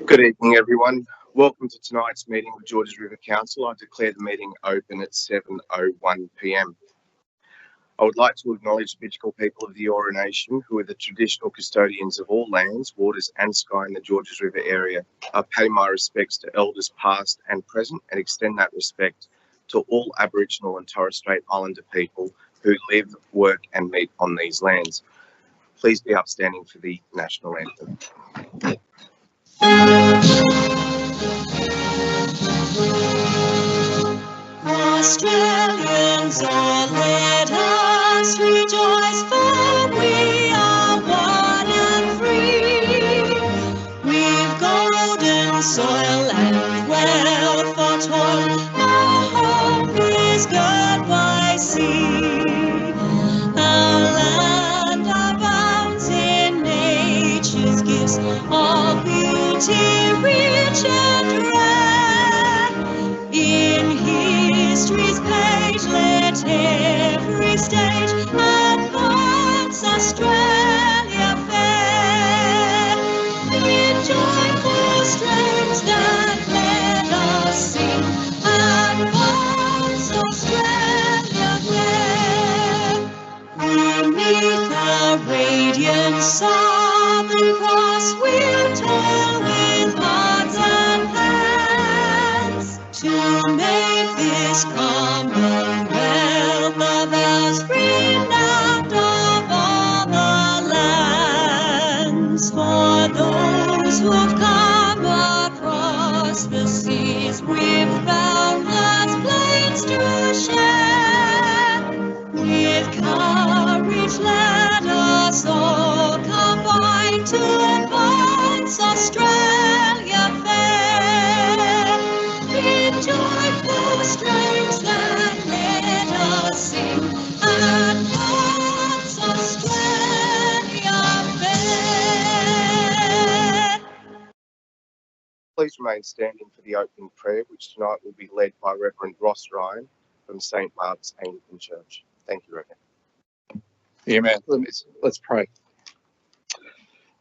Good evening, everyone. Welcome to tonight's meeting with Georges River Council. I declare the meeting open at 7:01 p.m. I would like to acknowledge the Bidjigal people of the Eora Nation, who are the traditional custodians of all lands, waters and sky in the Georges River area. I pay my respects to elders past and present and extend that respect to all Aboriginal and Torres Strait Islander people who live, work and meet on these lands. Please be upstanding for the National Anthem. Australians, oh, let us rejoice, for we are one and free. We've golden soil and wealth for toil. Our home is girt by sea. Our land abounds in nature's gifts of beauty, rich and rare. In history's page, let every stage advance Australia fair. In joyful strains that let us sing, advance Australia fair. Beneath the radiant Southern Cross, we'll toil with hearts and hands to make this Commonwealth of ours renowned of all the lands. For those who have come across the seas, we've boundless plains to share. With courage let us all combine to advance Australia fair. In joyful strains that let us sing, advance Australia fair. Please remain standing for the opening prayer, which tonight will be led by Reverend Ross Ryan from St. Mark's Anglican Church. Thank you, Reverend. Amen. Let's pray.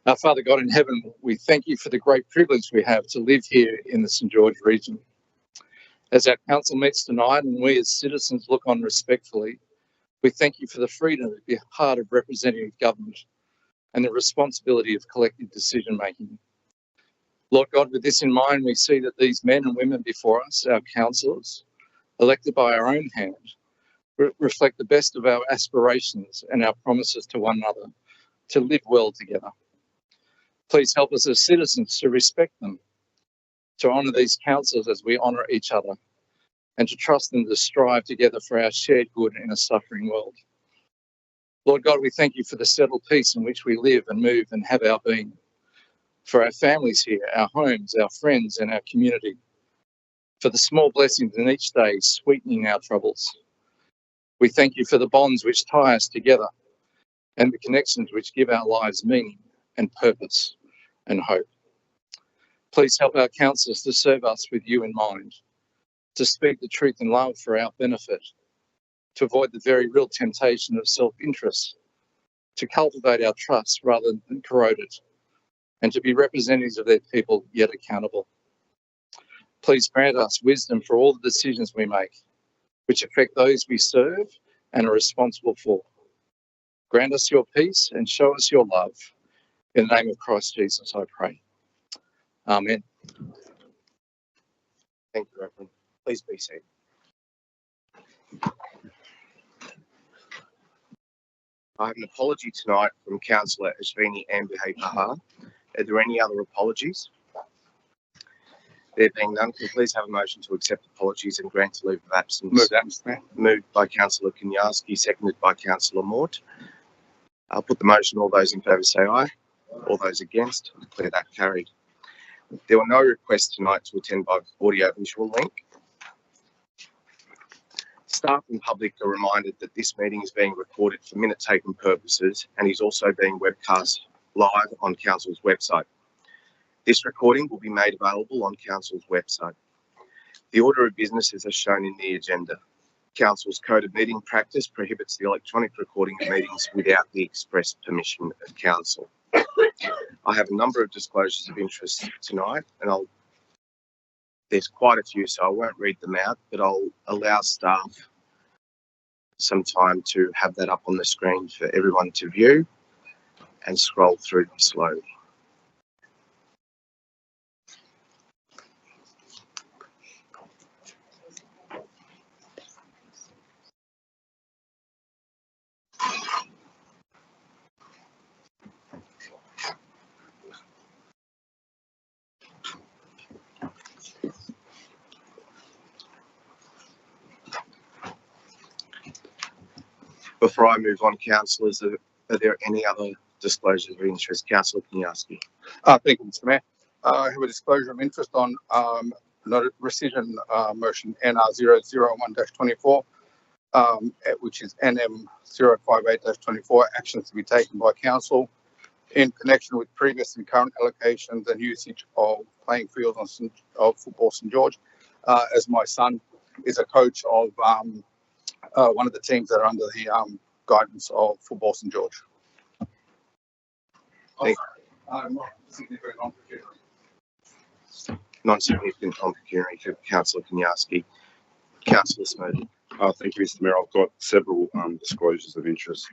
Our Father God in heaven, we thank you for the great privilege we have to live here in the St. George region. As our council meets tonight and we as citizens look on respectfully, we thank you for the freedom to be part of representative government and the responsibility of collective decision making. Lord God, with this in mind, we see that these men and women before us, our councillors, elected by our own hand, reflect the best of our aspirations and our promises to one another to live well together. Please help us as citizens to respect them, to honour these councillors as we honour each other, and to trust them to strive together for our shared good in a suffering world. Lord God, we thank you for the settled peace in which we live and move and have our being, for our families here, our homes, our friends and our community, for the small blessings in each day sweetening our troubles. We thank you for the bonds which tie us together and the connections which give our lives meaning and purpose and hope. Please help our councillors to serve us with you in mind, to speak the truth in love for our benefit, to avoid the very real temptation of self-interest, to cultivate our trust rather than corrode it, and to be representatives of their people yet accountable. Please grant us wisdom for all the decisions we make, which affect those we serve and are responsible for. Grant us your peace and show us your love. In the name of Christ Jesus, I pray. Amen. Thank you, Reverend. Please be seated. I have an apology tonight from Councillor Ashvini Ambuhay Pahar. Are there any other apologies? There being none, can we please have a motion to accept apologies and grant a leave of absence? Moved by Councillor Kanyarski, seconded by Councillor Mort. I'll put the motion. All those in favour say aye. All those against, declare that carried. There were no requests tonight to attend by audio-visual link. Staff and public are reminded that this meeting is being recorded for minute-taking purposes and is also being webcast live on Council's website. This recording will be made available on Council's website. The order of business is as shown in the agenda. Council's Code of Meeting Practice prohibits the electronic recording of meetings without the express permission of Council. I have a number of disclosures of interest tonight, and there's quite a few, so I won't read them out, but I'll allow staff some time to have that up on the screen for everyone to view and scroll through them slowly. Before I move on, councillors, are there any other disclosures of interest? Councillor Kaniarski. Thank you, Mr. Mayor. I have a disclosure of interest on rescission motion NR001-24, which is NM 058-24, actions to be taken by council in connection with previous and current allocations and usage of playing fields of Football St George, as my son is a coach of one of the teams that are under the guidance of Football St George. Non-significant non-pecuniary for Councillor Kaniarski. Councillor Smoothie. Thank you, Mr. Mayor. I've got several disclosures of interest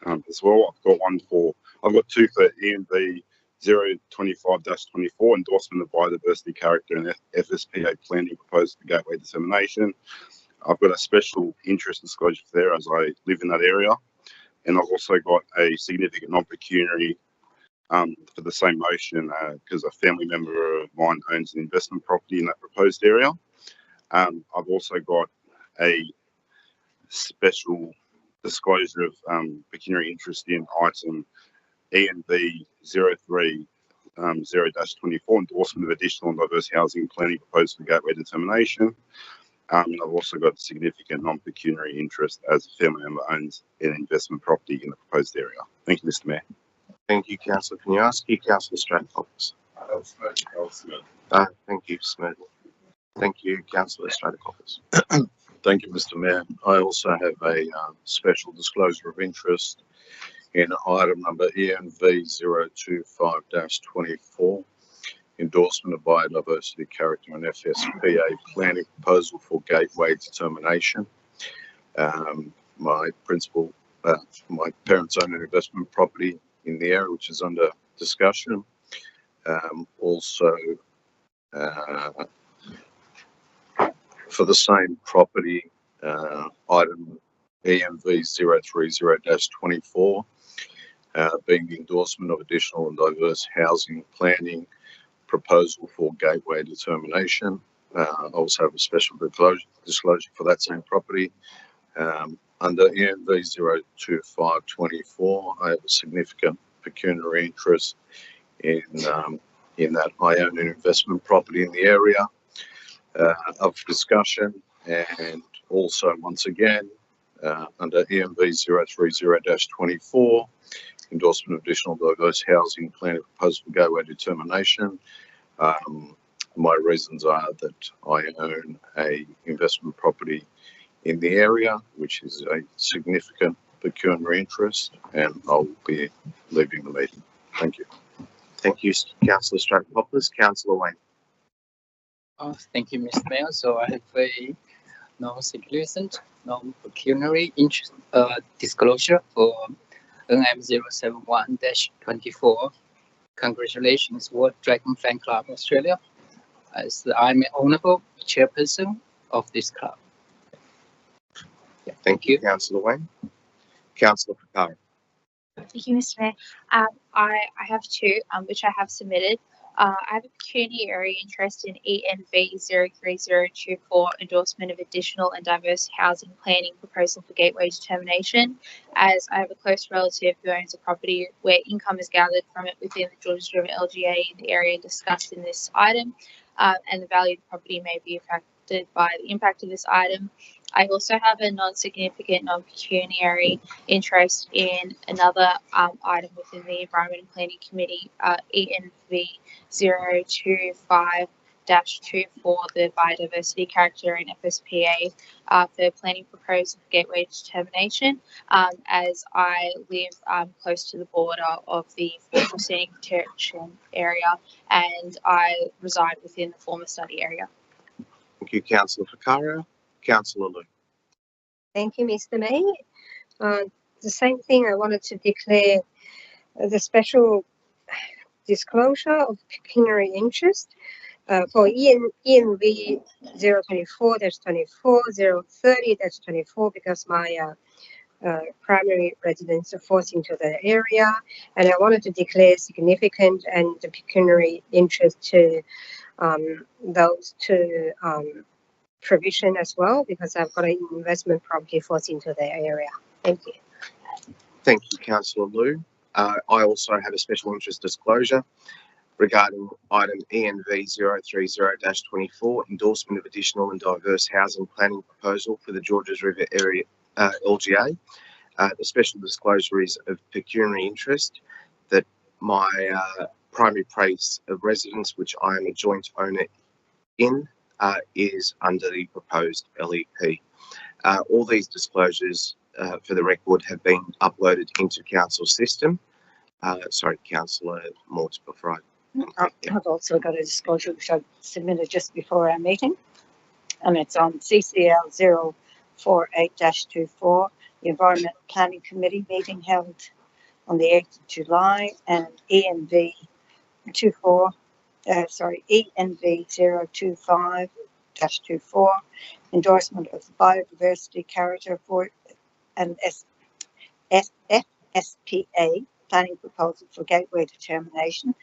as well. I've got two for ENV 025-24, endorsement of biodiversity character and FSPA planning proposed for gateway determination. I've got a special interest disclosure there as I live in that area. And I've also got a significant non-pecuniary for the same motion because a family member of mine owns an investment property in that proposed area. I've also got a special disclosure of pecuniary interest in item ENV 030-24, endorsement of additional and diverse housing planning proposed for gateway determination. And I've also got significant non-pecuniary interest as a family member owns an investment property in the proposed area. Thank you, Mr. Mayor. Thank you, Councillor Kaniarski. Councillor Stratokopoulos. Thank you, Smoothie. Thank you, Councillor Stratokopoulos. Thank you, Mr. Mayor. I also have a special disclosure of interest in item number ENV 025-24, endorsement of biodiversity character and FSPA planning proposal for gateway determination. My parents own an investment property in the area which is under discussion. Also, for the same property, item ENV 030-24, being the endorsement of additional and diverse housing planning proposal for gateway determination. I also have a special disclosure for that same property. Under ENV 025-24, I have a significant pecuniary interest in that I own an investment property in the area of discussion, and also once again under ENV 030-24, endorsement of additional diverse housing planning proposal for gateway determination. My reasons are that I own a investment property in the area, which is a significant pecuniary interest, and I'll be leaving the meeting. Thank you. Thank you, Councillor Stratokopoulos. Councillor Wayne. Thank you, Mr. Mayor. So I have a non-significant, non-pecuniary interest disclosure for NM 071-24. Congratulations, World Dragon Fan Club Australia, as I'm an honourable chairperson of this club. Thank you, Councillor Wayne. Councillor Fakara. Thank you, Mr. Mayor. I have two, which I have submitted. I have a pecuniary interest in ENV 030-24, endorsement of additional and diverse housing planning proposal for gateway determination, as I have a close relative who owns a property where income is gathered from it within the Georges River LGA in the area discussed in this item, and the value of the property may be affected by the impact of this item. I also have a non-significant, non-pecuniary interest in another item within the Environment and Planning Committee, ENV 24 the biodiversity character in FSPA for planning proposal for gateway determination, as I live close to the border of the former scenic protection area and I reside within the former study area. Thank you, Councillor Ficarra. Councillor Liu. Thank you, Mr. Mayor. The same thing, I wanted to declare the special disclosure of pecuniary interest for ENV 024-24, 030-24, because my primary residence falls into the area, and I wanted to declare significant and the pecuniary interest to those two provision as well, because I've got an investment property falls into the area. Thank you. Thank you, Councillor Liu. I also have a special interest disclosure regarding item ENV 030-24, endorsement of additional and diverse housing planning proposal for the Georges River area LGA. The special disclosure is of pecuniary interest that my primary place of residence, which I am a joint owner in, is under the proposed LEP. All these disclosures, for the record, have been uploaded into council system. Sorry, Councillor Morts, before I've also got a disclosure which I submitted just before our meeting, and it's on CCL 048-24, the Environment Planning Committee meeting held on the 8th of July, and ENV 025-24, endorsement of the biodiversity character for an FSPA planning proposal for gateway determination,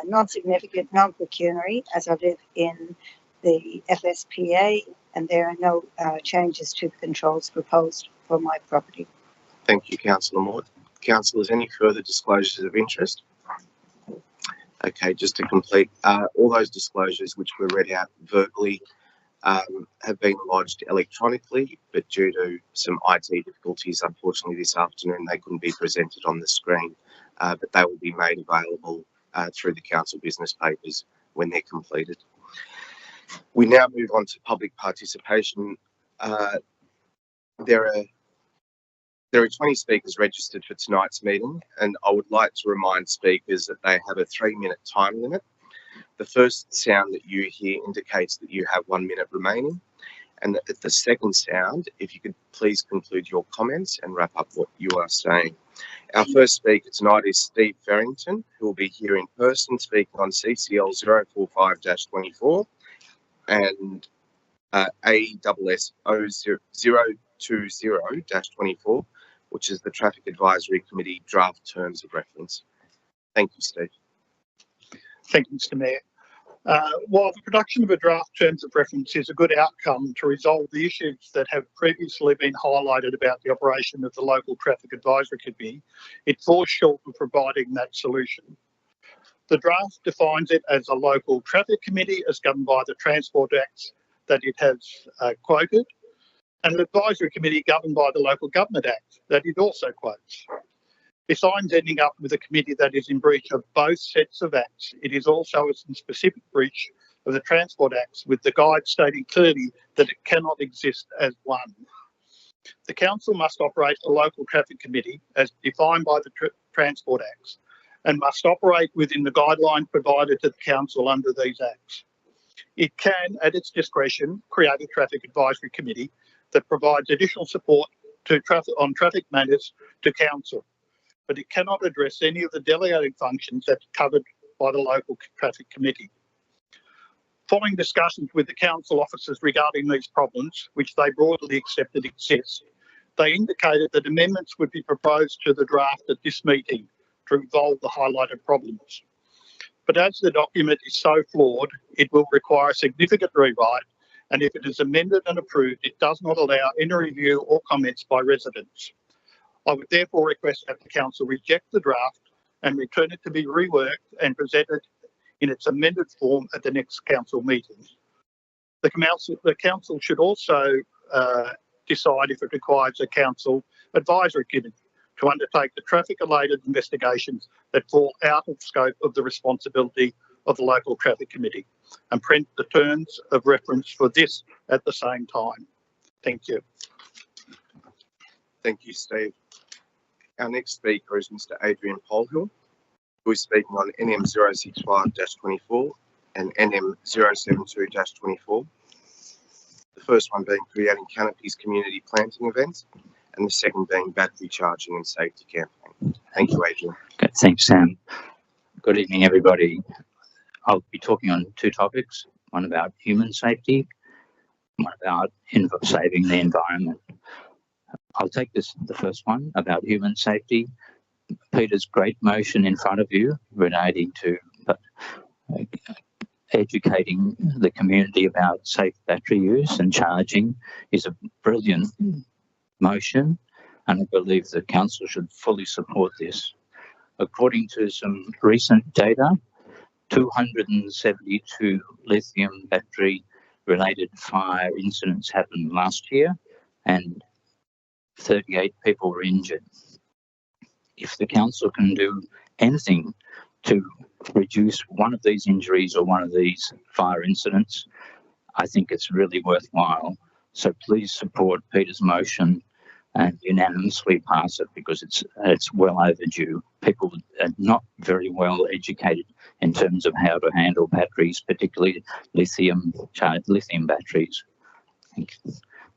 non-significant, non-pecuniary, as I live in the FSPA, and there are no changes to the controls proposed for my property. Thank you, Councillor Mort. Councillors, any further disclosures of interest? Okay, just to complete, all those disclosures which were read out verbally have been lodged electronically, but due to some IT difficulties, unfortunately this afternoon they couldn't be presented on the screen, but they will be made available through the council business papers when they're completed. We now move on to public participation. There are 20 speakers registered for tonight's meeting, and I would like to remind speakers that they have a 3-minute time limit. The first sound that you hear indicates that you have 1 minute remaining, and at the second sound, if you could please conclude your comments and wrap up what you are saying. Our first speaker tonight is Steve Farrington, who will be here in person speaking on CCL 045-24 and ASS 020-24, which is the Traffic Advisory Committee draft terms of reference. Thank you, Steve. Thank you, Mr. Mayor. While the production of a draft terms of reference is a good outcome to resolve the issues that have previously been highlighted about the operation of the local Traffic Advisory Committee, it falls short of providing that solution. The draft defines it as a local traffic committee as governed by the Transport Acts that it has quoted, and an advisory committee governed by the Local Government Act that it also quotes. Besides ending up with a committee that is in breach of both sets of acts, it is also in specific breach of the Transport Acts, with the guide stating clearly that it cannot exist as one. The council must operate a local traffic committee as defined by the Transport Acts, and must operate within the guidelines provided to the council under these acts. It can, at its discretion, create a traffic advisory committee that provides additional support to traffic matters to council, but it cannot address any of the delegated functions that's covered by the local traffic committee. Following discussions with the council officers regarding these problems, which they broadly accepted exist, they indicated that amendments would be proposed to the draft at this meeting to resolve the highlighted problems. But as the document is so flawed, it will require a significant rewrite, and if it is amended and approved, it does not allow any review or comments by residents. I would therefore request that the council reject the draft and return it to be reworked and presented in its amended form at the next council meeting. The council should also decide if it requires a council advisory committee to undertake the traffic-related investigations that fall out of scope of the responsibility of the local traffic committee. and print the terms of reference for this at the same time. Thank you. Thank you, Steve. Our next speaker is Mr. Adrian Polhill, who is speaking on NM 065-24 and NM 072-24. The first one being creating canopies community planting events, and the second being battery charging and safety campaign. Thank you, Adrian. Okay, thanks, Sam. Good evening, everybody. I'll be talking on two topics, one about human safety, one about saving the environment. I'll take the first one about human safety. Peter's great motion in front of you relating to educating the community about safe battery use and charging is a brilliant motion, and I believe the council should fully support this. According to some recent data, 272 lithium battery related fire incidents happened last year and 38 people were injured. If the council can do anything to reduce one of these injuries or one of these fire incidents, I think it's really worthwhile. So please support Peter's motion and unanimously pass it, because it's well overdue. People are not very well educated in terms of how to handle batteries, particularly lithium batteries.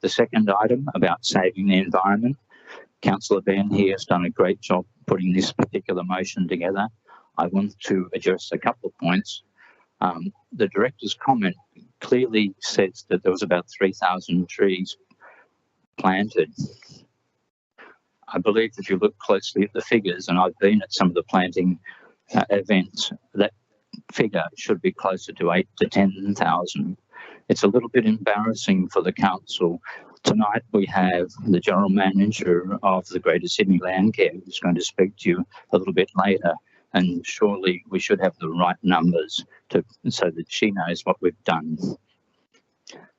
The second item about saving the environment, Councillor Ben here has done a great job putting this particular motion together. I want to address a couple of points. The director's comment clearly says that there was about 3,000 trees planted. I believe if you look closely at the figures, and I've been at some of the planting events, that figure should be closer to 8,000 to 10,000. It's a little bit embarrassing for the council. Tonight we have the General Manager of the Greater Sydney Landcare who's going to speak to you a little bit later, and surely we should have the right numbers so that she knows what we've done.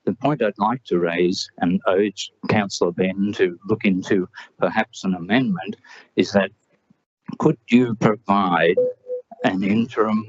The point I'd like to raise and urge Councillor Ben to look into perhaps an amendment is that could you provide an interim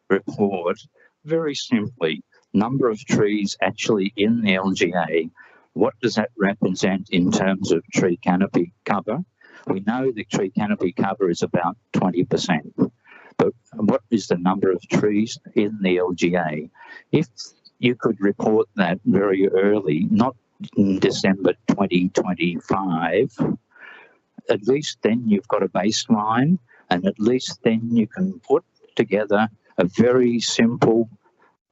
report, very simply, number of trees actually in the LGA, what does that represent in terms of tree canopy cover? We know the tree canopy cover is about 20%, but what is the number of trees in the LGA? If you could report that very early, not in December 2025, at least then you've got a baseline, and at least then you can put together a very simple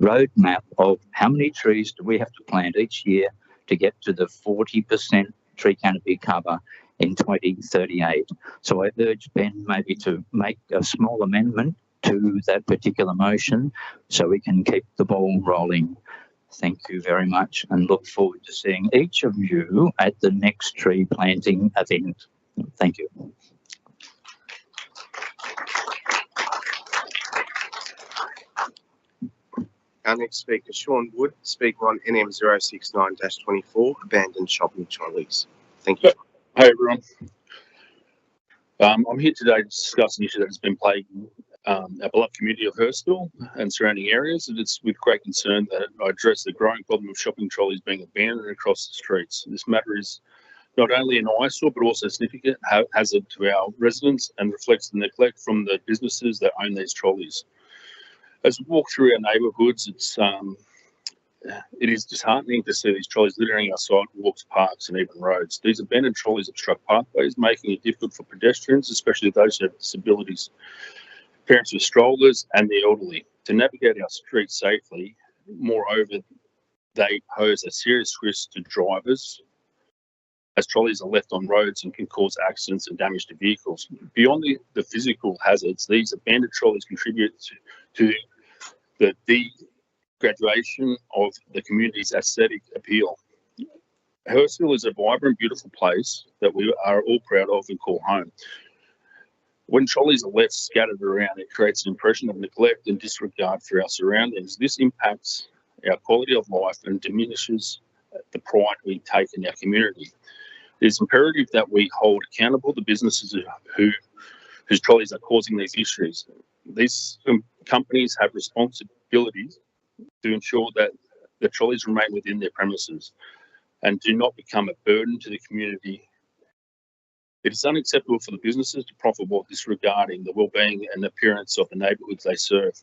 roadmap of how many trees do we have to plant each year to get to the 40% tree canopy cover in 2038. So I urge Ben maybe to make a small amendment to that particular motion so we can keep the ball rolling. Thank you very much, and look forward to seeing each of you at the next tree planting event. Thank you. Our next speaker, Sean Wood, speaking on NM 069-24, abandoned shopping trolleys. Thank you. Hey everyone. I'm here today to discuss an issue that has been plaguing our beloved community of Hurstville and surrounding areas, and it's with great concern that I address the growing problem of shopping trolleys being abandoned across the streets. This matter is not only an eyesore but also a significant hazard to our residents and reflects the neglect from the businesses that own these trolleys. As we walk through our neighbourhoods, it is disheartening to see these trolleys littering our sidewalks, parks and even roads. These abandoned trolleys obstruct pathways, making it difficult for pedestrians, especially those who have disabilities, parents with strollers and the elderly, to navigate our streets safely. Moreover, they pose a serious risk to drivers, as trolleys are left on roads and can cause accidents and damage to vehicles. Beyond the physical hazards, these abandoned trolleys contribute to the degradation of the community's aesthetic appeal. Hurstville is a vibrant, beautiful place that we are all proud of and call home. When trolleys are left scattered around, it creates an impression of neglect and disregard for our surroundings. This impacts our quality of life and diminishes the pride we take in our community. It is imperative that we hold accountable the businesses whose trolleys are causing these issues. These companies have responsibilities to ensure that the trolleys remain within their premises and do not become a burden to the community. It is unacceptable for the businesses to profit while disregarding the well-being and appearance of the neighbourhoods they serve.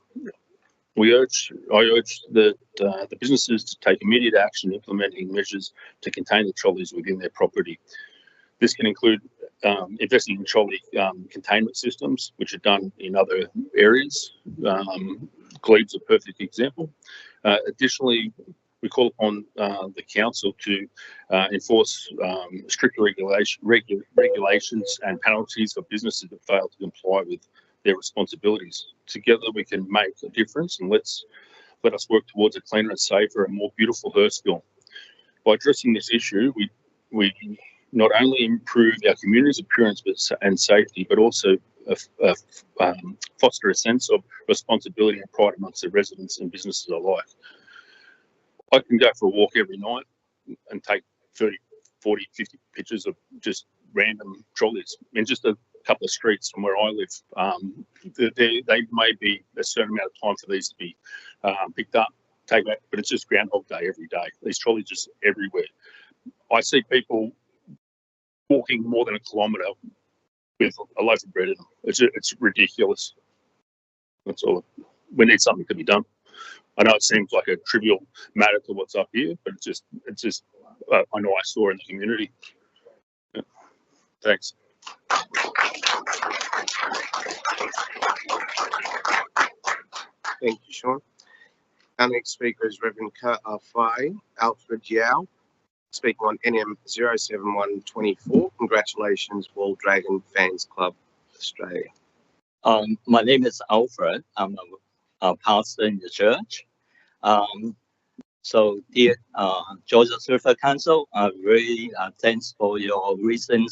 I urge the businesses to take immediate action implementing measures to contain the trolleys within their property. This can include investing in trolley containment systems, which are done in other areas. Glebe's a perfect example. Additionally, we call upon the council to enforce stricter regulations and penalties for businesses that fail to comply with their responsibilities. Together, we can make a difference, and let us work towards a cleaner and safer and more beautiful Hurstville. By addressing this issue, we not only improve our community's appearance and safety, but also foster a sense of responsibility and pride amongst the residents and businesses alike. I can go for a walk every night and take 30, 40, 50 pictures of just random trolleys in just a couple of streets from where I live. They may be a certain amount of time for these to be picked up, take back, but it's just Groundhog Day every day. These trolleys just everywhere. I see people walking more than a kilometre with a loaf of bread in them. It's ridiculous. That's all. We need something to be done. I know it seems like a trivial matter to what's up here, but it's just I know I saw in the community. Yeah. Thanks. Thank you, Sean. Our next speaker is Reverend Fai Alfred Yao, speaking on NM 07124. Congratulations, Wall Dragon Fans Club Australia. My name is Alfred. I'm a pastor in the church. So dear Georges River Council, really thanks for your recent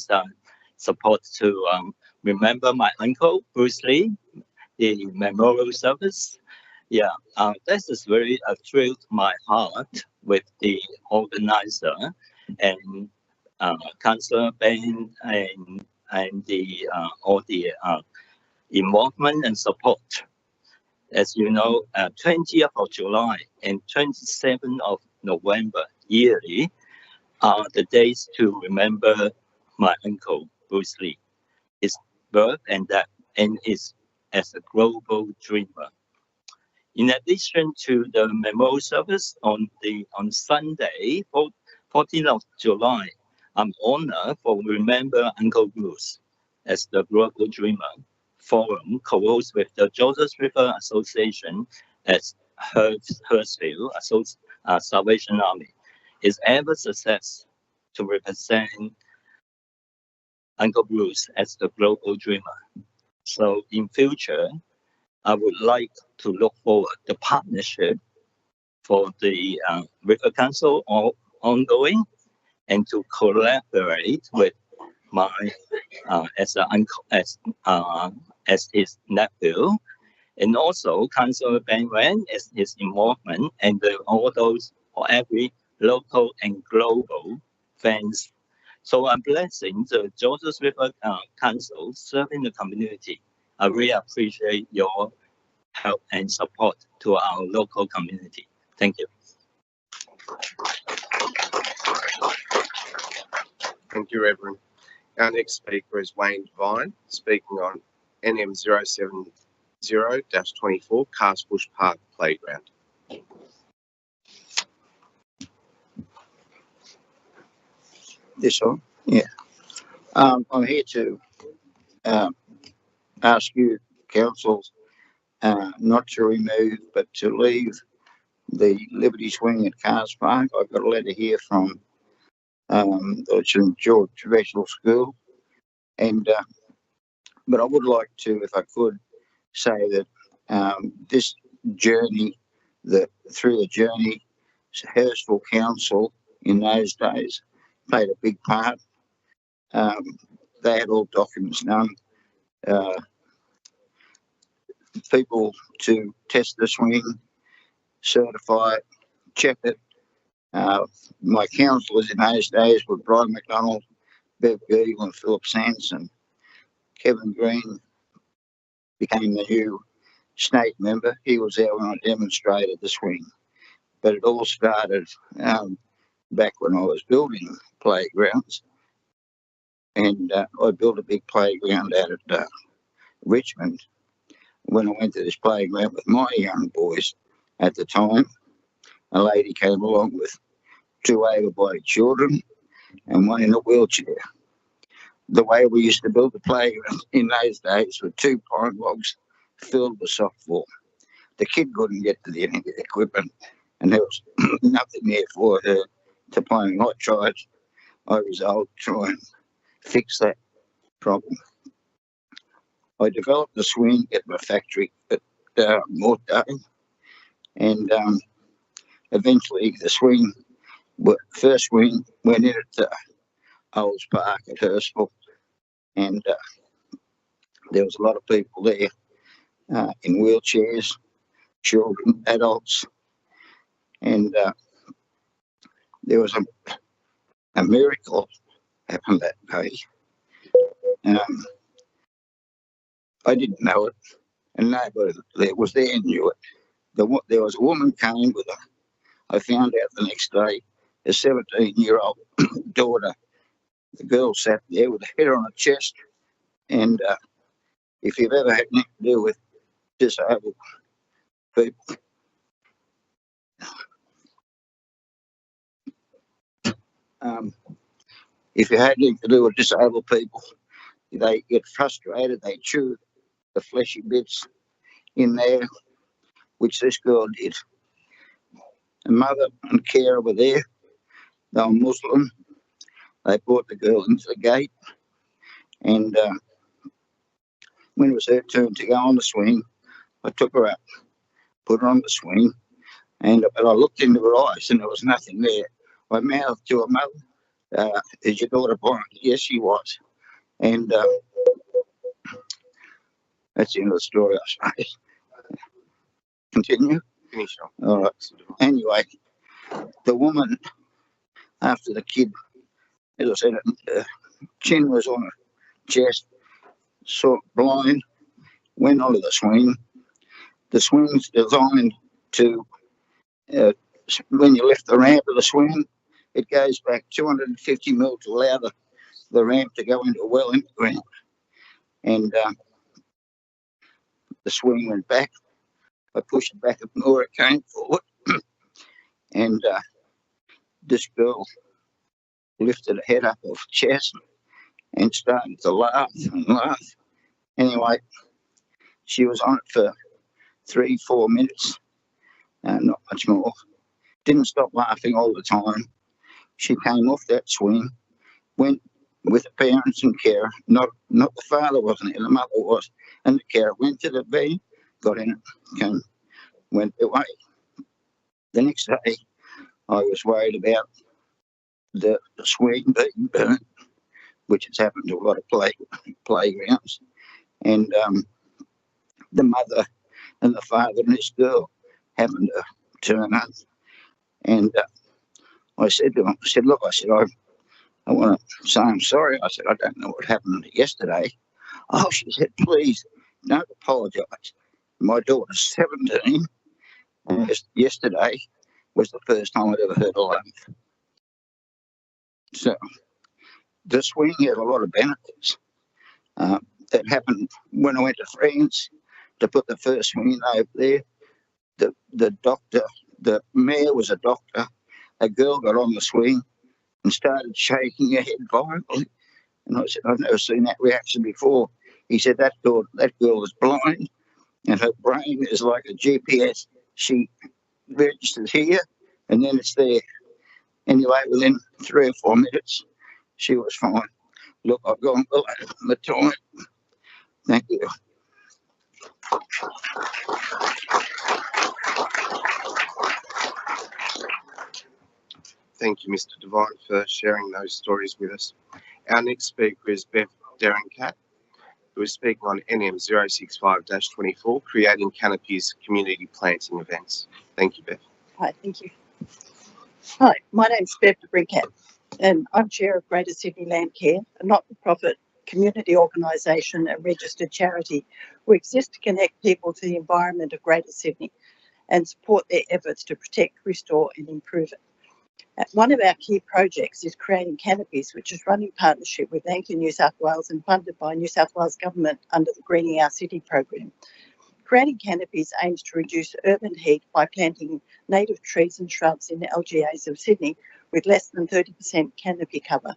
support to remember my uncle, Bruce Lee, the memorial service. Yeah, this is very thrilled my heart with the organizer and Councillor Ben and the all the involvement and support. As you know, 20th of July and 27th of November yearly are the days to remember my uncle, Bruce Lee, his birth and death, and his as a global dreamer. In addition to the memorial service on Sunday, 14th of July, I'm honored for Remember Uncle Bruce as the Global Dreamer Forum, co-host with the Georges River Association as Hurstville Salvation Army. His ever success to represent Uncle Bruce as the Global Dreamer. So in future, I would like to look forward the partnership for the River Council ongoing, and to collaborate with my as an uncle as his nephew, and also Councillor Ben Wen as his involvement, and all those or every local and global fans. So I'm blessing the Georges River Council serving the community. I really appreciate your help and support to our local community. Thank you. Thank you, Reverend. Our next speaker is Wayne Devine, speaking on NM 070-24, Castbush Park Playground. This one? Yeah. I'm here to ask you, councils, not to remove, but to leave the Liberty Swing at Cars Park. I've got a letter here from the St George Traditional School, and but I would like to, if I could, say that this journey, through the journey, Hurstville Council in those days played a big part. They had all documents done, people to test the swing, certify it, check it. My councillors in those days were Brian McDonald, Bev Girdle and Philip Sanson. Kevin Green became the new state member. He was there when I demonstrated the swing. but it all started back when I was building playgrounds. And I built a big playground out at Richmond. When I went to this playground with my young boys at the time, a lady came along with 2 able-bodied children and one in a wheelchair. The way we used to build the playground in those days were 2 pine logs filled with softball. The kid couldn't get to the end of the equipment, and there was nothing there for her to play. And I resolved to try and fix that problem. I developed the swing at my factory at Mortdale, and eventually the first swing went in at Olds Park at Hurstville, and there was a lot of people there in wheelchairs, children, adults, and there was a miracle happened that day. I didn't know it, and nobody that was there knew it. There was a woman came with I found out the next day, a 17-year-old daughter. The girl sat there with her head on her chest, and if you've ever had anything to do with disabled people, if you had anything to do with disabled people, they get frustrated, they chew the fleshy bits in there, which this girl did. The mother and carer were there. They were Muslim. They brought the girl into the gate, and when it was her turn to go on the swing, I took her up, put her on the swing, and I looked into her eyes, and there was nothing there. I mouthed to her mother, "Is your daughter blind?" Yes, she was. And that's the end of the story, I suppose. Continue? Finish off. All right. Anyway, the woman, after the kid, as I said, chin was on her chest, sort of blind, went onto the swing. The swing's designed to, when you lift the ramp of the swing, it goes back 250 mil to allow the ramp to go into a well in the ground. And the swing went back. I pushed it back up more, it came forward. And this girl lifted her head up off her chest and started to laugh and laugh. Anyway, she was on it for 3-4 minutes, not much more. Didn't stop laughing all the time. She came off that swing, went with the parents and carer, not the father wasn't there, the mother was, and the carer went to the van, got in it, went away. The next day, I was worried about the swing being burnt, which has happened to a lot of playgrounds. And the mother and the father and this girl happened to turn up. And I said to him, look, I want to say I'm sorry. I said, I don't know what happened yesterday. Oh, she said, please don't apologise. My daughter's 17, and yesterday was the first time I'd ever heard her laugh. So the swing has a lot of benefits. That happened when I went to France to put the first swing over there. The doctor, the mayor was a doctor. A girl got on the swing and started shaking her head violently. And I said, I've never seen that reaction before. He said, that girl is blind and her brain is like a GPS. She registers here and then it's there. Anyway, within 3 or 4 minutes, she was fine. Look, I've gone below the time. Thank you. Thank you, Mr. Devine, for sharing those stories with us. Our next speaker is Beth Derencat, who is speaking on NM 065-24, Creating Canopies Community Planting Events. Thank you, Beth. Hi, thank you. Hi, my name's Beth Derencat, and I'm Chair of Greater Sydney Landcare, a not-for-profit community organisation and registered charity. We exist to connect people to the environment of Greater Sydney. and support their efforts to protect, restore and improve it. One of our key projects is Creating Canopies, which is run in partnership with Anchor New South Wales and funded by New South Wales Government under the Greening Our City program. Creating Canopies aims to reduce urban heat by planting native trees and shrubs in the LGAs of Sydney with less than 30% canopy cover.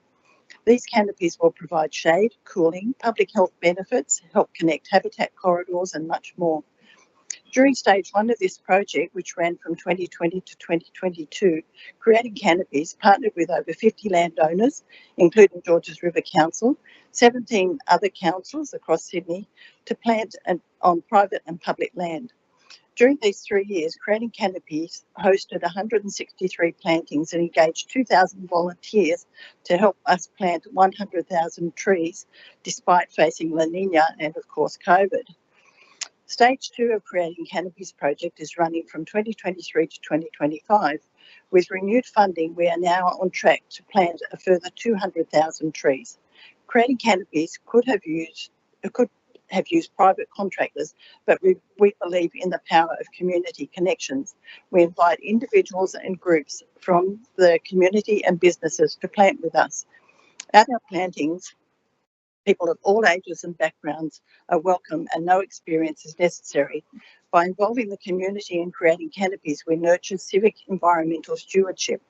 These canopies will provide shade, cooling, public health benefits, help connect habitat corridors and much more. During stage 1 of this project, which ran from 2020 to 2022, Creating Canopies partnered with over 50 landowners, including Georges River Council, 17 other councils across Sydney, to plant on private and public land. During these 3 years, Creating Canopies hosted 163 plantings and engaged 2,000 volunteers to help us plant 100,000 trees, despite facing La Nina and, of course, COVID. Stage 2 of Creating Canopies project is running from 2023 to 2025. With renewed funding, we are now on track to plant a further 200,000 trees. Creating Canopies could have used private contractors, but we believe in the power of community connections. We invite individuals and groups from the community and businesses to plant with us. At our plantings, people of all ages and backgrounds are welcome and no experience is necessary. By involving the community in Creating Canopies, we nurture civic environmental stewardship.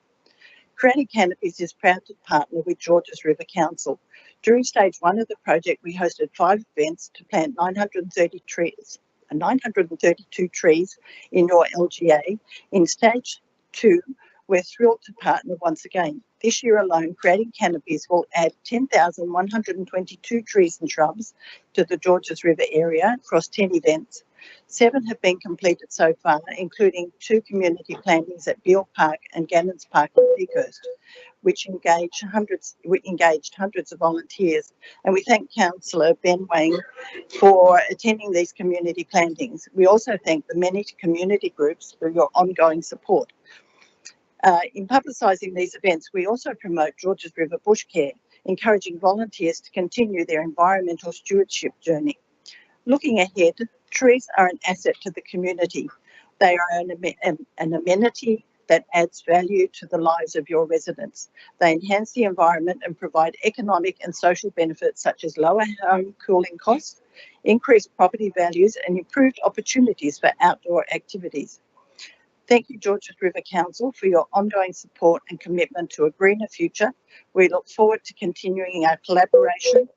Creating Canopies is proud to partner with Georges River Council. During stage 1 of the project, we hosted 5 events to plant 932 trees in your LGA. In stage 2, we're thrilled to partner once again. This year alone, Creating Canopies will add 10,122 trees and shrubs to the Georges River area across 10 events. 7 have been completed so far, including 2 community plantings at Beale Park and Gannons Park in Peakhurst, which engaged hundreds of volunteers. And we thank Councillor Ben Wang for attending these community plantings. We also thank the many community groups for your ongoing support. In publicising these events, we also promote Georges River Bush Care, encouraging volunteers to continue their environmental stewardship journey. Looking ahead, trees are an asset to the community. They are an amenity that adds value to the lives of your residents. They enhance the environment and provide economic and social benefits such as lower home cooling costs, increased property values and improved opportunities for outdoor activities. Thank you, Georges River Council, for your ongoing support and commitment to a greener future. We look forward to continuing our collaboration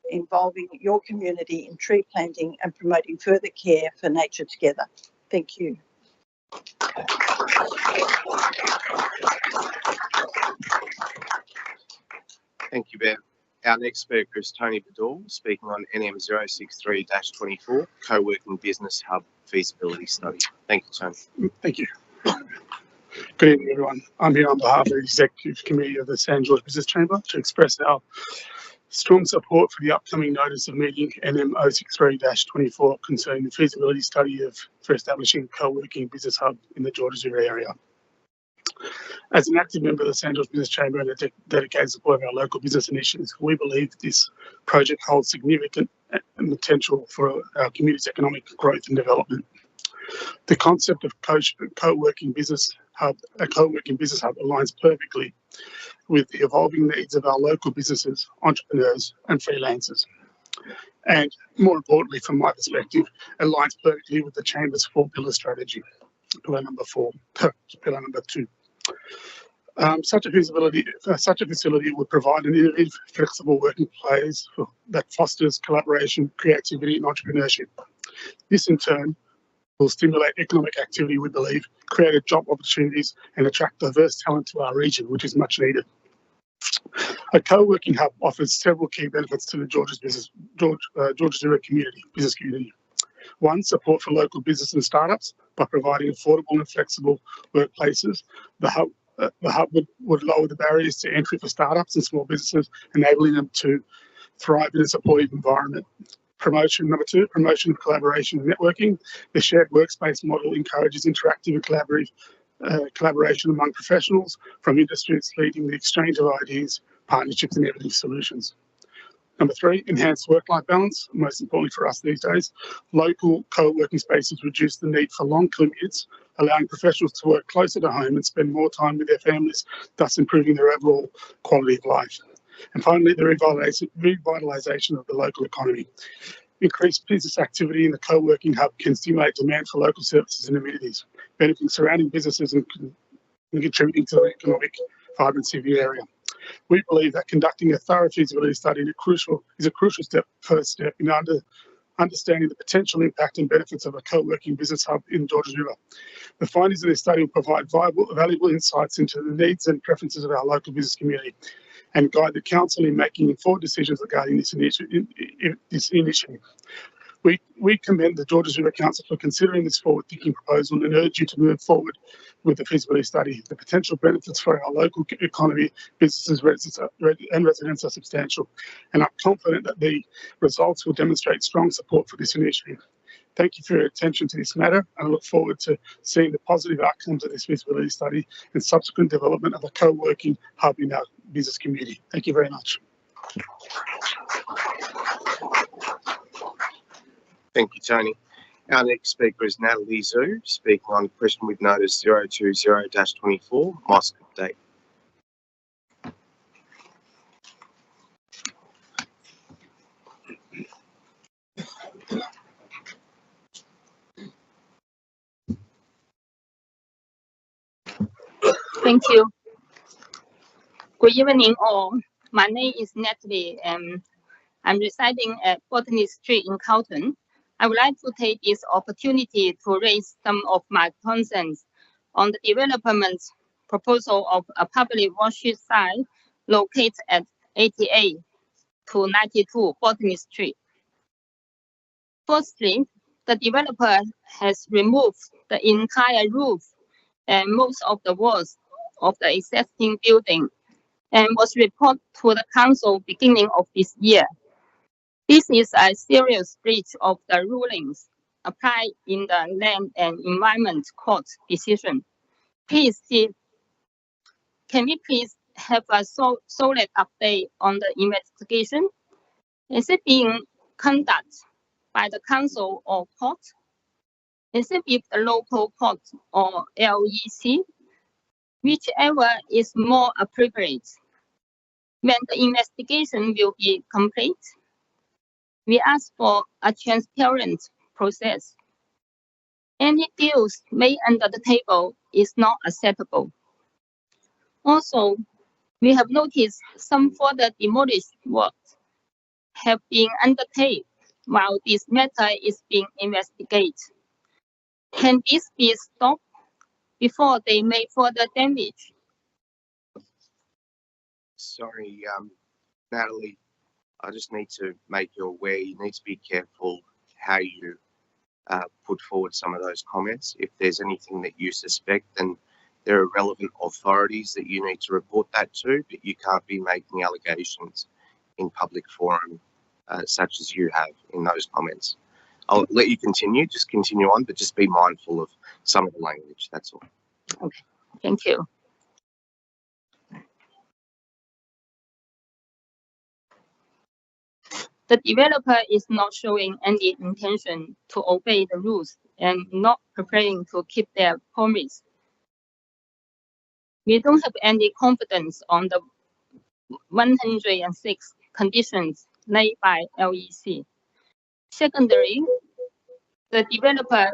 involving your community in tree planting and promoting further care for nature together. Thank you. Thank you, Bev. Our next speaker is Tony Bedall, speaking on NM 063-24, Co-working Business Hub Feasibility Study. Thank you, Tony. Thank you. Good evening, everyone. I'm here on behalf of the Executive Committee of the San George Business Chamber to express our strong support for the upcoming notice of meeting NM 063-24 concerning the feasibility study for establishing a co-working business hub in the Georges River area. As an active member of the San George Business Chamber and a dedicated supporter of our local business initiatives, we believe this project holds significant potential for our community's economic growth and development. The concept of co-working business hub aligns perfectly with the evolving needs of our local businesses, entrepreneurs and freelancers. And more importantly, from my perspective, aligns perfectly with the Chamber's 4-pillar strategy. Pillar number 2. Such a facility would provide an innovative, flexible working place that fosters collaboration, creativity and entrepreneurship. This in turn will stimulate economic activity, we believe, create job opportunities and attract diverse talent to our region, which is much needed. A co-working hub offers several key benefits to the Georges River business community. 1, support for local business and startups by providing affordable and flexible workplaces. The hub would lower the barriers to entry for startups and small businesses, enabling them to thrive in a supportive environment. Number 2, promotion of collaboration and networking. The shared workspace model encourages interactive and collaboration among professionals from industries, leading the exchange of ideas, partnerships and innovative solutions. Number 3, enhanced work-life balance. Most importantly for us these days, local co-working spaces reduce the need for long commutes allowing professionals to work closer to home and spend more time with their families, thus improving their overall quality of life. And finally, the revitalisation of the local economy. Increased business activity in the co-working hub can stimulate demand for local services and amenities, benefiting surrounding businesses and contributing to the economic vibrancy of the area. We believe that conducting a thorough feasibility study is a crucial first step in understanding the potential impact and benefits of a co-working business hub in Georges River. The findings of this study will provide valuable insights into the needs and preferences of our local business community and guide the council in making informed decisions regarding this initiative. We commend the Georges River Council for considering this forward-thinking proposal and urge you to move forward with the feasibility study. The potential benefits for our local economy, businesses, and residents are substantial, and I'm confident that the results will demonstrate strong support for this initiative. Thank you for your attention to this matter, and I look forward to seeing the positive outcomes of this feasibility study and subsequent development of a co-working hub in our business community. Thank you very much. Thank you, Tony. Our next speaker is Natalie Zhu, speaking on question with notice 020-24, mosque update. Thank you. Good evening all. My name is Natalie and I'm residing at Botany Street in Carlton. I would like to take this opportunity to raise some of my concerns on the development proposal of a public worship site located at 88 to 92 Botany Street. Firstly, the developer has removed the entire roof and most of the walls of the existing building and was reported to the council beginning of this year. This is a serious breach of the rulings applied in the Land and Environment Court decision. Please, can we please have a solid update on the investigation? Is it being conducted by the council or court? Is it with the local court or LEC? Whichever is more appropriate. When the investigation will be complete, we ask for a transparent process. Any deals made under the table is not acceptable. Also, we have noticed some further demolished works have been undertaken while this matter is being investigated. Can this be stopped before they make further damage? Sorry, Natalie, I just need to make you aware you need to be careful how you put forward some of those comments. If there's anything that you suspect, then there are relevant authorities that you need to report that to, but you can't be making allegations in public forum such as you have in those comments. I'll let you continue, just continue on, but just be mindful of some of the language, that's all. Okay, thank you. The developer is not showing any intention to obey the rules and not preparing to keep their promise. We don't have any confidence on the 106 conditions laid by LEC. Secondly, the developer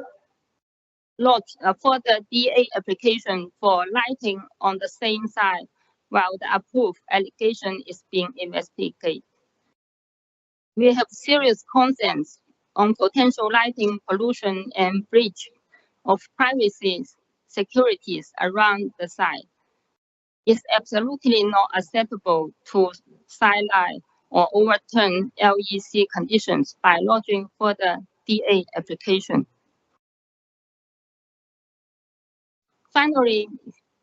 lodged a further DA application for lighting on the same site while the approved allegation is being investigated. We have serious concerns on potential lighting pollution and breach of privacy securities around the site. It's absolutely not acceptable to sideline or overturn LEC conditions by lodging further DA application. Finally,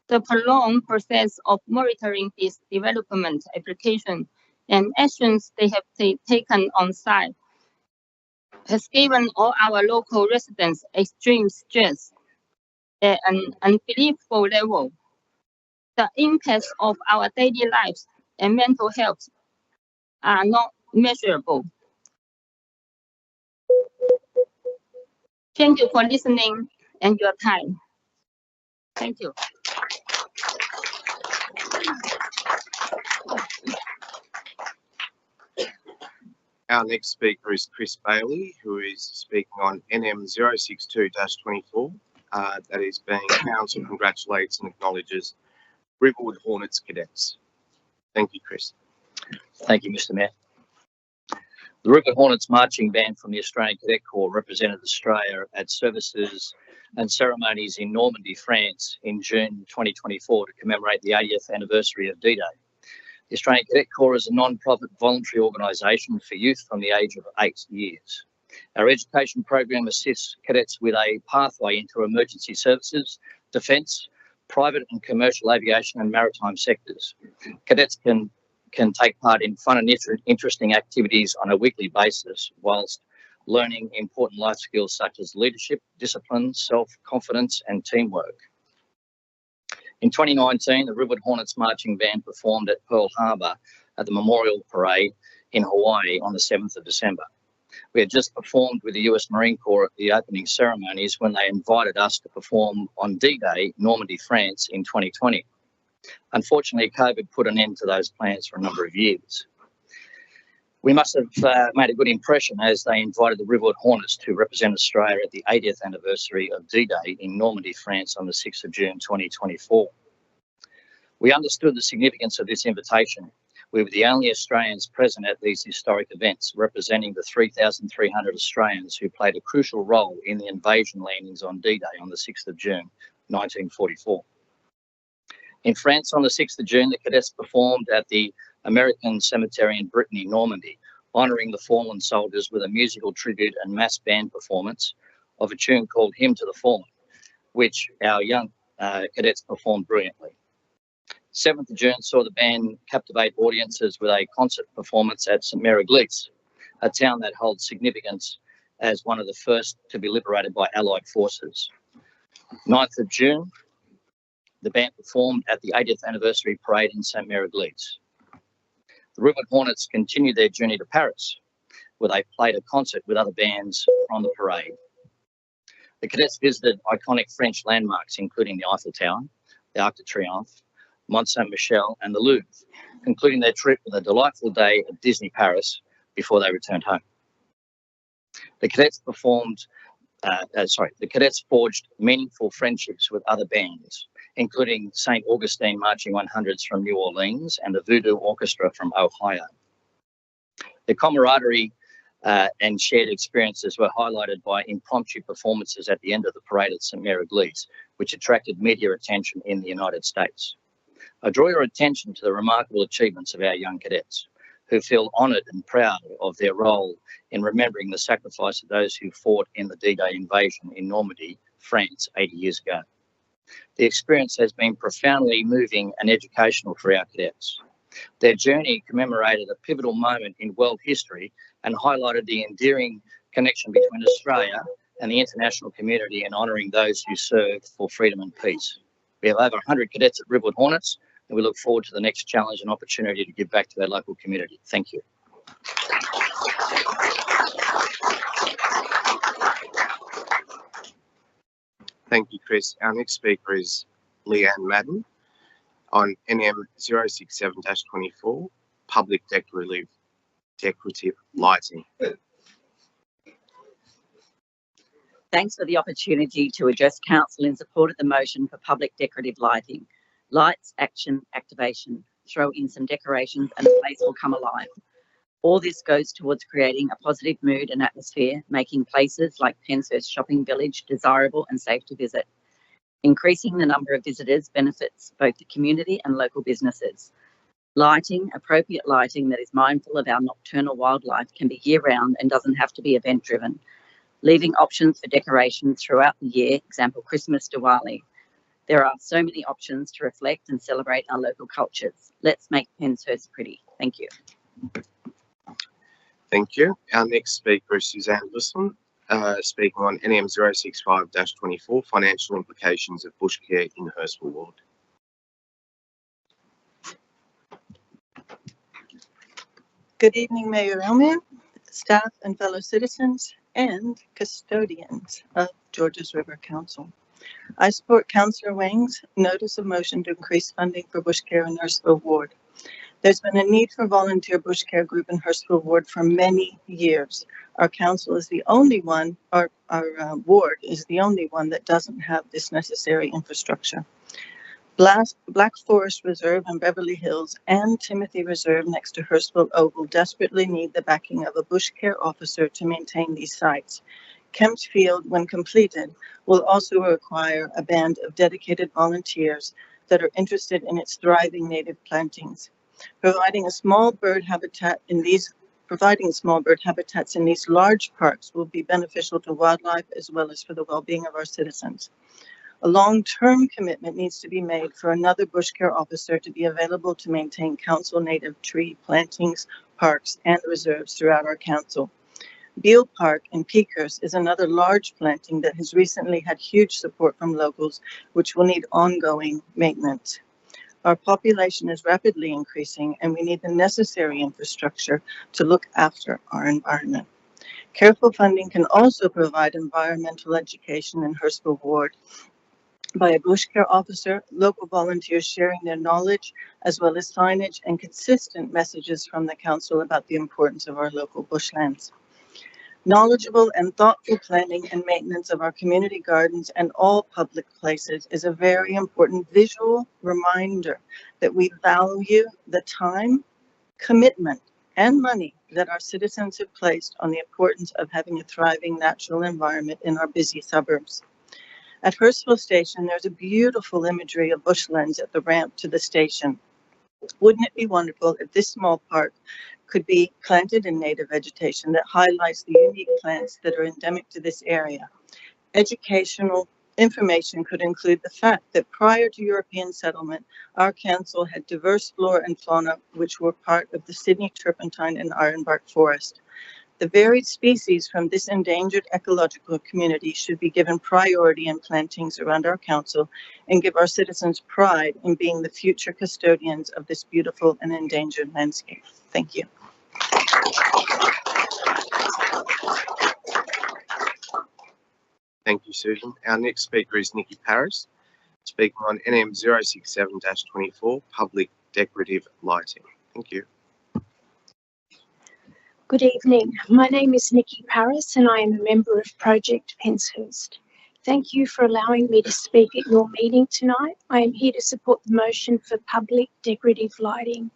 the prolonged process of monitoring this development application and actions they have taken on site has given all our local residents extreme stress at an unbelievable level. The impacts of our daily lives and mental health are not measurable. Thank you for listening and your time. Thank you. Our next speaker is Chris Bailey, who is speaking on NM 062-24. That is being Council congratulates and acknowledges Riverwood Hornets cadets. Thank you, Chris. Thank you, Mr. Mayor. The Riverwood Hornets marching band from the Australian Cadet Corps represented Australia at services and ceremonies in Normandy, France in June 2024 to commemorate the 80th anniversary of D-Day. The Australian Cadet Corps is a non-profit voluntary organisation for youth from the age of 8 years. Our education program assists cadets with a pathway into emergency services, defence, private and commercial aviation and maritime sectors. Cadets can take part in fun and interesting activities on a weekly basis whilst learning important life skills such as leadership, discipline, self-confidence and teamwork. In 2019, the Riverwood Hornets marching band performed at Pearl Harbor at the Memorial Parade in Hawaii on the 7th of December. We had just performed with the US Marine Corps at the opening ceremonies when they invited us to perform on D-Day, Normandy, France in 2020. Unfortunately, COVID put an end to those plans for a number of years. We must have made a good impression as they invited the Riverwood Hornets to represent Australia at the 80th anniversary of D-Day in Normandy, France on the 6th of June 2024. We understood the significance of this invitation. We were the only Australians present at these historic events, representing the 3,300 Australians who played a crucial role in the invasion landings on D-Day on the 6th of June 1944. In France on the 6th of June, the cadets performed at the American Cemetery in Brittany, Normandy, honouring the fallen soldiers with a musical tribute and mass band performance of a tune called Hymn to the Fallen, which our young cadets performed brilliantly. 7th of June saw the band captivate audiences with a concert performance at St Mary Glees, a town that holds significance as one of the first to be liberated by Allied forces. 9th of June, the band performed at the 80th anniversary parade in St Mary Glees. The Riverwood Hornets continued their journey to Paris, where they played a concert with other bands on the parade. The cadets visited iconic French landmarks, including the Eiffel Tower, the Arc de Triomphe, Mont Saint-Michel and the Louvre, concluding their trip with a delightful day at Disney Paris before they returned home. The cadets forged meaningful friendships with other bands, including St. Augustine Marching 100s from New Orleans and the Voodoo Orchestra from Ohio. The camaraderie and shared experiences were highlighted by impromptu performances at the end of the parade at St Mary Glees, which attracted media attention in the United States. I draw your attention to the remarkable achievements of our young cadets, who feel honoured and proud of their role in remembering the sacrifice of those who fought in the D-Day invasion in Normandy, France, 80 years ago. The experience has been profoundly moving and educational for our cadets. Their journey commemorated a pivotal moment in world history and highlighted the endearing connection between Australia and the international community in honouring those who served for freedom and peace. We have over 100 cadets at Riverwood Hornets, and we look forward to the next challenge and opportunity to give back to our local community. Thank you. Thank you, Chris. Our next speaker is Leanne Madden on NM 067-24, Public Decorative Lighting. Thanks for the opportunity to address Council in support of the motion for public decorative lighting. Lights, action, activation. Throw in some decorations and the place will come alive. All this goes towards creating a positive mood and atmosphere, making places like Penshurst Shopping Village desirable and safe to visit. Increasing the number of visitors benefits both the community and local businesses. Lighting, appropriate lighting that is mindful of our nocturnal wildlife, can be year-round and doesn't have to be event-driven. Leaving options for decorations throughout the year, example Christmas, Diwali. There are so many options to reflect and celebrate our local cultures. Let's make Penshurst pretty. Thank you. Thank you. Our next speaker is Suzanne Lisson, speaking on NM 065-24, Financial Implications of Bush Care in Hurstville Ward. Good evening, Mayor Elmer, staff and fellow citizens and custodians of Georges River Council. I support Councillor Wang's notice of motion to increase funding for Bush Care in Hurstville Ward. There's been a need for volunteer Bush Care group in Hurstville Ward for many years. Our council is the only one, our ward is the only one that doesn't have this necessary infrastructure. Black Forest Reserve in Beverly Hills and Timothy Reserve next to Hurstville Oval desperately need the backing of a Bush Care officer to maintain these sites. Kempt Field, when completed, will also require a band of dedicated volunteers that are interested in its thriving native plantings. Providing small bird habitats in these large parks will be beneficial to wildlife as well as for the well-being of our citizens. A long-term commitment needs to be made for another Bush Care officer to be available to maintain council native tree plantings, parks, and reserves throughout our council. Beale Park in Peakers is another large planting that has recently had huge support from locals, which will need ongoing maintenance. Our population is rapidly increasing, and we need the necessary infrastructure to look after our environment. Careful funding can also provide environmental education in Hurstville Ward by a Bush Care officer, local volunteers sharing their knowledge, as well as signage and consistent messages from the council about the importance of our local bushlands. Knowledgeable and thoughtful planning and maintenance of our community gardens and all public places is a very important visual reminder that we value the time, commitment, and money that our citizens have placed on the importance of having a thriving natural environment in our busy suburbs. At Hurstville Station, there's a beautiful imagery of bushlands at the ramp to the station. Wouldn't it be wonderful if this small park could be planted in native vegetation that highlights the unique plants that are endemic to this area? Educational information could include the fact that prior to European settlement, our council had diverse flora and fauna which were part of the Sydney turpentine and ironbark forest. The varied species from this endangered ecological community should be given priority in plantings around our council and give our citizens pride in being the future custodians of this beautiful and endangered landscape. Thank you. Thank you, Susan. Our next speaker is Nikki Paris, speaking on NM 067-24, public decorative lighting. Thank you. Good evening. My name is Nikki Paris and I am a member of Project Penshurst. Thank you for allowing me to speak at your meeting tonight. I am here to support the motion for public decorative lighting.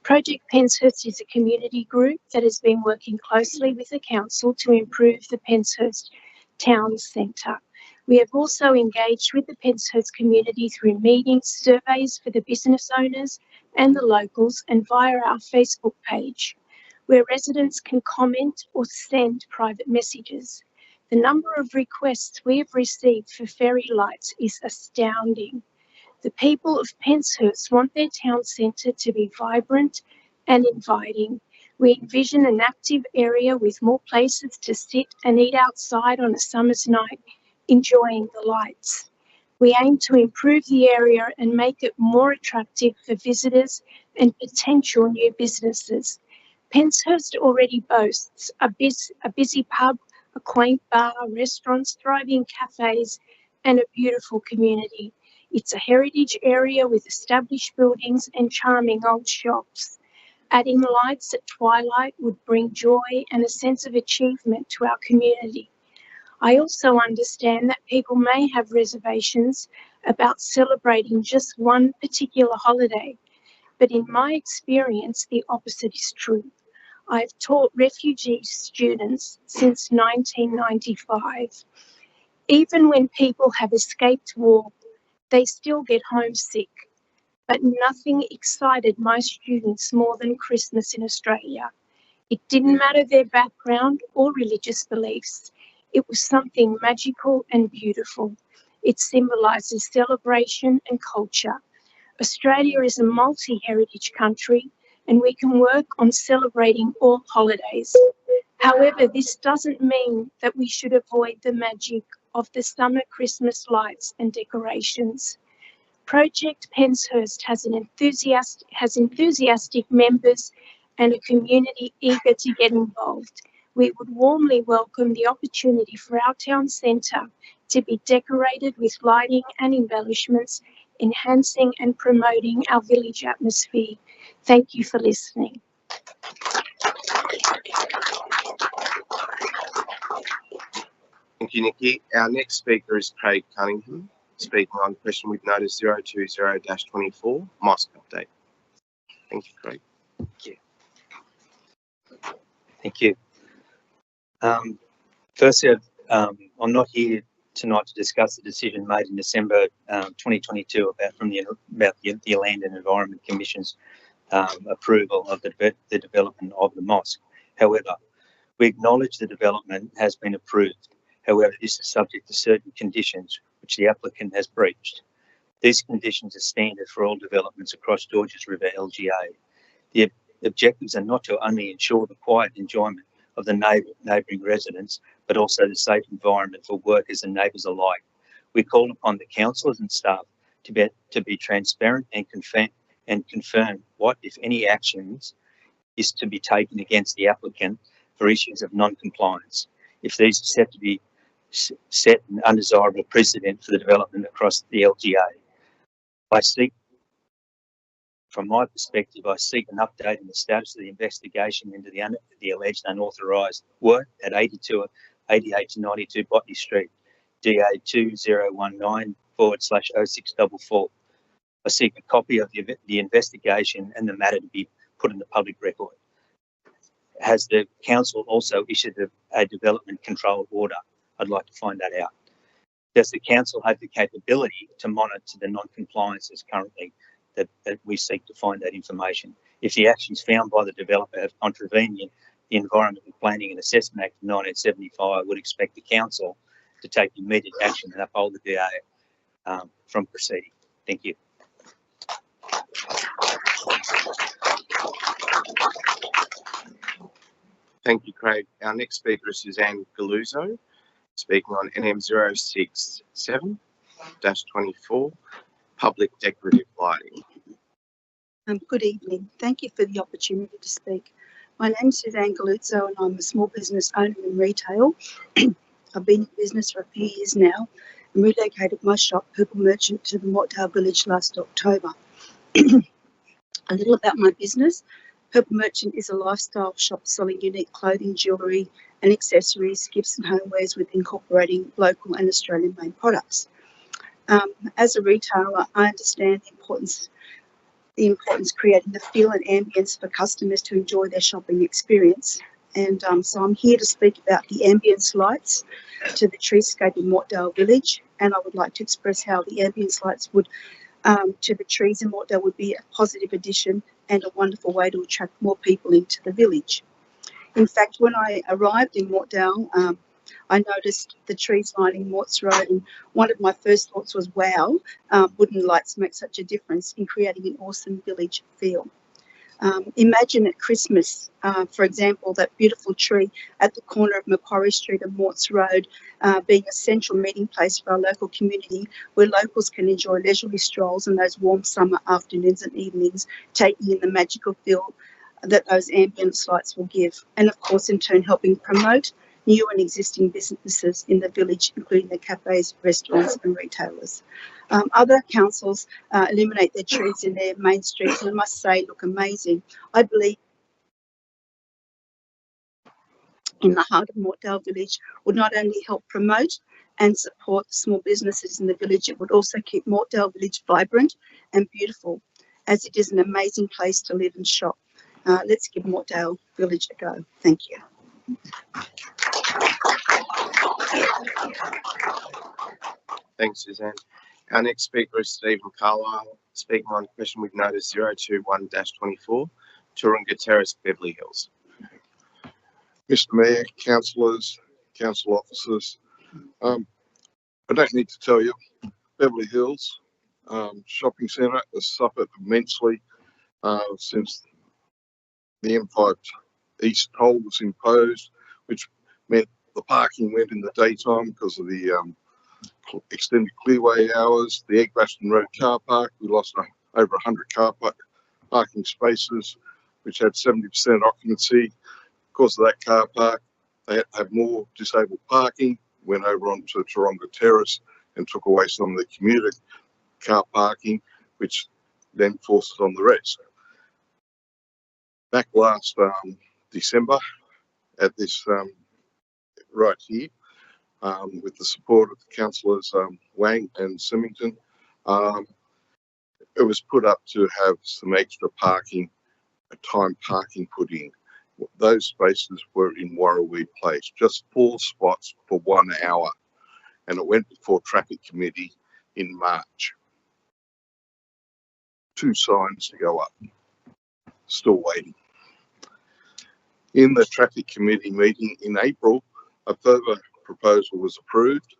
Project Penshurst is a community group that has been working closely with the council to improve the Penshurst Town Centre. We have also engaged with the Penshurst community through meetings, surveys for the business owners and the locals, and via our Facebook page, where residents can comment or send private messages. The number of requests we have received for fairy lights is astounding. The people of Penshurst want their town centre to be vibrant and inviting. We envision an active area with more places to sit and eat outside on a summer's night, enjoying the lights. We aim to improve the area and make it more attractive for visitors and potential new businesses. Penshurst already boasts a busy pub, a quaint bar, restaurants, thriving cafes, and a beautiful community. It's a heritage area with established buildings and charming old shops. Adding lights at twilight would bring joy and a sense of achievement to our community. I also understand that people may have reservations about celebrating just one particular holiday, but in my experience, the opposite is true. I've taught refugee students since 1995. Even when people have escaped war, they still get homesick. But nothing excited my students more than Christmas in Australia. It didn't matter their background or religious beliefs. It was something magical and beautiful. It symbolises celebration and culture. Australia is a multi-heritage country, and we can work on celebrating all holidays. However, this doesn't mean that we should avoid the magic of the summer Christmas lights and decorations. Project Penshurst has enthusiastic members and a community eager to get involved. We would warmly welcome the opportunity for our town centre to be decorated with lighting and embellishments, enhancing and promoting our village atmosphere. Thank you for listening. Thank you, Nikki. Our next speaker is Craig Cunningham, speaking on question with notice 020-24, mosque update. Thank you, Craig. Thank you. Firstly, I'm not here tonight to discuss the decision made in December 2022 about the Land and Environment Commission's approval of the development of the mosque. However, we acknowledge the development has been approved. However, this is subject to certain conditions which the applicant has breached. These conditions are standard for all developments across Georges River LGA. The objectives are not to only ensure the quiet enjoyment of the neighbouring residents, but also the safe environment for workers and neighbours alike. We call upon the councillors and staff to be transparent and confirm what, if any, actions is to be taken against the applicant for issues of non-compliance. If these are set to be set an undesirable precedent for the development across the LGA. From my perspective, I seek an update in the status of the investigation into the alleged unauthorised work at 88 to 92 Botany Street, DA 2019/0644. I seek a copy of the investigation and the matter to be put in the public record. Has the council also issued a development control order? I'd like to find that out. Does the council have the capability to monitor the non-compliances currently that we seek to find that information? If the actions found by the developer have contravened the Environmental Planning and Assessment Act of 1975, I would expect the council to take immediate action and uphold the DA from proceeding. Thank you. Thank you, Craig. Our next speaker is Suzanne Galuzzo, speaking on NM 067-24, public decorative lighting. Good evening. Thank you for the opportunity to speak. My name is Suzanne Galuzzo and I'm a small business owner in retail. I've been in business for a few years now and relocated my shop, Purple Merchant, to the Mortdale Village last October. A little about my business. Purple Merchant is a lifestyle shop selling unique clothing, jewellery and accessories, gifts and homewares with incorporating local and Australian-made products. As a retailer, I understand the importance creating the feel and ambience for customers to enjoy their shopping experience. And so I'm here to speak about the ambience lights to the treescape in Mortdale Village. And I would like to express how the ambience lights would to the trees in Mortdale would be a positive addition and a wonderful way to attract more people into the village. In fact, when I arrived in Mortdale, I noticed the trees lining Morts Road, and one of my first thoughts was, wow, wooden lights make such a difference in creating an awesome village feel. Imagine at Christmas, for example, that beautiful tree at the corner of Macquarie Street and Morts Road being a central meeting place for our local community, where locals can enjoy leisurely strolls in those warm summer afternoons and evenings, taking in the magical feel that those ambience lights will give, and of course in turn helping promote new and existing businesses in the village, including the cafes, restaurants and retailers. Other councils illuminate their trees in their main streets and I must say look amazing. I believe in the heart of Mortdale Village would not only help promote and support small businesses in the village, it would also keep Mortdale Village vibrant and beautiful, as it is an amazing place to live and shop. Let's give Mortdale Village a go. Thank you. Thanks, Suzanne. Our next speaker is Stephen Carlisle, speaking on question with notice 021-24, Turunga Terrace, Beverly Hills. Mr. Mayor, councillors, council officers, I don't need to tell you, Beverly Hills shopping centre has suffered immensely since the M5 East toll was imposed, which meant the parking went in the daytime because of the extended clearway hours. The Eggbaston Road car park, we lost over 100 car parking spaces, which had 70% occupancy. Because of that car park, they had to have more disabled parking, went over onto Taronga Terrace and took away some of the commuter car parking, which then forced it on the rest. Back last December at this right here, with the support of the councillors Wang and Symington, it was put up to have some extra parking, time parking put in. Those spaces were in Warrawee Place, just 4 spots for 1 hour, and it went before Traffic Committee in March. 2 signs to go up, still waiting. In the Traffic Committee meeting in April, a further proposal was approved,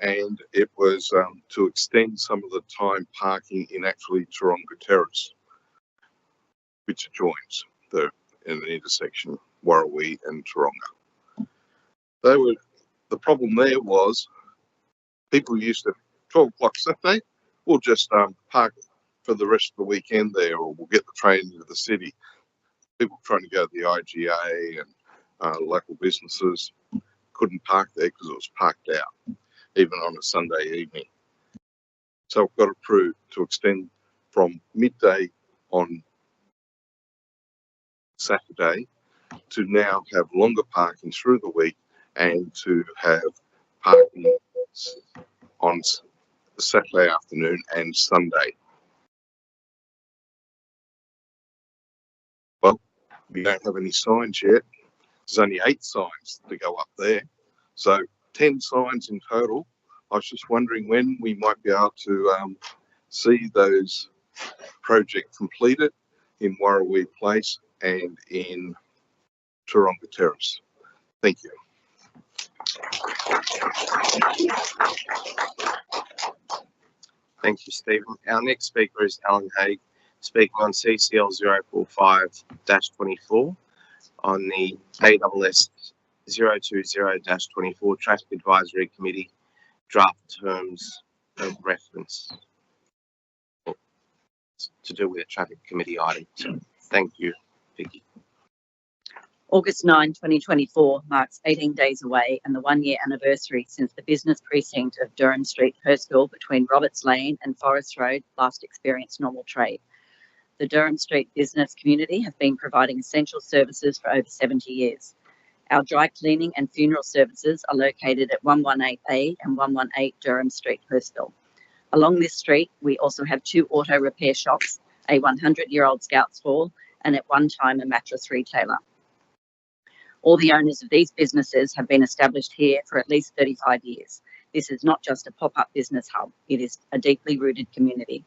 and it was to extend some of the time parking in actually Taronga Terrace, which adjoins in the intersection Warrawee and Taronga. The problem there was people used to 12 o'clock Saturday, we'll just park for the rest of the weekend there, or we'll get the train into the city. People trying to go to the IGA and local businesses couldn't park there because it was parked out, even on a Sunday evening. So it got approved to extend from midday on Saturday to now have longer parking through the week and to have parking on Saturday afternoon and Sunday. Well, we don't have any signs yet. There's only 8 signs to go up there. So 10 signs in total. I was just wondering when we might be able to see those projects completed in Warrawee Place and in Taronga Terrace. Thank you. Thank you, Stephen. Our next speaker is Alan Haig, speaking on CCL 045-24 on the ASS 020-24 Traffic Advisory Committee draft terms of reference to do with a traffic committee item. So, thank you, Vicky. August 9, 2024 marks 18 days away and the 1-year anniversary since the business precinct of Durham Street, Hurstville, between Roberts Lane and Forest Road last experienced normal trade. The Durham Street business community have been providing essential services for over 70 years. Our dry cleaning and funeral services are located at 118A and 118 Durham Street, Hurstville. Along this street, we also have 2 auto repair shops, a 100-year-old Scouts Hall, and at one time a mattress retailer. All the owners of these businesses have been established here for at least 35 years. This is not just a pop-up business hub, it is a deeply rooted community.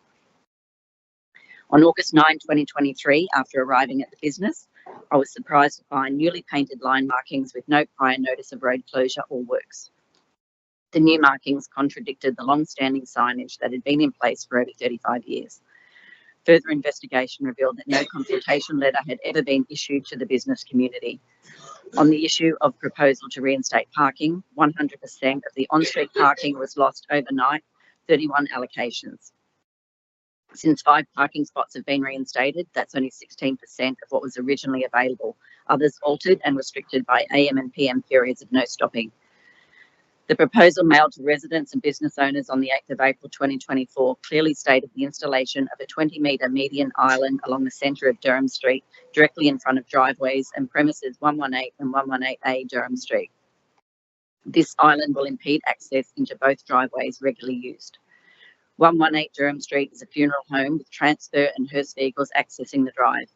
On August 9, 2023, after arriving at the business, I was surprised to find newly painted line markings with no prior notice of road closure or works. The new markings contradicted the long-standing signage that had been in place for over 35 years. Further investigation revealed that no consultation letter had ever been issued to the business community. On the issue of proposal to reinstate parking, 100% of the on-street parking was lost overnight, 31 allocations. Since 5 parking spots have been reinstated, that's only 16% of what was originally available. Others altered and restricted by AM and PM periods of no stopping. The proposal mailed to residents and business owners on the 8th of April 2024 clearly stated the installation of a 20-metre median island along the centre of Durham Street, directly in front of driveways and premises 118 and 118A Durham Street. This island will impede access into both driveways regularly used. 118 Durham Street is a funeral home with transfer and hearse vehicles accessing the drive.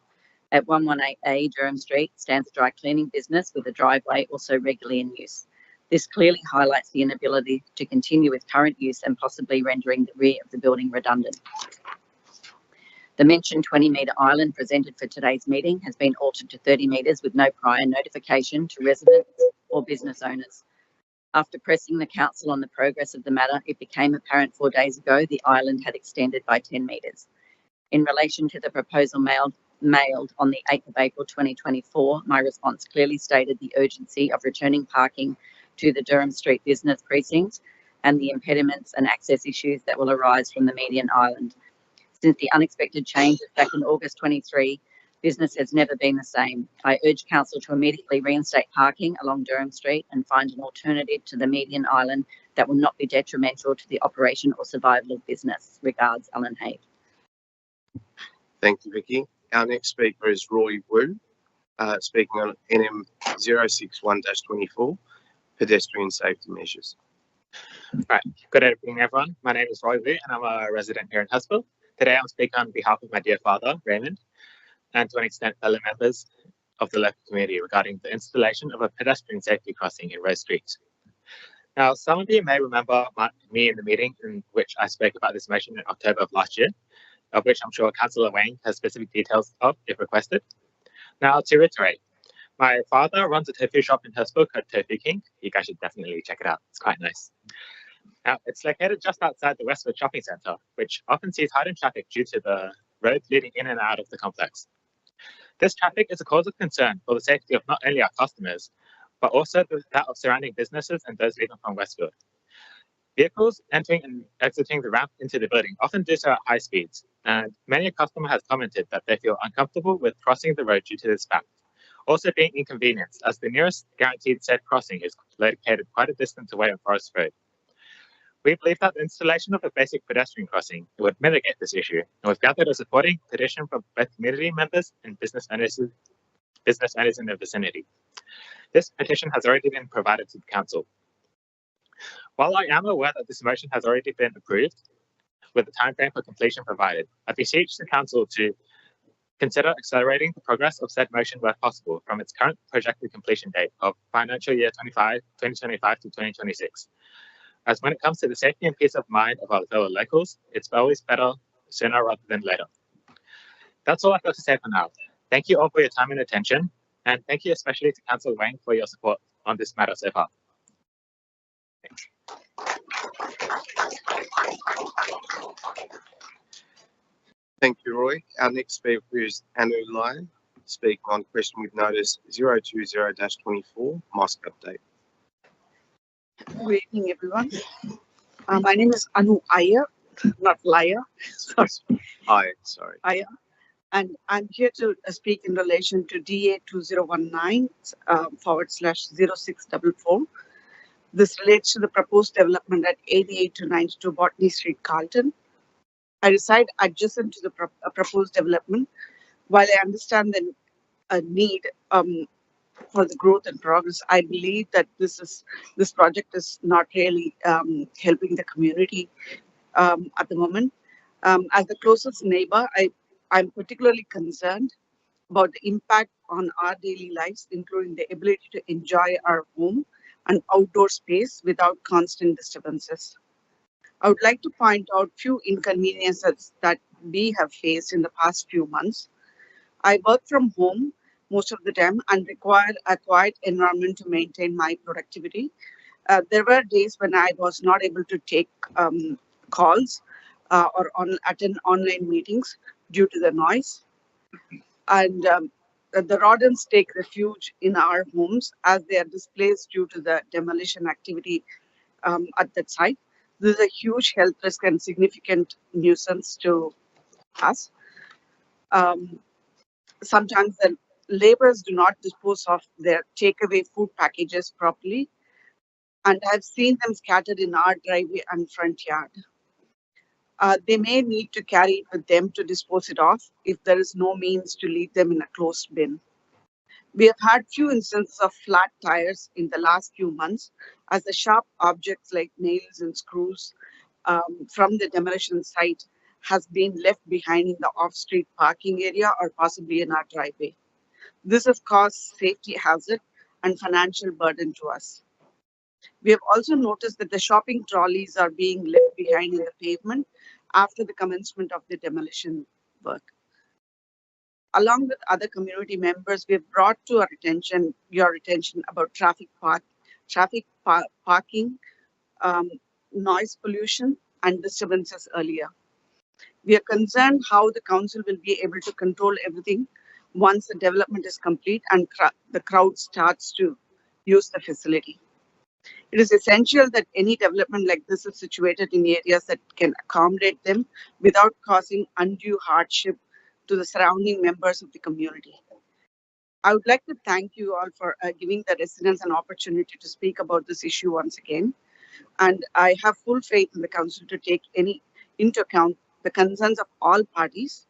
At 118A Durham Street stands a dry cleaning business with a driveway also regularly in use. This clearly highlights the inability to continue with current use and possibly rendering the rear of the building redundant. The mentioned 20-metre island presented for today's meeting has been altered to 30 metres with no prior notification to residents or business owners. After pressing the council on the progress of the matter, it became apparent 4 days ago the island had extended by 10 metres. In relation to the proposal mailed on the 8th of April 2024, my response clearly stated the urgency of returning parking to the Durham Street business precinct and the impediments and access issues that will arise from the median island. Since the unexpected changes back in August 23, Business has never been the same. I urge Council to immediately reinstate parking along Durham Street and find an alternative to the median island that will not be detrimental to the operation or survival of business. Regards, Alan Hay. Thank you, Vicky. Our next speaker is Roy Wu, speaking on NM 061-24, pedestrian safety measures. Right. Good evening, everyone. My name is Roy Wu, and I'm a resident here in Hurstville. Today, I'm speaking on behalf of my dear father, Raymond, and to an extent, fellow members of the local community regarding the installation of a pedestrian safety crossing in Rose Street. Now, some of you may remember me in the meeting in which I spoke about this motion in October of last year, of which I'm sure Councillor Wang has specific details of if requested. Now, to reiterate, my father runs a tofu shop in Hurstville called Tofu King. You guys should definitely check it out. It's quite nice. Now, it's located just outside the Westwood Shopping Centre, which often sees heightened traffic due to the roads leading in and out of the complex. This traffic is a cause of concern for the safety of not only our customers, but also that of surrounding businesses and those leaving from Westfield. Vehicles entering and exiting the ramp into the building often do so at high speeds, and many a customer has commented that they feel uncomfortable with crossing the road due to this fact, also being inconvenienced as the nearest guaranteed said crossing is located quite a distance away on Forest Road. We believe that the installation of a basic pedestrian crossing would mitigate this issue, and we've gathered a supporting petition from both community members and business owners in the vicinity. This petition has already been provided to the council. While I am aware that this motion has already been approved, with the timeframe for completion provided, I beseech the council to consider accelerating the progress of said motion where possible from its current projected completion date of financial year 2025 to 2026. As when it comes to the safety and peace of mind of our fellow locals, it's always better sooner rather than later. That's all I've got to say for now. Thank you all for your time and attention, and thank you especially to Councillor Wang for your support on this matter so far. Thanks. Thank you, Roy. Our next speaker is Anu Lai, speaking on question with notice 020-24, mosque update. Good evening, everyone. My name is Anu Iyer, not Liar. Sorry. Iyer, sorry. Iyer. And I'm here to speak in relation to DA 2019/0644. This relates to the proposed development at 88 to 92 Botany Street, Carlton. I reside adjacent to the proposed development. While I understand the need for the growth and progress, I believe that this project is not really helping the community at the moment. As the closest neighbor, I'm particularly concerned about the impact on our daily lives, including the ability to enjoy our home and outdoor space without constant disturbances. I would like to point out few inconveniences that we have faced in the past few months. I work from home most of the time and require a quiet environment to maintain my productivity. There were days when I was not able to take calls or attend online meetings due to the noise. And the rodents take refuge in our homes as they are displaced due to the demolition activity at that site. This is a huge health risk and significant nuisance to us. Sometimes the laborers do not dispose of their takeaway food packages properly, and I've seen them scattered in our driveway and front yard. They may need to carry it with them to dispose it off if there is no means to leave them in a closed bin. We have had few instances of flat tires in the last few months as the sharp objects like nails and screws from the demolition site has been left behind in the off-street parking area or possibly in our driveway. This has caused safety hazard and financial burden to us. We have also noticed that the shopping trolleys are being left behind in the pavement after the commencement of the demolition work. Along with other community members, we have brought to your attention about parking, noise pollution, and disturbances earlier. We are concerned how the council will be able to control everything once the development is complete and the crowd starts to use the facility. It is essential that any development like this is situated in areas that can accommodate them without causing undue hardship to the surrounding members of the community. I would like to thank you all for giving the residents an opportunity to speak about this issue once again. And I have full faith in the council to take into account the concerns of all parties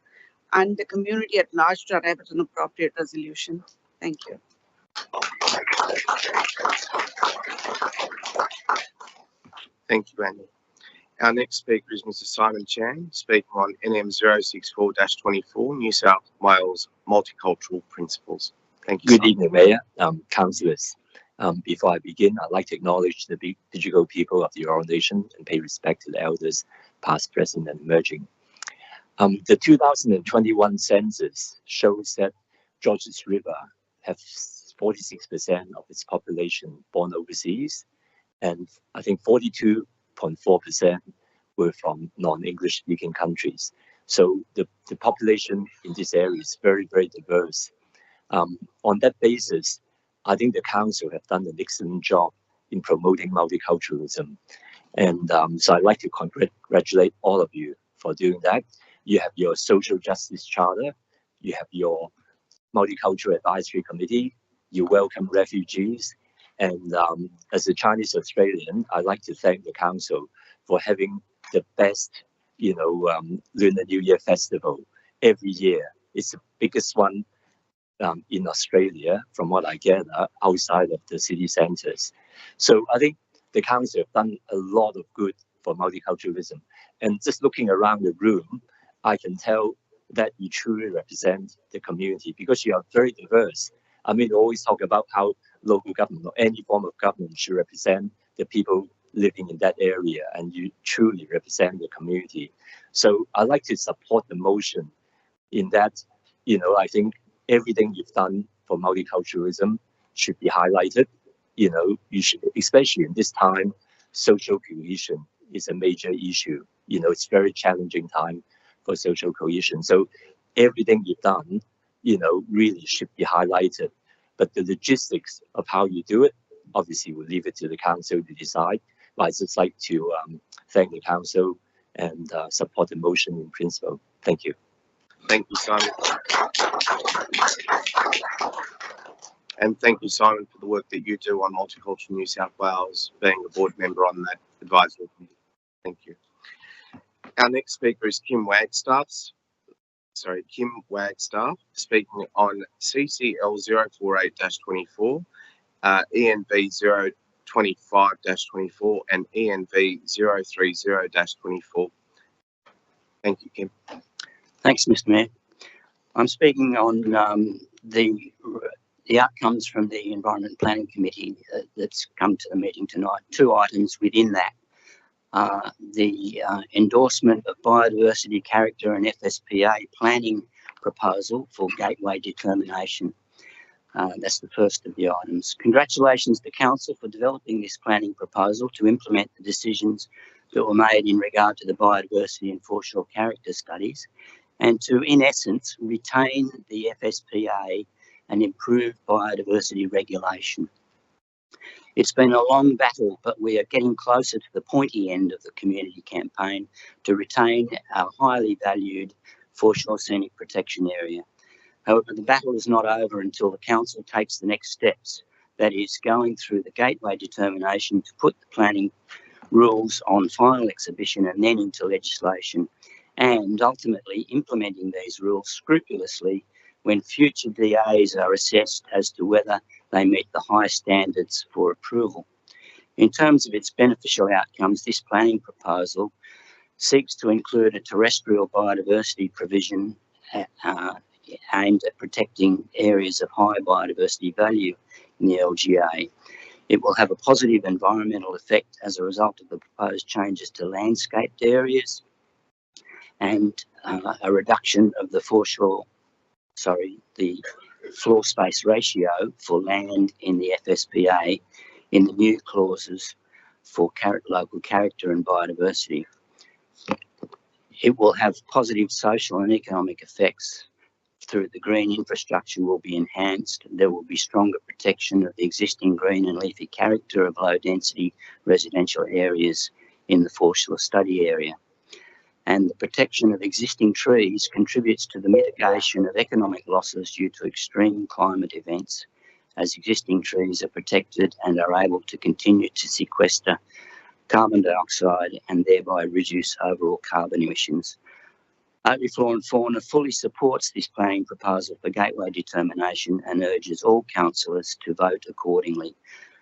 and the community at large to arrive at an appropriate resolution. Thank you. Thank you, Andy. Our next speaker is Mr. Simon Chan, speaking on NM 064-24, New South Wales Multicultural Principles. Thank you. Good Simon. evening, Mayor, councillors. Before I begin, I'd like to acknowledge the Digital people of the Eora Nation and pay respect to the elders, past, present, and emerging. The 2021 census shows that Georges River has 46% of its population born overseas, and I think 42.4% were from non-English speaking countries. So the population in this area is very, very diverse. On that basis, I think the council have done an excellent job in promoting multiculturalism. And so I'd like to congratulate all of you for doing that. You have your social justice charter, you have your multicultural advisory committee, you welcome refugees. And as a Chinese Australian, I'd like to thank the council for having the best, Lunar New Year festival every year. It's the biggest one in Australia, from what I gather, outside of the city centres. So I think the council have done a lot of good for multiculturalism. And just looking around the room, I can tell that you truly represent the community because you are very diverse. I mean, we always talk about how local government or any form of government should represent the people living in that area, and you truly represent the community. So I'd like to support the motion in that, I think everything you've done for multiculturalism should be highlighted. You should, especially in this time, social cohesion is a major issue. It's a very challenging time for social cohesion. So everything you've done, really should be highlighted. But the logistics of how you do it, obviously we'll leave it to the council to decide. But I'd just like to thank the council and support the motion in principle. Thank you. Thank you, Simon. And thank you, Simon, for the work that you do on Multicultural New South Wales, being a board member on that advisory committee. Thank you. Our next speaker is Kim Wagstaff, speaking on CCL 048-24, ENV 025-24, and ENV 030-24. Thank you, Kim. Thanks, Mr. Mayor. I'm speaking on the outcomes from the Environment Planning Committee that's come to the meeting tonight. Two items within that. The endorsement of biodiversity character and FSPA planning proposal for gateway determination. That's the first of the items. Congratulations to Council for developing this planning proposal to implement the decisions that were made in regard to the biodiversity and foreshore character studies, and to, in essence, retain the FSPA and improve biodiversity regulation. It's been a long battle, but we are getting closer to the pointy end of the community campaign to retain our highly valued foreshore scenic protection area. However, the battle is not over until the council takes the next steps, that is, going through the gateway determination to put the planning rules on final exhibition and then into legislation, and ultimately implementing these rules scrupulously when future DAs are assessed as to whether they meet the high standards for approval. In terms of its beneficial outcomes, this planning proposal seeks to include a terrestrial biodiversity provision aimed at protecting areas of high biodiversity value in the LGA. It will have a positive environmental effect as a result of the proposed changes to landscaped areas and a reduction of the the floor space ratio for land in the FSPA in the new clauses for local character and biodiversity. It will have positive social and economic effects through the green infrastructure will be enhanced. There will be stronger protection of the existing green and leafy character of low density residential areas in the foreshore study area. and the protection of existing trees contributes to the mitigation of economic losses due to extreme climate events, as existing trees are protected and are able to continue to sequester carbon dioxide and thereby reduce overall carbon emissions. Oatley Flora and Fauna fully supports this planning proposal for gateway determination and urges all councillors to vote accordingly.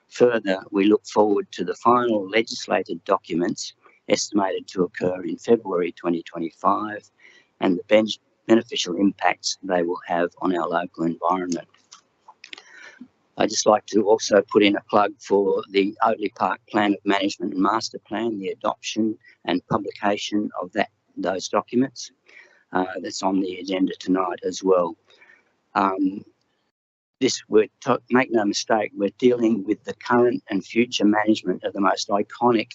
Further, we look forward to the final legislated documents estimated to occur in February 2025 and the beneficial impacts they will have on our local environment. I'd just like to also put in a plug for the Oatley Park Plan of Management and Master Plan, the adoption and publication of those documents. That's on the agenda tonight as well. Make no mistake, we're dealing with the current and future management of the most iconic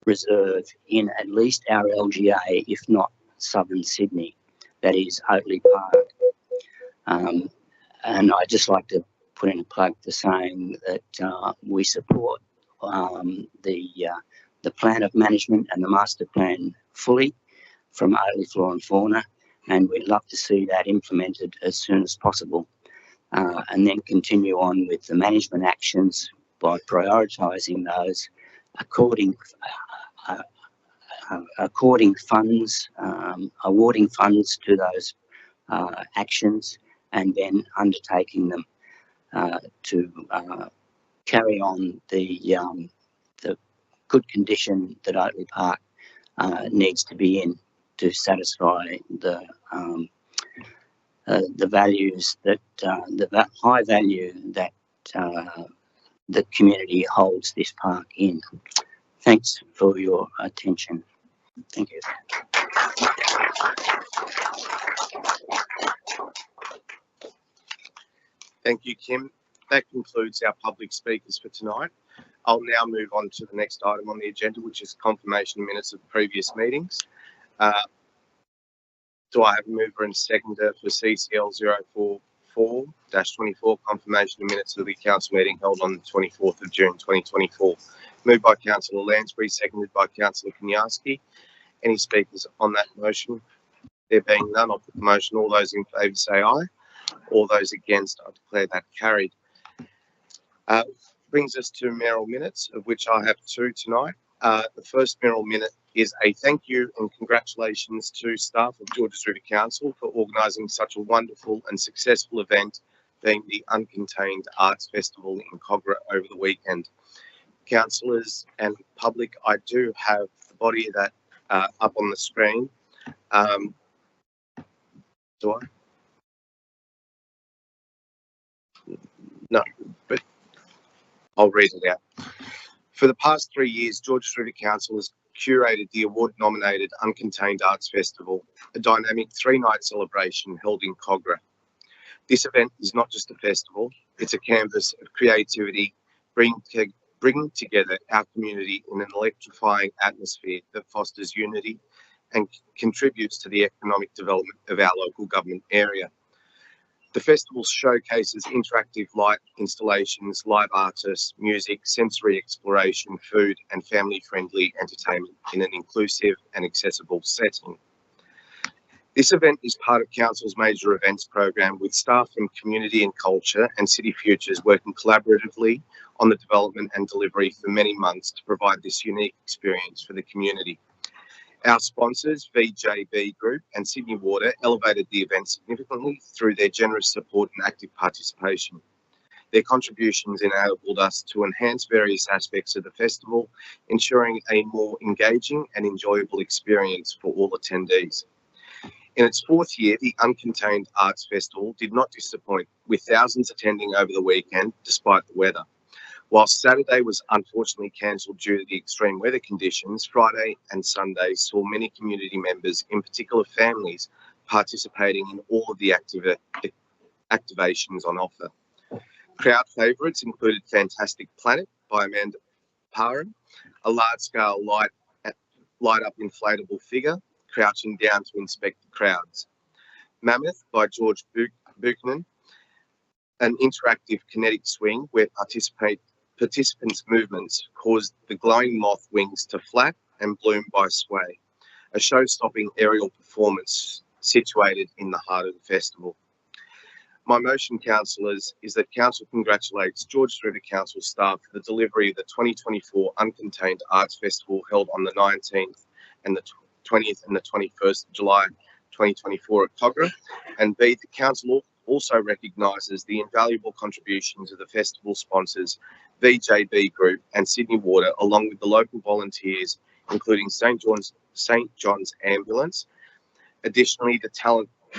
reserve in at least our LGA, if not southern Sydney, that is Oatley Park. And I'd just like to put in a plug for saying that we support the plan of management and the master plan fully from Oatley Flora and Fauna, and we'd love to see that implemented as soon as possible, and then continue on with the management actions by prioritising those awarding funds to those actions, and then undertaking them to carry on the good condition that Oatley Park needs to be in to satisfy the values that the high value that the community holds this park in. Thanks for your attention. Thank you. Thank you, Kim. That concludes our public speakers for tonight. I'll now move on to the next item on the agenda, which is confirmation minutes of previous meetings. Do I have a mover and seconder for CCL 044-24, confirmation of minutes of the council meeting held on the 24th of June 2024? Moved by Councillor Lansbury, seconded by Councillor Kaniarski. Any speakers on that motion? There being none, I'll put the motion. All those in favour say aye. All those against, I declare that carried. Brings us to mayoral minutes, of which I have two tonight. The first mayoral minute is a thank you and congratulations to staff of Georges River Council for organising such a wonderful and successful event, being the Uncontained Arts Festival in Cogra over the weekend. Councillors and public, I do have the body of that up on the screen. Do I? No, but I'll read it out. For the past 3 years, Georges River Council has curated the award-nominated Uncontained Arts Festival, a dynamic 3-night celebration held in Cogra. This event is not just a festival, it's a canvas of creativity, bringing together our community in an electrifying atmosphere that fosters unity and contributes to the economic development of our local government area. The festival showcases interactive light installations, live artists, music, sensory exploration, food and family-friendly entertainment in an inclusive and accessible setting. This event is part of Council's major events program, with staff from Community and Culture and City Futures working collaboratively on the development and delivery for many months to provide this unique experience for the community. Our sponsors, VJB Group and Sydney Water, elevated the event significantly through their generous support and active participation. Their contributions enabled us to enhance various aspects of the festival, ensuring a more engaging and enjoyable experience for all attendees. In its 4th year, the Uncontained Arts Festival did not disappoint, with thousands attending over the weekend despite the weather. While Saturday was unfortunately cancelled due to the extreme weather conditions, Friday and Sunday saw many community members, in particular families, participating in all of the activations on offer. Crowd favourites included Fantastic Planet by Amanda Parham, a large-scale light-up inflatable figure crouching down to inspect the crowds. Mammoth by George Buchanan, an interactive kinetic swing where participants' movements caused the glowing moth wings to flap and bloom by sway. a show-stopping aerial performance situated in the heart of the festival. My motion, councillors, is that Council congratulates Georges River Council staff for the delivery of the 2024 Uncontained Arts Festival held on the 19th and the 20th and the 21st of July 2024 at Kogarah, and B, the Council also recognises the invaluable contributions of the festival sponsors VJB Group and Sydney Water, along with the local volunteers, including St John's Ambulance. Additionally, the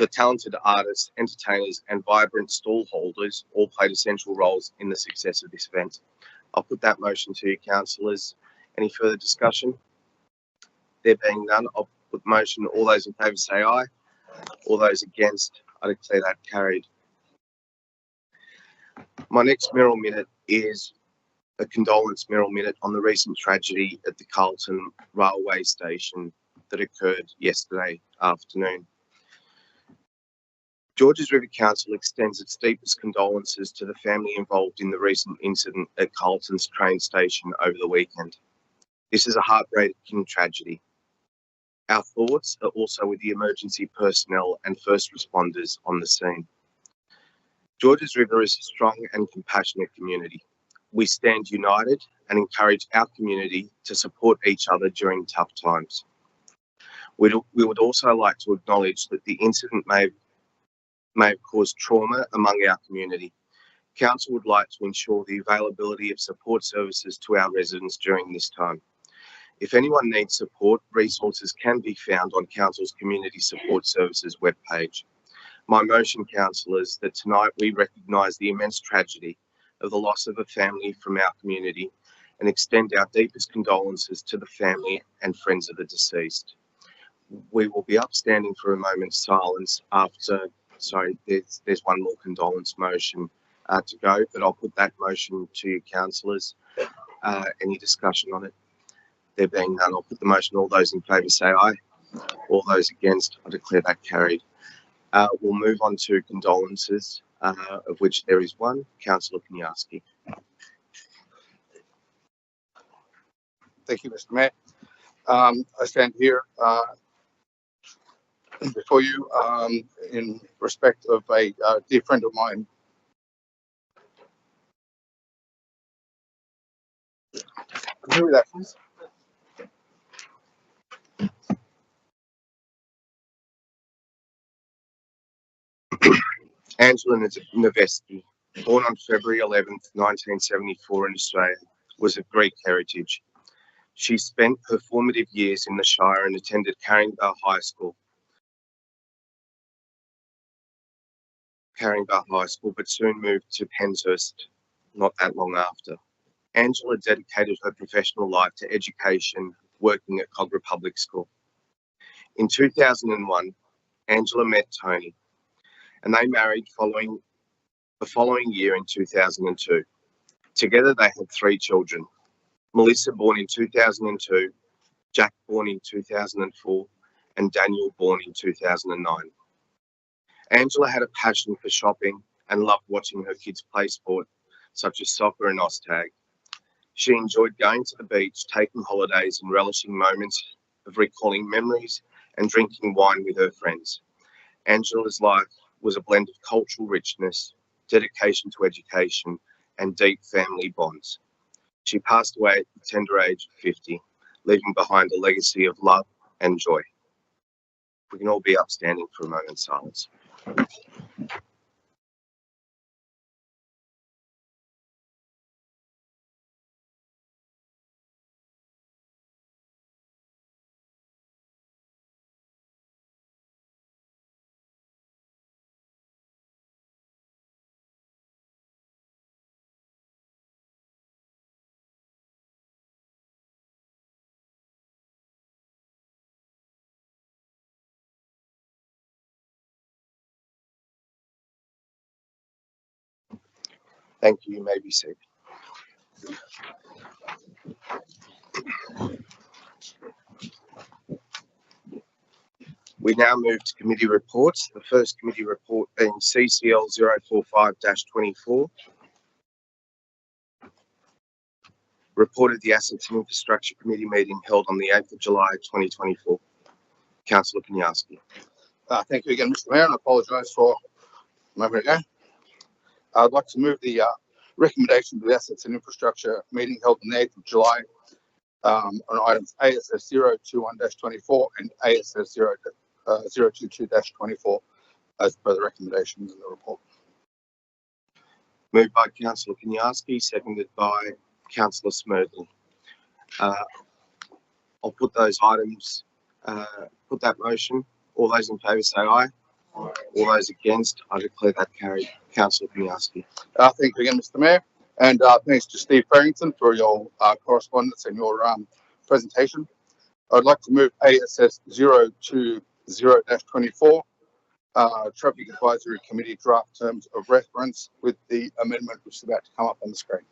talented artists, entertainers and vibrant stall holders all played essential roles in the success of this event. I'll put that motion to you, councillors. Any further discussion? There being none, I'll put the motion. All those in favour say aye. All those against, I declare that carried. My next Mirror Minute is a condolence Mirror Minute on the recent tragedy at the Carlton railway station that occurred yesterday afternoon. Georges River Council extends its deepest condolences to the family involved in the recent incident at Carlton's train station over the weekend. This is a heartbreaking tragedy. Our thoughts are also with the emergency personnel and first responders on the scene. Georges River is a strong and compassionate community. We stand united and encourage our community to support each other during tough times. We would also like to acknowledge that the incident may have caused trauma among our community. Council would like to ensure the availability of support services to our residents during this time. If anyone needs support, resources can be found on Council's Community Support Services webpage. My motion, councillors, that tonight we recognise the immense tragedy of the loss of a family from our community and extend our deepest condolences to the family and friends of the deceased. We will be upstanding for a moment's silence after, sorry, there's one more condolence motion to go, but I'll put that motion to you, councillors. Any discussion on it? There being none, I'll put the motion. All those in favour say aye. All those against, I declare that carried. We'll move on to condolences, of which there is one. Councillor Kaniarski. Thank you, Mr. Mayor. I stand here before you in respect of a dear friend of mine. Can you hear that, please? Angela Noveski, born on February 11th, 1974 in Australia, was of Greek heritage. She spent her formative years in the Shire and attended Caringbah High School, but soon moved to Penshurst not that long after. Angela dedicated her professional life to education, working at Kogarah Public School. In 2001, Angela met Tony, and they married the following year in 2002. Together they had 3 children: Melissa, born in 2002, Jack, born in 2004, and Daniel, born in 2009. Angela had a passion for shopping and loved watching her kids play sport, such as soccer and Ostag. She enjoyed going to the beach, taking holidays and relishing moments of recalling memories and drinking wine with her friends. Angela's life was a blend of cultural richness, dedication to education, and deep family bonds. She passed away at the tender age of 50, leaving behind a legacy of love and joy. We can all be upstanding for a moment's silence. Thank you. You may be seated. We now move to committee reports. The first committee report being CCL 045-24. Report of the Assets and Infrastructure Committee meeting held on the 8th of July 2024. Councillor Kaniarski. Thank you again, Mr. Mayor, and I apologise for a moment ago. I'd like to move the recommendation to the Assets and Infrastructure meeting held on the 8th of July on items ASS 021-24 and ASS 022-24 as per the recommendations in the report. Moved by Councillor Kaniarski, seconded by Councillor Smerdley. I'll put those items, put that motion. All those in favour say aye. All those against, I declare that carried. Councillor Kaniarski. Thank you again, Mr. Mayor, and thanks to Steve Farrington for your correspondence and your presentation. I'd like to move ASS 020-24, Traffic Advisory Committee draft terms of reference with the amendment which is about to come up on the screen.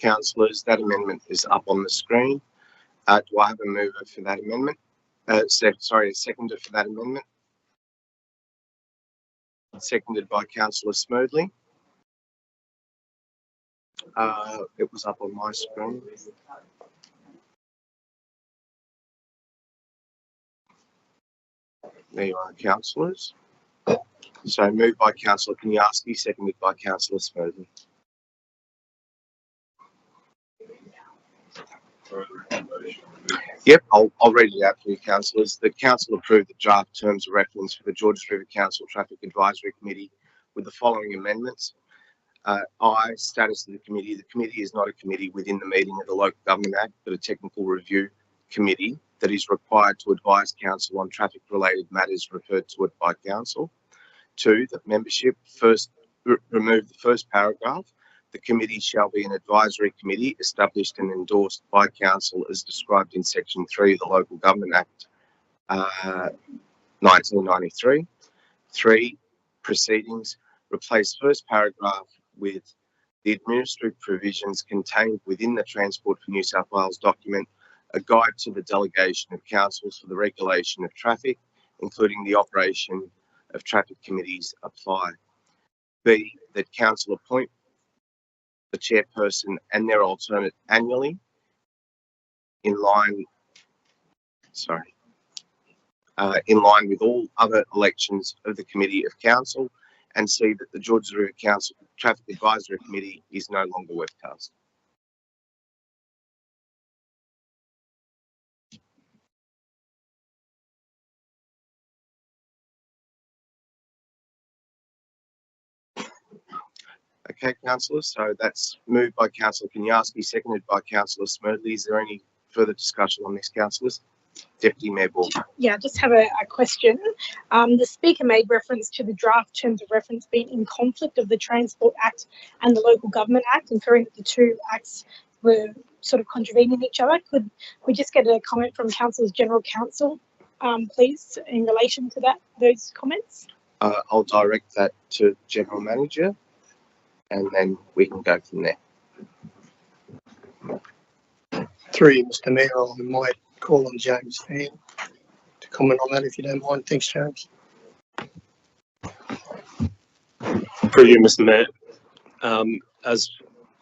Councillors, that amendment is up on the screen. Do I have a mover for that amendment? A seconder for that amendment. Seconded by Councillor Smerdley. It was up on my screen. There you are, councillors. So moved by Councillor Kaniarski, seconded by Councillor Smerdley. Yep, I'll read it out for you, councillors. The council approved the draft terms of reference for the Georges River Council Traffic Advisory Committee with the following amendments. I, status of the committee. The committee is not a committee within the meaning of the Local Government Act, but a technical review committee that is required to advise council on traffic-related matters referred to it by council. 2, that membership remove the first paragraph. The committee shall be an advisory committee established and endorsed by council as described in section 3 of the Local Government Act 1993. 3, proceedings, replace first paragraph with the administrative provisions contained within the Transport for New South Wales document, a guide to the delegation of councils for the regulation of traffic, including the operation of traffic committees apply. B, that council appoint the chairperson and their alternate annually in line with all other elections of the Committee of Council, and see that the Georges River Council Traffic Advisory Committee is no longer webcast. Okay, councillors, so that's moved by Councillor Kaniarski, seconded by Councillor Smerdley. Is there any further discussion on this, councillors? Deputy Mayor Ball. Yeah, I just have a question. The Speaker made reference to the draft terms of reference being in conflict of the Transport Act and the Local Government Act, inferring that the two acts were sort of contravening each other. Could we just get a comment from Council's General Counsel, please, in relation to those comments? I'll direct that to General Manager, and then we can go from there. Through you, Mr. Mayor, I might call on James Fan to comment on that, if you don't mind. Thanks, James. Through you, Mr. Mayor. As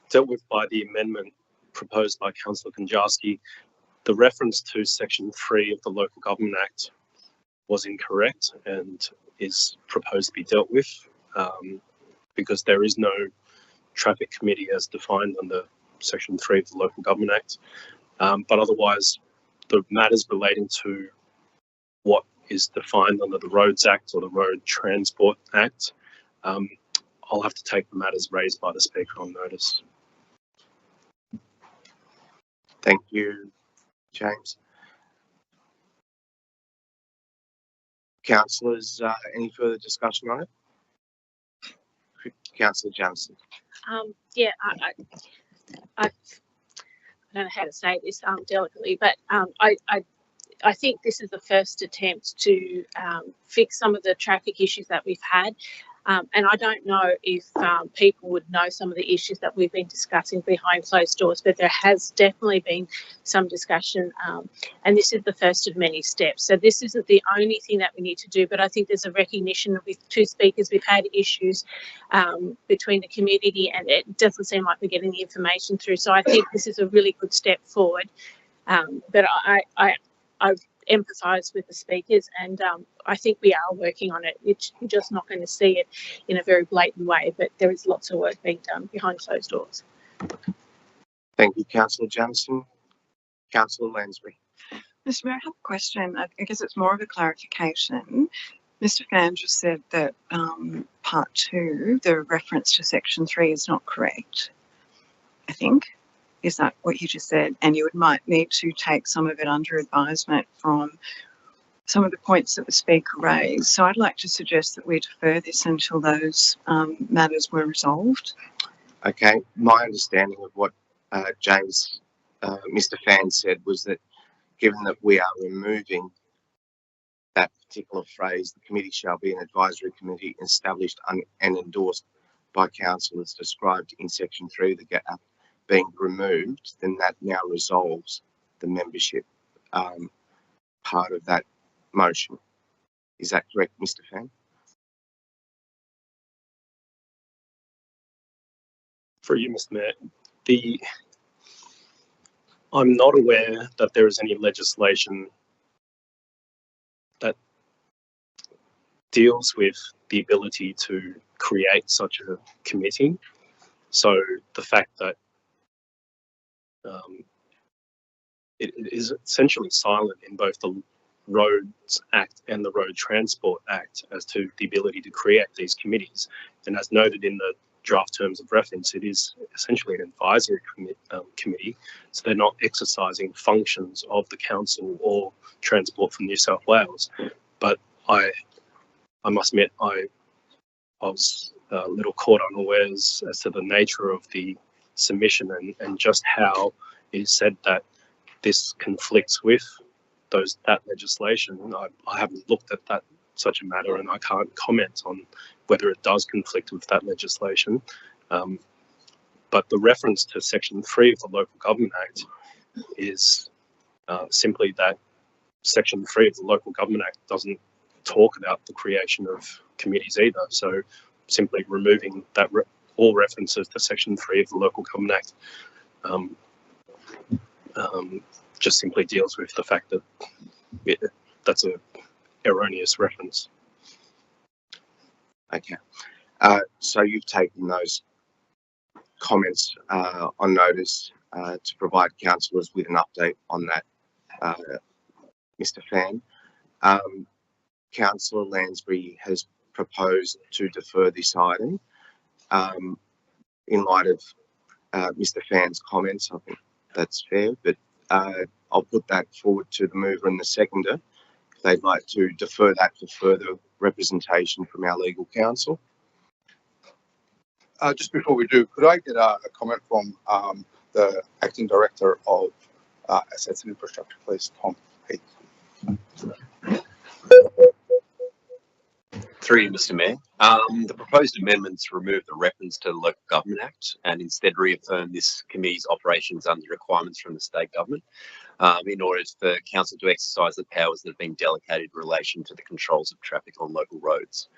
dealt with by the amendment proposed by Councillor Kaniarski, the reference to Section 3 of the Local Government Act was incorrect and is proposed to be dealt with because there is no traffic committee as defined under Section 3 of the Local Government Act. But otherwise, the matters relating to what is defined under the Roads Act or the Road Transport Act, I'll have to take the matters raised by the Speaker on notice. Thank you, James. Councillors, any further discussion on it? Councillor Johnson. Yeah, I don't know how to say this delicately, but I think this is the first attempt to fix some of the traffic issues that we've had. And I don't know if people would know some of the issues that we've been discussing behind closed doors, but there has definitely been some discussion, and this is the first of many steps. So this isn't the only thing that we need to do, but I think there's a recognition with two speakers. We've had issues between the community, and it doesn't seem like we're getting the information through. So I think this is a really good step forward. But I empathise with the speakers, and I think we are working on it. You're just not going to see it in a very blatant way, but there is lots of work being done behind closed doors. Thank you, Councillor Jamieson. Councillor Lansbury. Mr. Mayor, I have a question. I guess it's more of a clarification. Mr. Fan just said that part 2, the reference to section 3 is not correct, I think. Is that what you just said? And you might need to take some of it under advisement from some of the points that the speaker raised. So I'd like to suggest that we defer this until those matters were resolved. Okay, my understanding of what Mr. Fan said was that given that we are removing that particular phrase, the committee shall be an advisory committee established and endorsed by council as described in section 3 of the GAP, being removed, then that now resolves the membership part of that motion. Is that correct, Mr. Fan? For you, Mr. Mayor, I'm not aware that there is any legislation that deals with the ability to create such a committee. So the fact that it is essentially silent in both the Roads Act and the Road Transport Act as to the ability to create these committees. And as noted in the draft terms of reference, it is essentially an advisory committee, so they're not exercising functions of the council or Transport for New South Wales. But I must admit, I was a little caught unawares as to the nature of the submission and just how it is said that this conflicts with that legislation. I haven't looked at such a matter, and I can't comment on whether it does conflict with that legislation. But the reference to section 3 of the Local Government Act is simply that section 3 of the Local Government Act doesn't talk about the creation of committees either. So simply removing that all references to section 3 of the Local Government Act just simply deals with the fact that that's a erroneous reference. Okay, so you've taken those comments on notice to provide councillors with an update on that, Mr. Fan. Councillor Lansbury has proposed to defer this item in light of Mr. Fan's comments. I think that's fair, but I'll put that forward to the mover and the seconder if they'd like to defer that for further representation from our legal counsel. Just before we do, could I get a comment from the Acting Director of Assets and Infrastructure, please, Tom Heath? Through you, Mr. Mayor. The proposed amendments remove the reference to the Local Government Act and instead reaffirm this committee's operations under requirements from the state government in order for council to exercise the powers that have been delegated in relation to the controls of traffic on local roads.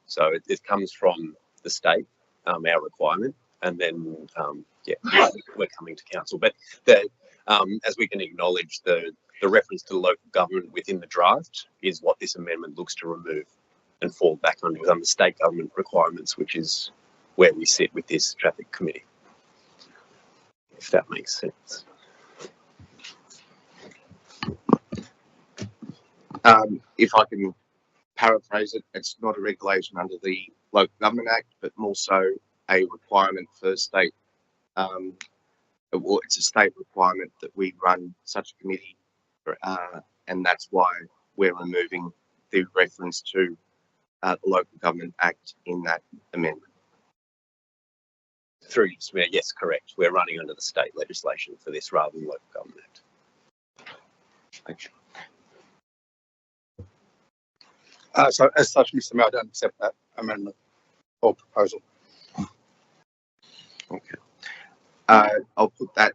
So it comes from the state, our requirement, and then we're coming to council. But as we can acknowledge, the reference to the local government within the draft is what this amendment looks to remove and fall back under state government requirements, which is where we sit with this traffic committee, if that makes sense. If I can paraphrase it, it's not a regulation under the Local Government Act, but more so a requirement for state, well, it's a state requirement that we run such a committee, and that's why we're removing the reference to the Local Government Act in that amendment. Through you, Mr. Mayor, yes, correct. We're running under the state legislation for this rather than Local Government Act. Thank you. So as such, Mr. Mayor, I don't accept that amendment. or proposal. Okay. I'll put that.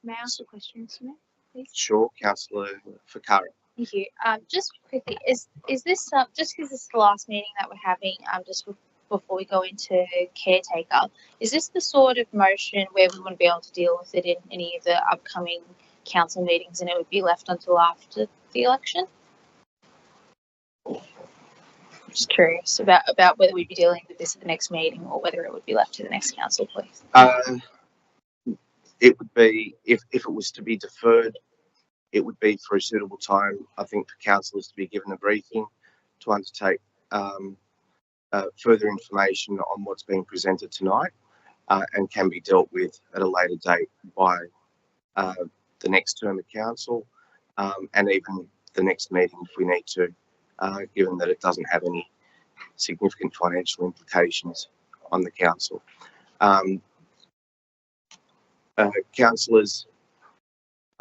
May I ask a question, Mr. Mayor, please? Sure, Councillor Fakara. Thank you. Just quickly, is this just because this is the last meeting that we're having? Before we go into caretaker, is this the sort of motion where we wouldn't be able to deal with it in any of the upcoming council meetings, and it would be left until after the election? Just curious about whether we'd be dealing with this at the next meeting or whether it would be left to the next council, please. It would be, if it was to be deferred, it would be for a suitable time, I think, for councillors to be given a briefing to undertake further information on what's being presented tonight, and can be dealt with at a later date by the next term of council, and even the next meeting if we need to, given that it doesn't have any significant financial implications on the council. Councillors,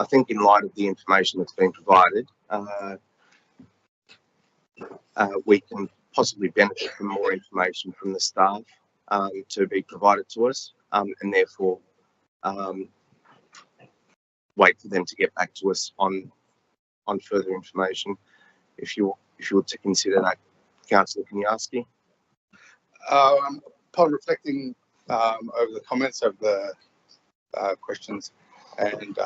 I think in light of the information that's been provided, we can possibly benefit from more information from the staff to be provided to us, and therefore wait for them to get back to us on further information. If you were to consider that, Councillor Kaniarski. Upon reflecting over the comments of the questions, and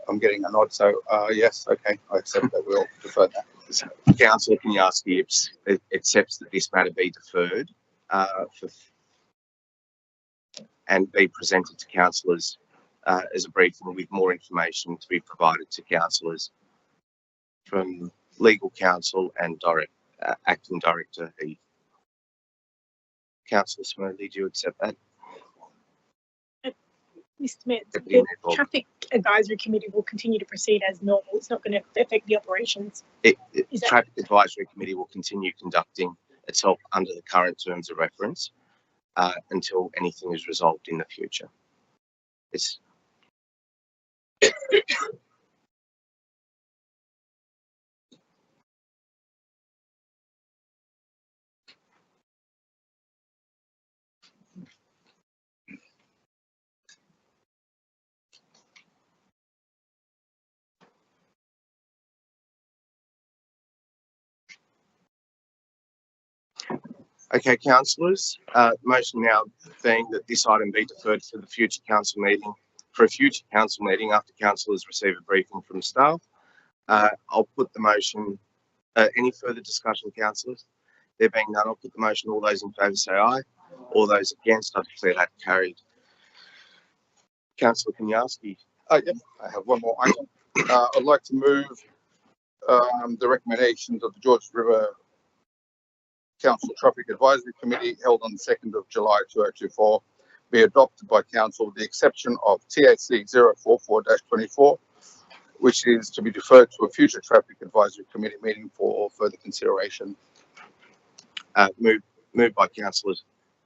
I'm getting a nod, so yes, okay, I accept that. We'll defer that. So, Councillor Kaniarski accepts that this matter be deferred and be presented to councillors as a briefing with more information to be provided to councillors from legal counsel and acting director Heath. Councillor Smedley, do you accept that? Mr. Mayor, the Traffic Advisory Committee will continue to proceed as normal. It's not going to affect the operations. The Traffic Advisory Committee will continue conducting itself under the current terms of reference until anything is resolved in the future. It's okay, councillors. Motion now being that this item be deferred for the future council meeting. For a future council meeting, after councillors receive a briefing from staff, I'll put the motion. Any further discussion, councillors? There being none, I'll put the motion. All those in favour say aye. All those against, I declare that carried. Councillor Kaniarski. Yeah, I have one more item. I'd like to move the recommendations of the Georges River Council Traffic Advisory Committee held on the 2nd of July 2024 be adopted by council with the exception of TAC 044-24, which is to be deferred to a future Traffic Advisory Committee meeting for further consideration. Moved by Councillor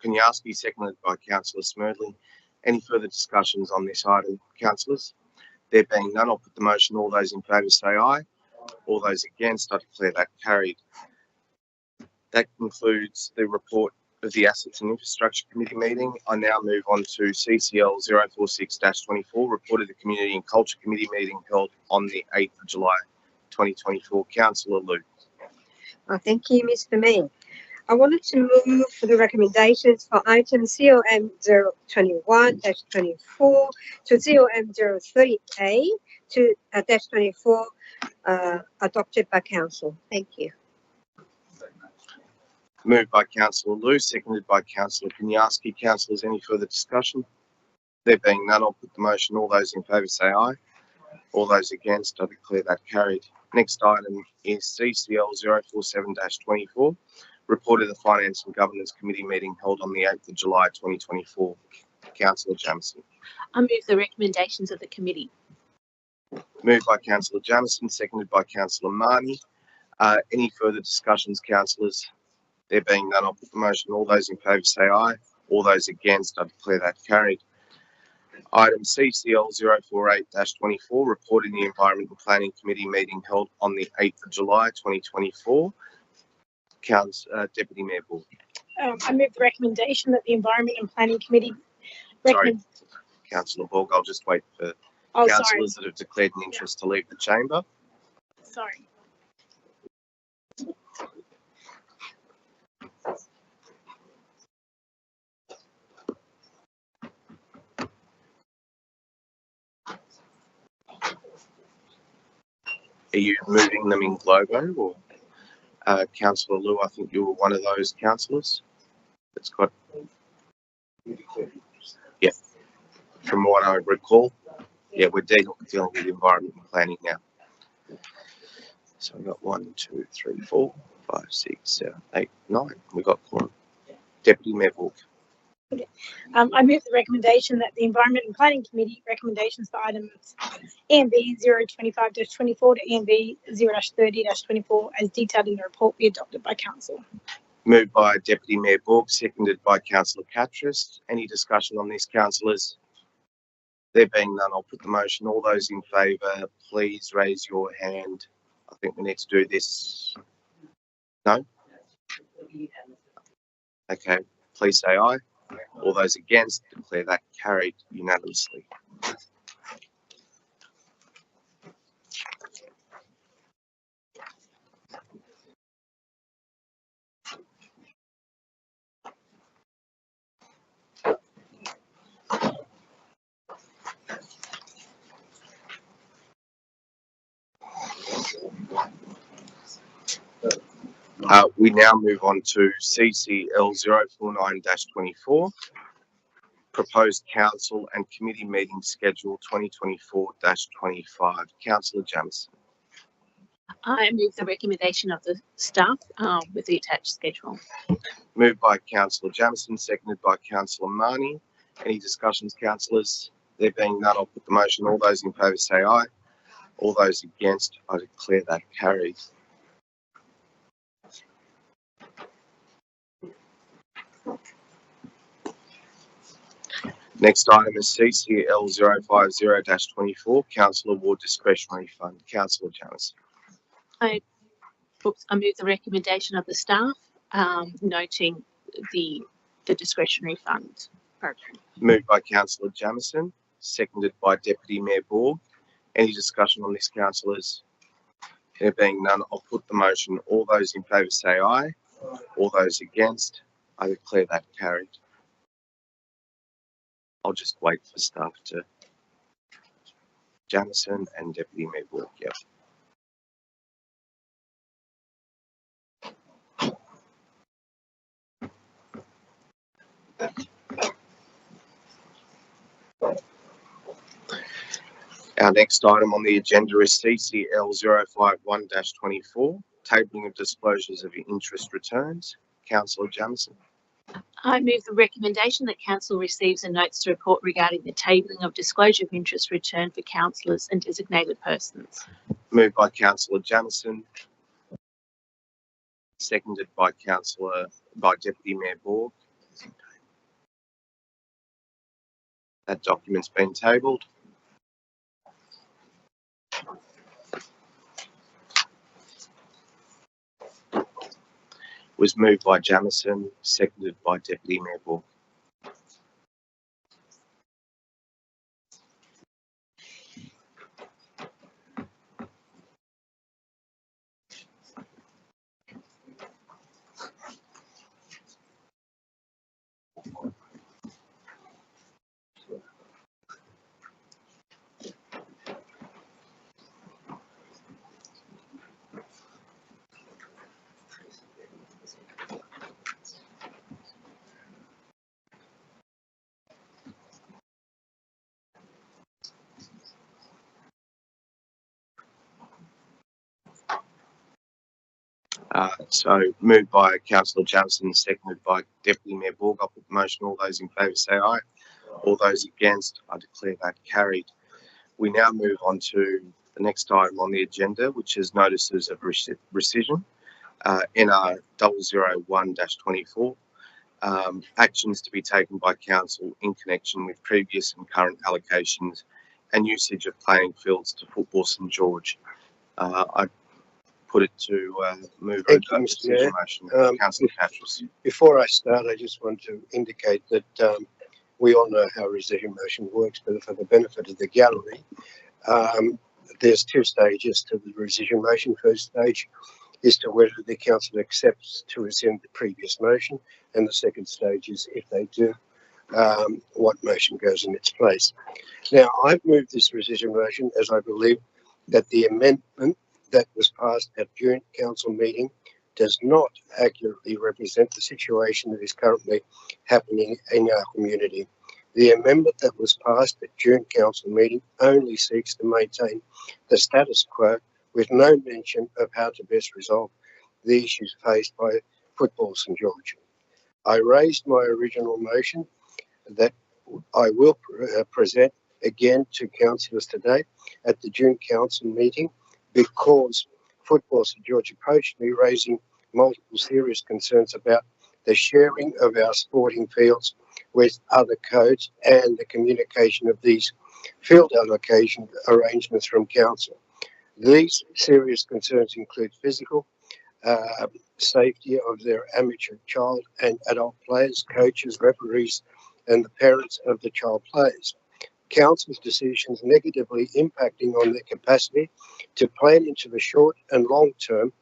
Kaniarski, seconded by Councillor Smedley. Any further discussions on this item, councillors? There being none, I'll put the motion. All those in favour say aye. All those against, I declare that carried. That concludes the report of the Assets and Infrastructure Committee meeting. I now move on to CCL 046-24, report of the Community and Culture Committee meeting held on the 8th of July 2024. Councillor Liu. Thank you, Mr. Mayor. I wanted to move for the recommendations for item COM 021-24 to COM 03A to -24 adopted by council. Thank you. Moved by Councillor Liu, seconded by Councillor Kaniarski. Councillors, any further discussion? There being none, I'll put the motion. All those in favour say aye. All those against, I declare that carried. Next item is CCL 047-24, report of the Finance and Governance Committee meeting held on the 8th of July 2024. Councillor Jamieson. I move the recommendations of the committee. Moved by Councillor Jamieson, seconded by Councillor Marnie. Any further discussions, councillors? There being none, I'll put the motion. All those in favour say aye. All those against, I declare that carried. Item CCL 048-24, report in the Environment and Planning Committee meeting held on the 8th of July 2024. Deputy Mayor Bull. I move the recommendation that the Environment and Planning Committee Sorry, recommend. Councillor Borg, I'll just wait for Oh, councillors that have declared an interest to leave the chamber. Sorry. Are you moving them in Globo or Councillor Liu? I think you were one of those councillors that's got. Yeah, from what I recall. Yeah, we're dealing with environment and planning now. So we've got 1, 2, 3, 4, 5, 6, 7, 8, 9. We've got quorum. Deputy Mayor Borg. I move the recommendation that the Environment and Planning Committee recommendations for items ENV 025-24 to ENV 0-30-24 as detailed in the report be adopted by Council. Moved by Deputy Mayor Borg, seconded by Councillor Catras. Any discussion on this, councillors? There being none, I'll put the motion. All those in favour, please raise your hand. I think we need to do this. No? Okay, please say aye. All those against, declare that carried unanimously. We now move on to CCL 049-24, proposed council and committee meeting schedule 2024-25. Councillor Jamieson. I move the recommendation of the staff with the attached schedule. Moved by Councillor Jamieson, seconded by Councillor Marnie. Any discussions, councillors? There being none, I'll put the motion. All those in favour say aye. All those against, I declare that carried. Next item is CCL 050-24, Council Award Discretionary Fund. Councillor Jamieson. I move the recommendation of the staff, noting the discretionary fund program. Moved by Councillor Jamieson, seconded by Deputy Mayor Borg. Any discussion on this, councillors? There being none, I'll put the motion. All those in favour say aye. All those against, I declare that carried. I'll just wait for staff to. Jamieson and Deputy Mayor Borg, yep. Our next item on the agenda is CCL 051-24, tabling of disclosures of interest returns. Councillor Jamieson. I move the recommendation that Council receives a notice to report regarding the tabling of disclosure of interest return for councillors and designated persons. Moved by Councillor Jamieson, seconded by Deputy Mayor Borg. That document's been tabled. Was moved by Jamieson, seconded by Deputy Mayor Borg. So moved by Councillor Jamieson, seconded by Deputy Mayor Borg. I'll put the motion. All those in favour say aye. All those against, I declare that carried. We now move on to the next item on the agenda, which is notices of rescission, NR 001-24. Actions to be taken by Council in connection with previous and current allocations and usage of playing fields to Football St George. I put it to move Thank over you, that Mr. decision Mayor. motion. Councillor Catras. Before I start, I just want to indicate that we all know how rescission motion works, but for the benefit of the gallery, there's two stages to the rescission motion. First stage is to whether the council accepts to rescind the previous motion, and the second stage is, if they do, what motion goes in its place. Now, I've moved this rescission motion as I believe that the amendment that was passed at June council meeting does not accurately represent the situation that is currently happening in our community. The amendment that was passed at June council meeting only seeks to maintain the status quo with no mention of how to best resolve the issues faced by Football St George. I raised my original motion that I will present again to councillors today at the June council meeting because Football St George approached me raising multiple serious concerns about the sharing of our sporting fields with other codes and the communication of these field allocation arrangements from council. These serious concerns include physical safety of their amateur child and adult players, coaches, referees, and the parents of the child players. Council's decisions negatively impacting on their capacity to plan into the short and long term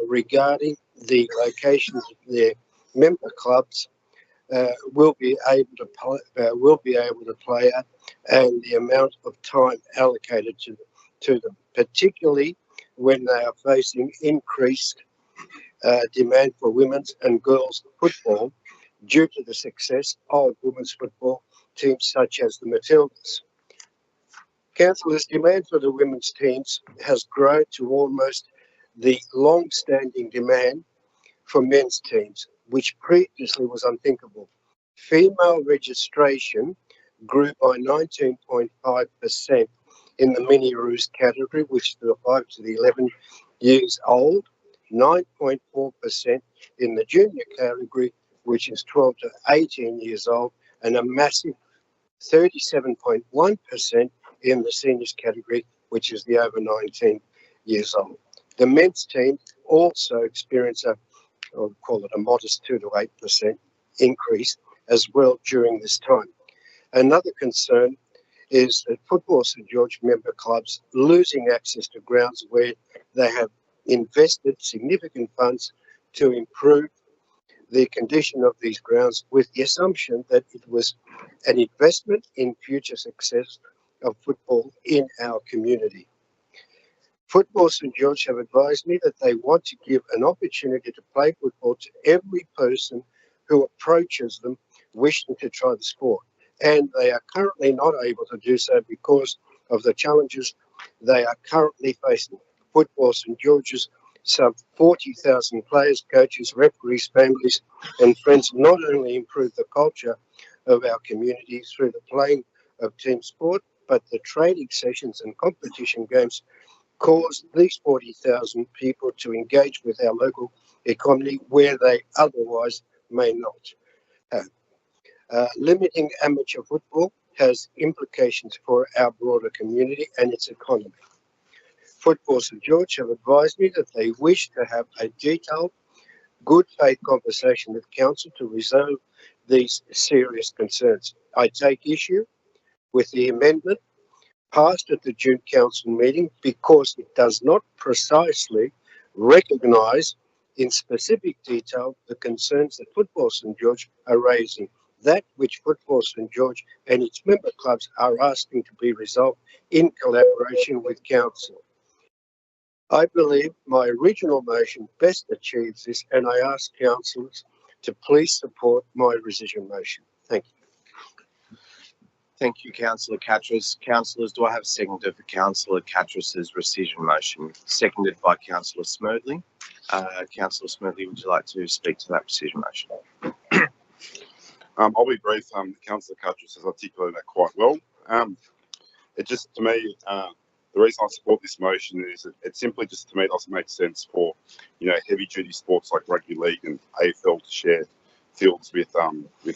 regarding the locations of their member clubs will be able to play at and the amount of time allocated to them, particularly when they are facing increased demand for women's and girls football due to the success of women's football teams such as the Matildas. Councillors' demand for the women's teams has grown to almost the long-standing demand for men's teams, which previously was unthinkable. Female registration grew by 19.5% in the mini roos category, which is the 5 to the 11 years old, 9.4% in the junior category, which is 12 to 18 years old, and a massive 37.1% in the seniors category, which is the over 19 years old. The men's team also experienced I'll call it a modest 2 to 8% increase as well during this time. Another concern is that Football St George member clubs losing access to grounds where they have invested significant funds to improve the condition of these grounds with the assumption that it was an investment in future success of football in our community. Football St George have advised me that they want to give an opportunity to play football to every person who approaches them wishing to try the sport, and they are currently not able to do so because of the challenges they are currently facing. Football St George's some 40,000 players, coaches, referees, families and friends not only improve the culture of our community through the playing of team sport, but the training sessions and competition games cause these 40,000 people to engage with our local economy where they otherwise may not have. Limiting amateur football has implications for our broader community and its economy. Football St George have advised me that they wish to have a detailed, good faith conversation with council to resolve these serious concerns. I take issue with the amendment passed at the June council meeting because it does not precisely recognise in specific detail the concerns that Football St George are raising, that which Football St George and its member clubs are asking to be resolved in collaboration with council. I believe my original motion best achieves this, and I ask councillors to please support my rescission motion. Thank you. Thank you, Councillor Catras. Councillors, do I have a seconder for Councillor Catras's rescission motion? Seconded by Councillor Smerdley. Councillor Smerdley, would you like to speak to that rescission motion? I'll be brief. Councillor Catras has articulated that quite well. It just, to me, the reason I support this motion is it simply just, to me, doesn't make sense for, heavy duty sports like rugby league and AFL to share fields with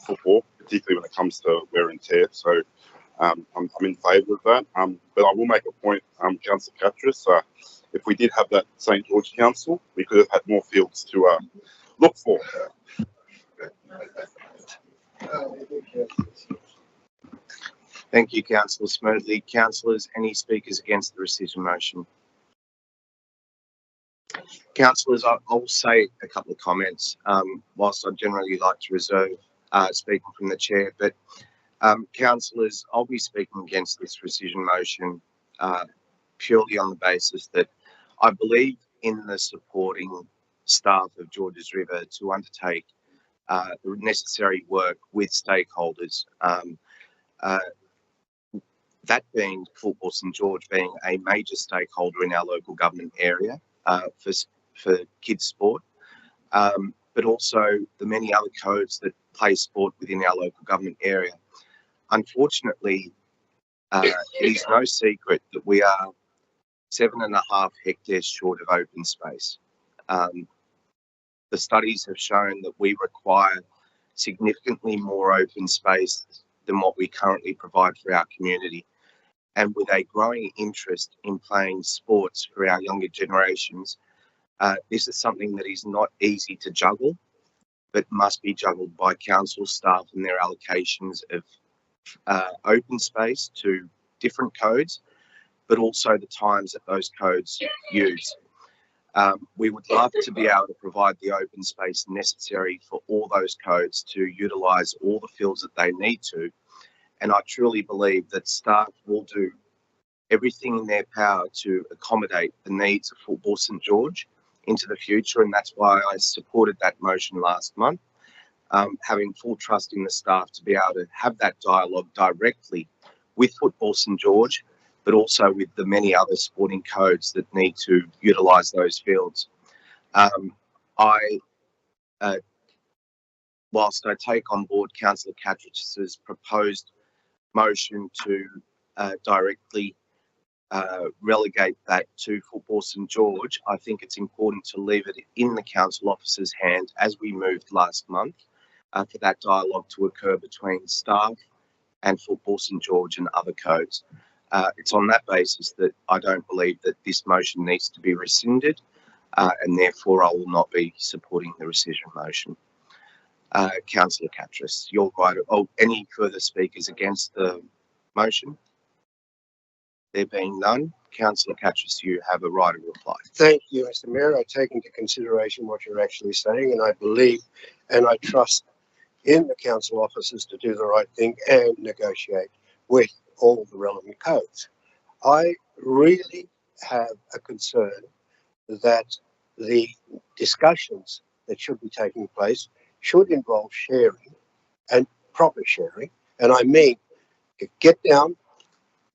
football, particularly when it comes to wear and tear. So I'm in favour of that. But I will make a point, Councillor Catras. if we did have that St George Council, we could have had more fields to look for. Thank you, Councillor Smoothly. Councillors, any speakers against the rescission motion? Councillors, I'll say a couple of comments, whilst I generally like to reserve speaking from the chair, but councillors, I'll be speaking against this rescission motion purely on the basis that I believe in the supporting staff of Georges River to undertake the necessary work with stakeholders. That being Football St George being a major stakeholder in our local government area for kids sport, but also the many other codes that play sport within our local government area. Unfortunately, it is no secret that we are 7.5 hectares short of open space. The studies have shown that we require significantly more open space than what we currently provide for our community. And with a growing interest in playing sports for our younger generations, this is something that is not easy to juggle, but must be juggled by council staff and their allocations of open space to different codes, but also the times that those codes use. We would love to be able to provide the open space necessary for all those codes to utilise all the fields that they need to. And I truly believe that staff will do everything in their power to accommodate the needs of Football St George into the future. And that's why I supported that motion last month, having full trust in the staff to be able to have that dialogue directly with Football St George, but also with the many other sporting codes that need to utilise those fields. Whilst I take on board Councillor Catterich's proposed motion to directly relegate that to Football St George, I think it's important to leave it in the council officer's hand as we moved last month for that dialogue to occur between staff and Football St George and other codes. It's on that basis that I don't believe that this motion needs to be rescinded, and therefore I will not be supporting the rescission motion. Councillor Catterich, you're right. Oh, any further speakers against the motion? There being none, Councillor Catterich, you have a right of reply. Thank you, Mr. Mayor. I take into consideration what you're actually saying, and I believe and I trust in the council officers to do the right thing and negotiate with all the relevant codes. I really have a concern that the discussions that should be taking place should involve sharing and proper sharing. And I mean, get down,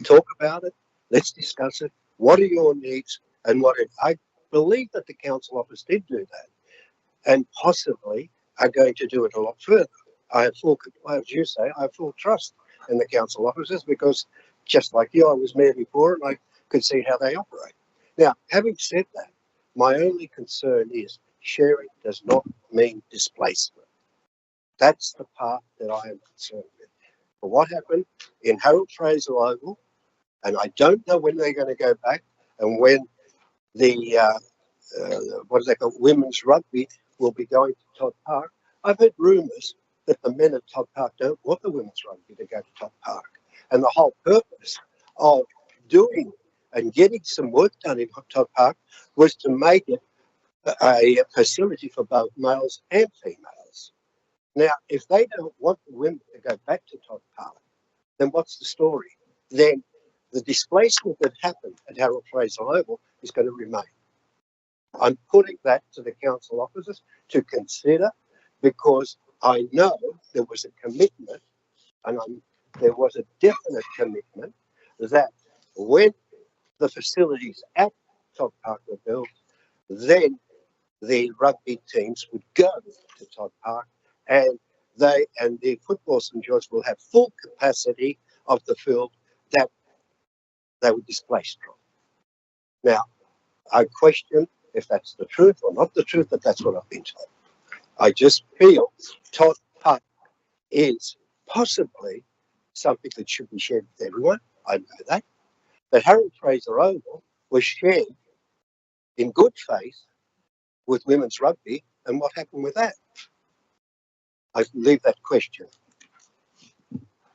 talk about it, let's discuss it. What are your needs and what if I believe that the council office did do that and possibly are going to do it a lot further. I have full, as you say, I have full trust in the council officers because just like you, I was mayor before and I could see how they operate. Now, having said that, my only concern is sharing does not mean displacement. That's the part that I am concerned with. But what happened in Harold Fraser Oval, and I don't know when they're going to go back and when the, what is that called, women's rugby will be going to Todd Park. I've heard rumours that the men at Todd Park don't want the women's rugby to go to Todd Park. And the whole purpose of doing and getting some work done in Todd Park was to make it a facility for both males and females. Now, if they don't want the women to go back to Todd Park, then what's the story? Then the displacement that happened at Harold Fraser Oval is going to remain. I'm putting that to the council officers to consider because I know there was a commitment and there was a definite commitment that when the facilities at Todd Park were built, then the rugby teams would go to Todd Park and the Football St George will have full capacity of the field that they were displaced from. Now, I question if that's the truth or not the truth, but that's what I've been told. I just feel Todd Park is possibly something that should be shared with everyone. I know that. But Harold Fraser Oval was shared in good faith with women's rugby, and what happened with that? I leave that question.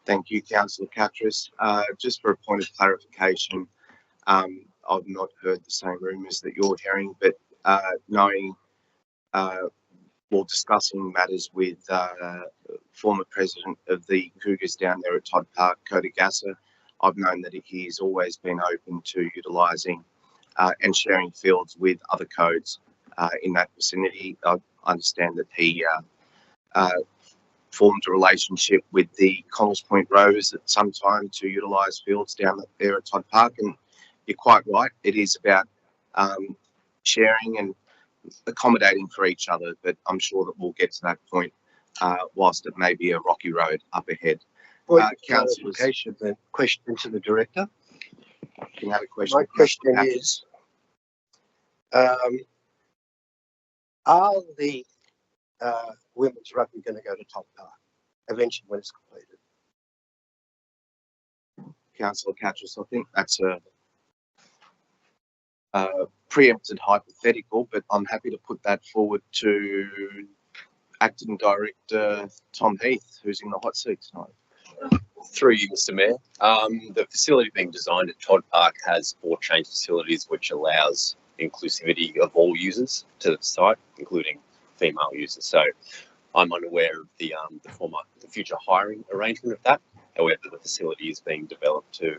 Thank you, Councillor Catras. Just for a point of clarification, I've not heard the same rumours that you're hearing, but knowing or discussing matters with former president of the Cougars down there at Todd Park, Cody Gasser, I've known that he's always been open to utilising and sharing fields with other codes in that vicinity. I understand that he formed a relationship with the Connells Point Rovers at some time to utilise fields down there at Todd Park, and you're quite right, it is about sharing and accommodating for each other, but I'm sure that we'll get to that point whilst it may be a rocky road up ahead. Clarification then, question to the director. Can you have a question? My question is, are the women's rugby going to go to Todd Park eventually when it's completed? Councillor Catras, I think that's a preempted hypothetical, but I'm happy to put that forward to Acting Director Tom Heath, who's in the hot seat tonight. Through you, Mr. Mayor. The facility being designed at Todd Park has 4 change facilities, which allows inclusivity of all users to the site, including female users. So I'm unaware of the future hiring arrangement of that. However, the facility is being developed to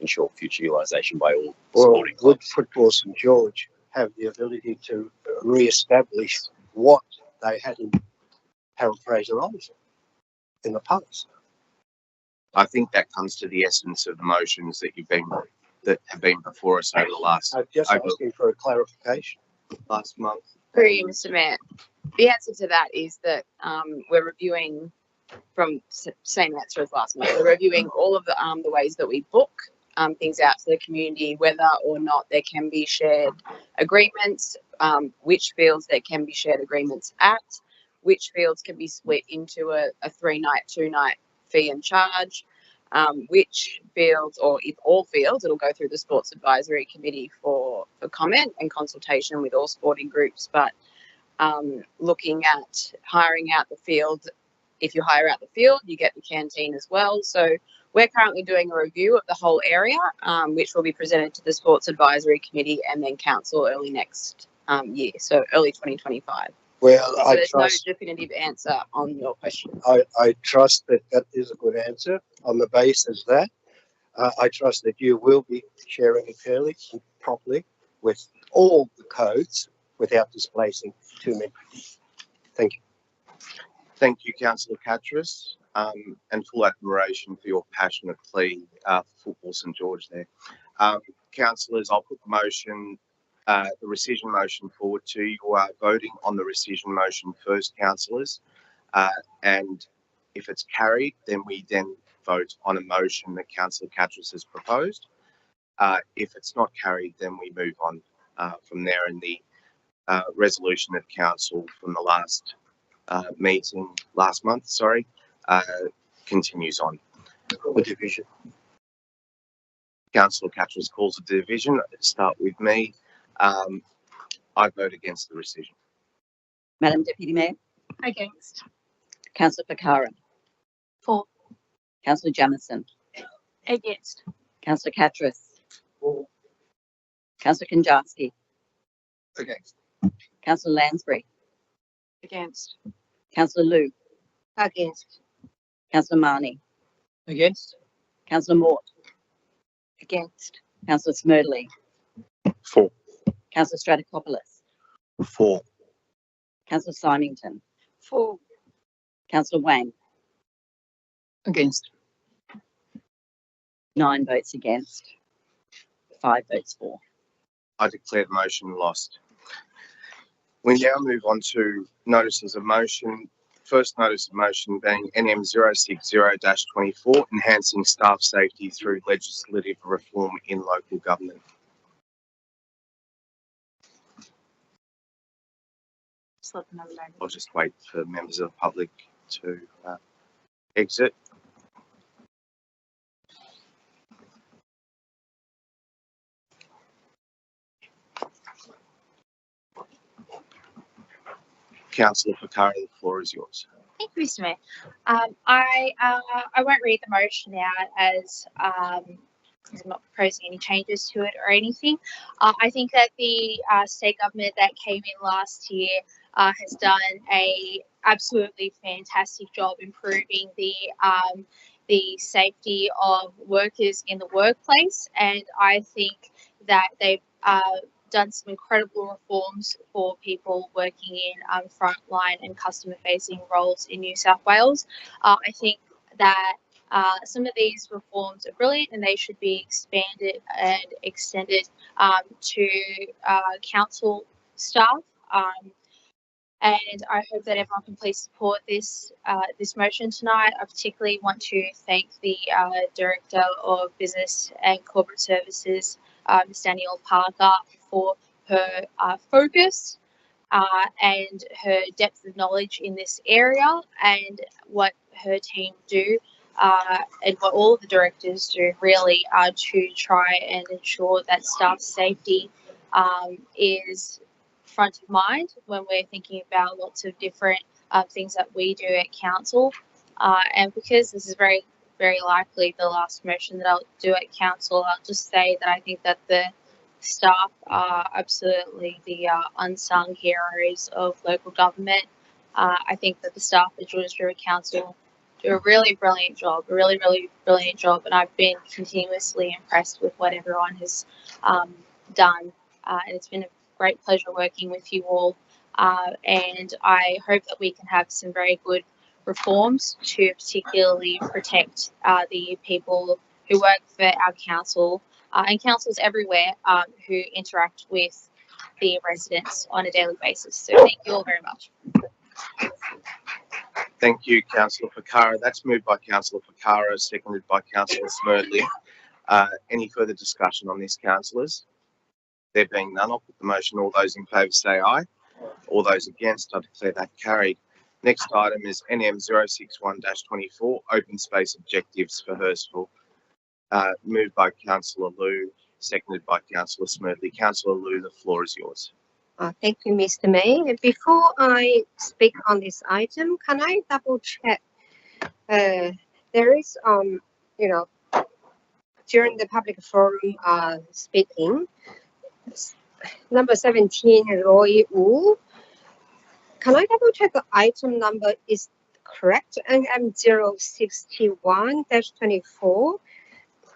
ensure future utilisation by all sporting would clubs. Football St George have the ability to re-establish what they had in Harold Fraser Island in the past? I think that comes to the essence of the motions that have been before us over the last. I'm just asking for a clarification. Last month. Through you, Mr. Mayor. The answer to that is that we're reviewing, from same answer as last month, we're reviewing all of the ways that we book things out to the community, whether or not there can be shared agreements, which fields there can be shared agreements at, which fields can be split into a 3-night, 2-night fee and charge, which fields, or if all fields, it'll go through the Sports Advisory Committee for comment and consultation with all sporting groups. But looking at hiring out the field, if you hire out the field, you get the canteen as well. So we're currently doing a review of the whole area, which will be presented to the Sports Advisory Committee and then council early next year, so early 2025. Well, So I there's trust. no definitive answer on your question. I trust that that is a good answer on the basis that I trust that you will be sharing it fairly and properly with all the codes without displacing too many. Thank you. Thank you, Councillor Catras, and full admiration for your passionate plea for Football St George there. Councillors, I'll put the motion, the rescission motion forward to you. You are voting on the rescission motion first, councillors, and if it's carried, then we then vote on a motion that Councillor Catras has proposed. If it's not carried, then we move on from there, and the resolution of council from the last meeting last month, continues on. The division. Councillor Catras calls a division. Start with me. I vote against the rescission. Madam Deputy Mayor, Against. Councillor Fakara, For. Councillor Jamieson, Against. Councillor Catras, Councillor Kanjarski, Against. Councillor Lansbury, Against. Councillor Liu, Against. Councillor Marnie, Against? Councillor Mort, Against. Councillor Smerdley, For. Councillor Stratokopoulos, For. Councillor Symington, For. Councillor Wang, Against? 9 votes against, 5 votes for. I declare the motion lost. We now move on to notices of motion. First notice of motion being NM 060-24, enhancing staff safety through legislative reform in local government. I'll just wait for members of the public to exit. Councillor Fakara, the floor is yours. Thank you, Mr. Mayor. I won't read the motion out as I'm not proposing any changes to it or anything. I think that the state government that came in last year has done a absolutely fantastic job improving the safety of workers in the workplace, and I think that they've done some incredible reforms for people working in frontline and customer-facing roles in New South Wales. I think that some of these reforms are brilliant and they should be expanded and extended to council staff. And I hope that everyone can please support this motion tonight. I particularly want to thank the Director of Business and Corporate Services, Ms. Danielle Parker, for her focus and her depth of knowledge in this area, and what her team do and what all of the directors do really to try and ensure that staff safety is front of mind when we're thinking about lots of different things that we do at council. And because this is very, very likely the last motion that I'll do at council, I'll just say that I think that the staff are absolutely the unsung heroes of local government. I think that the staff at Georges River Council do a really brilliant job, and I've been continuously impressed with what everyone has done, and it's been a great pleasure working with you all, and I hope that we can have some very good reforms to particularly protect the people who work for our council and councils everywhere who interact with the residents on a daily basis. So thank you all very much. Thank you, Councillor Fakara. That's moved by Councillor Fakara, seconded by Councillor Smerdley. Any further discussion on this, councillors? There being none, I'll put the motion. All those in favour say aye. All those against, I declare that carried. Next item is NM 061-24, open space objectives for Hurstville. Moved by Councillor Liu, seconded by Councillor Smerdley. Councillor Liu, the floor is yours. Thank you, Mr. May. Before I speak on this item, can I double check? There is, during the public forum speaking, number 17, Roy Wu. Can I double check the item number is correct? NM 061-24.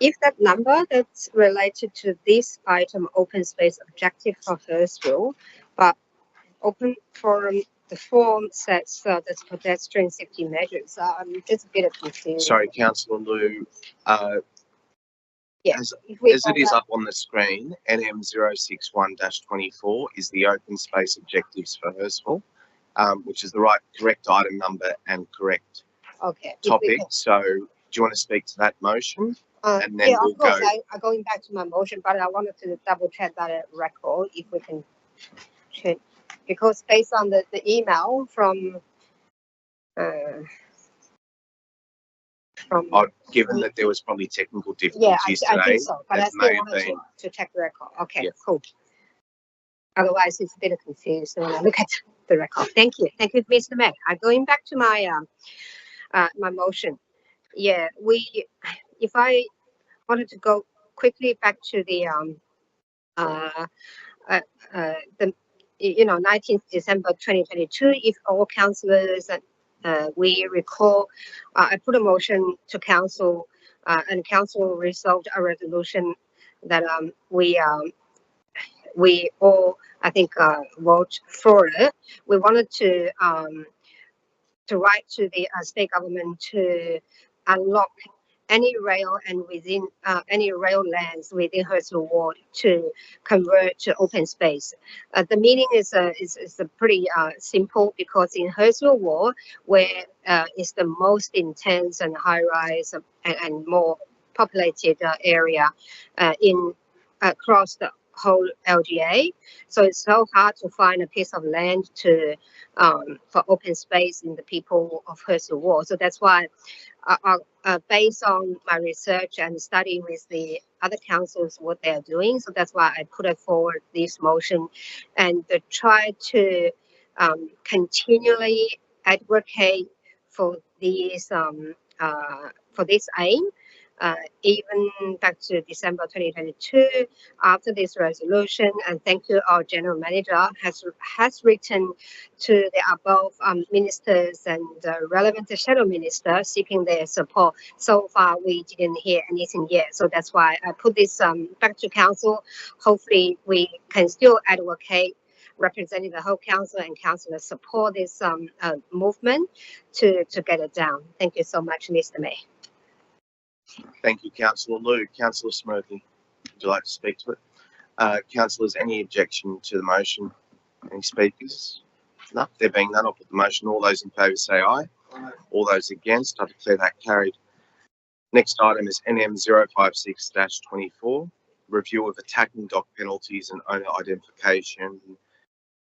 If that number that's related to this item, open space objective for Hurstville, but open forum, the form says that's pedestrian safety measures. I'm just a bit confused. Sorry, Councillor Liu. Yeah, as it is up on the screen, NM 061-24 is the open space objectives for Hurstville, which is the correct item number and correct topic. So do you want to speak to that motion? And then we'll of course, go. I'm going back to my motion, but I wanted to double check that record if we can check, because based on the email from Given that there was probably technical difficulties I today, think so, but I still wanted to check the record. Okay, yeah. Cool. Otherwise, it's a bit confused when I look at the record. Thank you, Mr. Mayor. Going back to my my motion. Yeah, if I wanted to go quickly back to the 19th December 2022, if all councillors we recall, I put a motion to council and council resolved a resolution that we all, I think, vote for it. We wanted to write to the state government to unlock any rail and within any rail lands within Hurstville Ward to convert to open space. The meaning is pretty simple, because in Hurstville Ward, where is the most intense and high rise and more populated area in across the whole LGA, so it's so hard to find a piece of land to for open space in the people of Hurstville Ward. So that's why, based on my research and study with the other councils what they are doing, so that's why I put forward this motion and try to continually advocate for this aim. Even back to December 2022, after this resolution, and thank you, our general manager has written to the above ministers and relevant shadow minister seeking their support. So far, we didn't hear anything yet, so that's why I put this back to council. Hopefully, we can still advocate, representing the whole council and councillors support this movement to get it down. Thank you so much, Mr. Mayor. Thank you, Councillor Liu. Councillor Smokey, would you like to speak to it? Councillors, any objection to the motion? Any speakers? No, there being none, I'll put the motion. All those in favour say aye. Aye. All those against, I declare that carried. Next item is NM 056-24, review of attacking dog penalties and owner identification.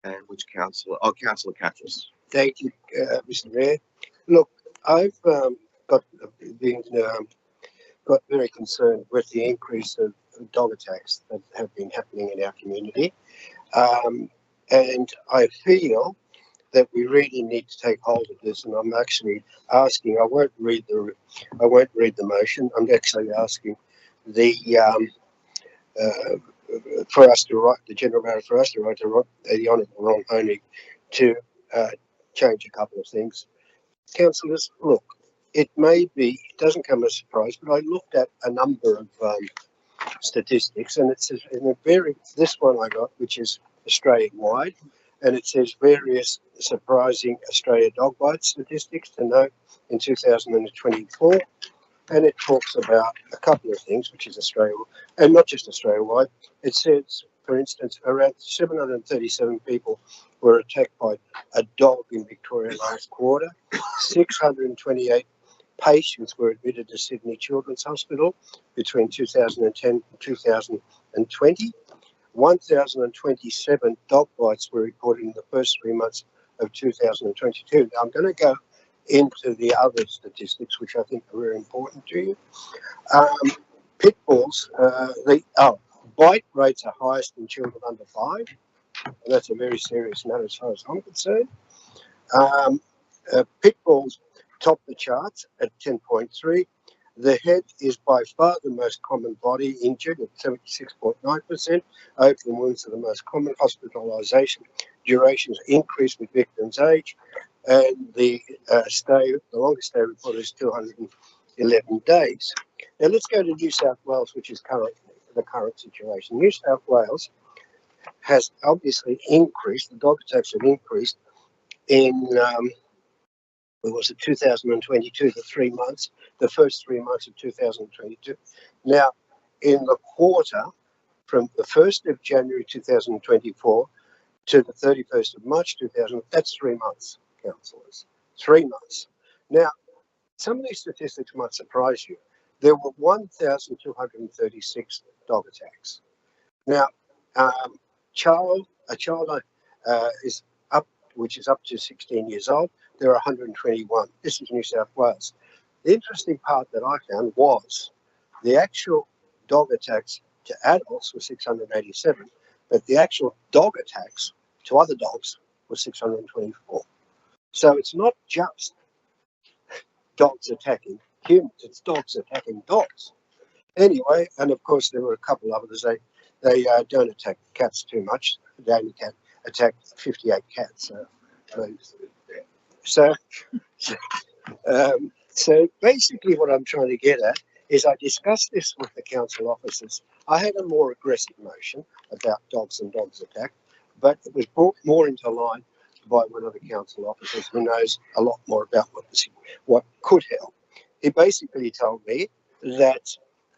And which councillor? Oh, Councillor Catras. Thank you, Mr. Mayor. Look, I've got very concerned with the increase of dog attacks that have been happening in our community, and I feel that we really need to take hold of this. And I'm actually asking. I won't read the motion. I'm actually asking for us to write, the general manager, for us to write the Honourable Ron Honig to change a couple of things. Councillors, look, it doesn't come as a surprise, but I looked at a number of statistics, and it says this one I got, which is Australia-wide, and it says various surprising Australia dog bite statistics to note in 2024, and it talks about a couple of things, which is Australia, and not just Australia-wide. It says, for instance, around 737 people were attacked by a dog in Victoria last quarter. 628 patients were admitted to Sydney Children's Hospital between 2010 and 2020. 1,027 dog bites were reported in the first 3 months of 2022. Now, I'm going to go into the other statistics, which I think are very important to you. Pit bulls, bite rates are highest in children under 5. And that's a very serious matter as far as I'm concerned. Pit bulls top the charts at 10.3. The head is by far the most common body injured at 76.9%. Open wounds are the most common. Hospitalisation durations increase with victim's age, and the longest stay reported is 211 days. Now let's go to New South Wales, which is the current situation. New South Wales has obviously increased. The dog attacks have increased in 2022, the first 3 months of 2022. Now, in the quarter from the 1st of January 2024 to the 31st of March 2000, that's 3 months, councillors. 3 months. Now, some of these statistics might surprise you. There were 1,236 dog attacks. Now, a child is up, which is up to 16 years old. There are 121. This is New South Wales. The interesting part that I found was the actual dog attacks to adults were 687, but the actual dog attacks to other dogs were 624. So it's not just dogs attacking humans, it's dogs attacking dogs. Anyway, and of course there were a couple of others. They don't attack cats too much. They only attack 58 cats. So basically what I'm trying to get at is I discussed this with the council officers. I had a more aggressive motion about dogs and dogs attack, but it was brought more into line by one of the council officers who knows a lot more about what could help. He basically told me that,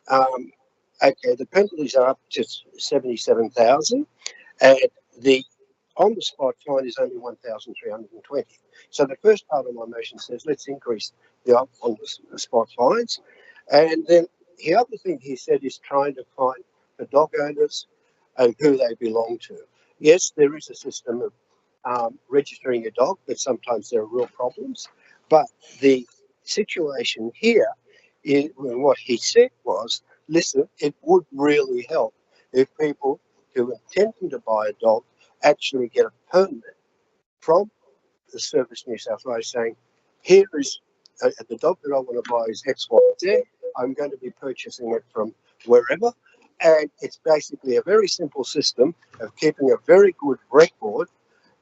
okay, the penalties are up to 77,000 and the on-the-spot fine is only 1,320. So the first part of my motion says let's increase the on-the-spot fines. And then the other thing he said is trying to find the dog owners and who they belong to. Yes, there is a system of registering a dog, but sometimes there are real problems. But the situation here is, what he said was, listen, it would really help if people who are intending to buy a dog actually get a permit from the Service New South Wales saying, here is the dog that I want to buy is X, Y, Z. I'm going to be purchasing it from wherever. And it's basically a very simple system of keeping a very good record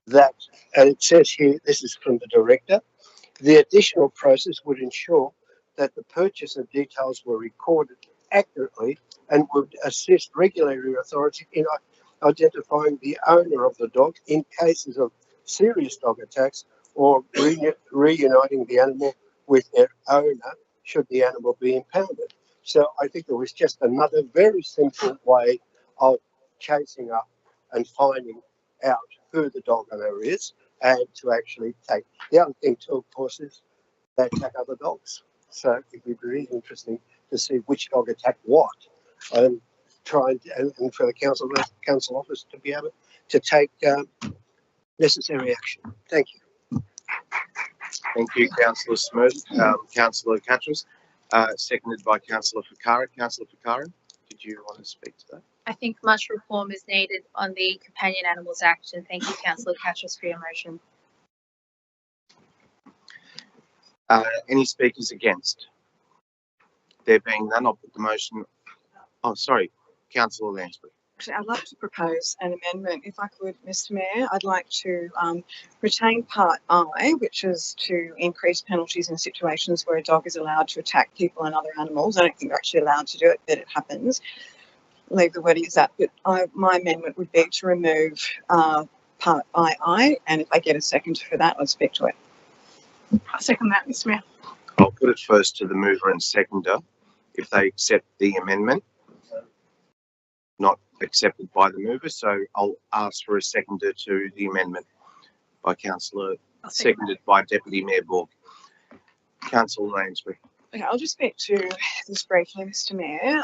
that, and it says here, this is from the director, the additional process would ensure that the purchaser details were recorded accurately and would assist regulatory authorities in identifying the owner of the dog in cases of serious dog attacks or reuniting the animal with their owner should the animal be impounded. So I think there was just another very simple way of chasing up and finding out who the dog owner is and to actually take. The other thing too, of course, is they attack other dogs. So it'd be really interesting to see which dog attacked what and try and for the council office to be able to take necessary action. Thank you. Thank you, Councillor Smith. Councillor Catras, seconded by Councillor Fakara. Councillor Fakara, did you want to speak to that? I think much reform is needed on the Companion Animals Act, and thank you, Councillor Catras, for your motion. Any speakers against? There being none, I'll put the motion. Oh, sorry, Councillor Lansbury. Actually, I'd like to propose an amendment, if I could, Mr. Mayor. I'd like to retain Part I, which is to increase penalties in situations where a dog is allowed to attack people and other animals. I don't think they're actually allowed to do it, but it happens. Leave the wording as that. But my amendment would be to remove Part II, and if I get a second for that, I'll speak to it. I second that, Mr. Mayor. I'll put it first to the mover and seconder. If they accept the amendment, not accepted by the mover, so I'll ask for a seconder to the amendment by Councillor, seconded by Deputy Mayor Borg. Councillor Lansbury. Okay, I'll just speak to this briefly, Mr. Mayor.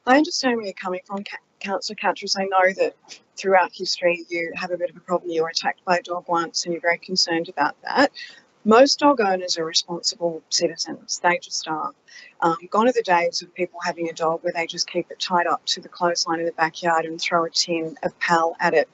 I understand where you're coming from, Councillor Catras. I know that throughout history you have a bit of a problem. You were attacked by a dog once and you're very concerned about that. Most dog owners are responsible citizens. They just are. Gone are the days of people having a dog where they just keep it tied up to the clothesline in the backyard and throw a tin of Pal at it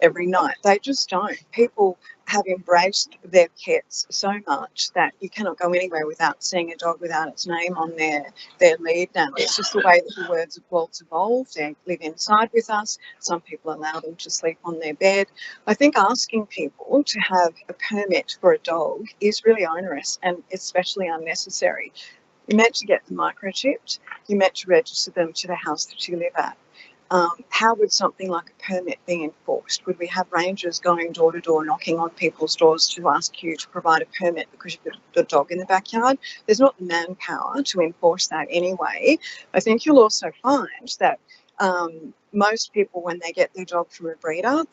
every night. They just don't. People have embraced their pets so much that you cannot go anywhere without seeing a dog without its name on their lead now. It's just the way that the world's evolved. They live inside with us. Some people allow them to sleep on their bed. I think asking people to have a permit for a dog is really onerous and especially unnecessary. You're meant to get them microchipped. You're meant to register them to the house that you live at. How would something like a permit be enforced? Would we have rangers going door to door knocking on people's doors to ask you to provide a permit because you've got a dog in the backyard? There's not the manpower to enforce that anyway. I think you'll also find that most people, when they get their dog from a breeder,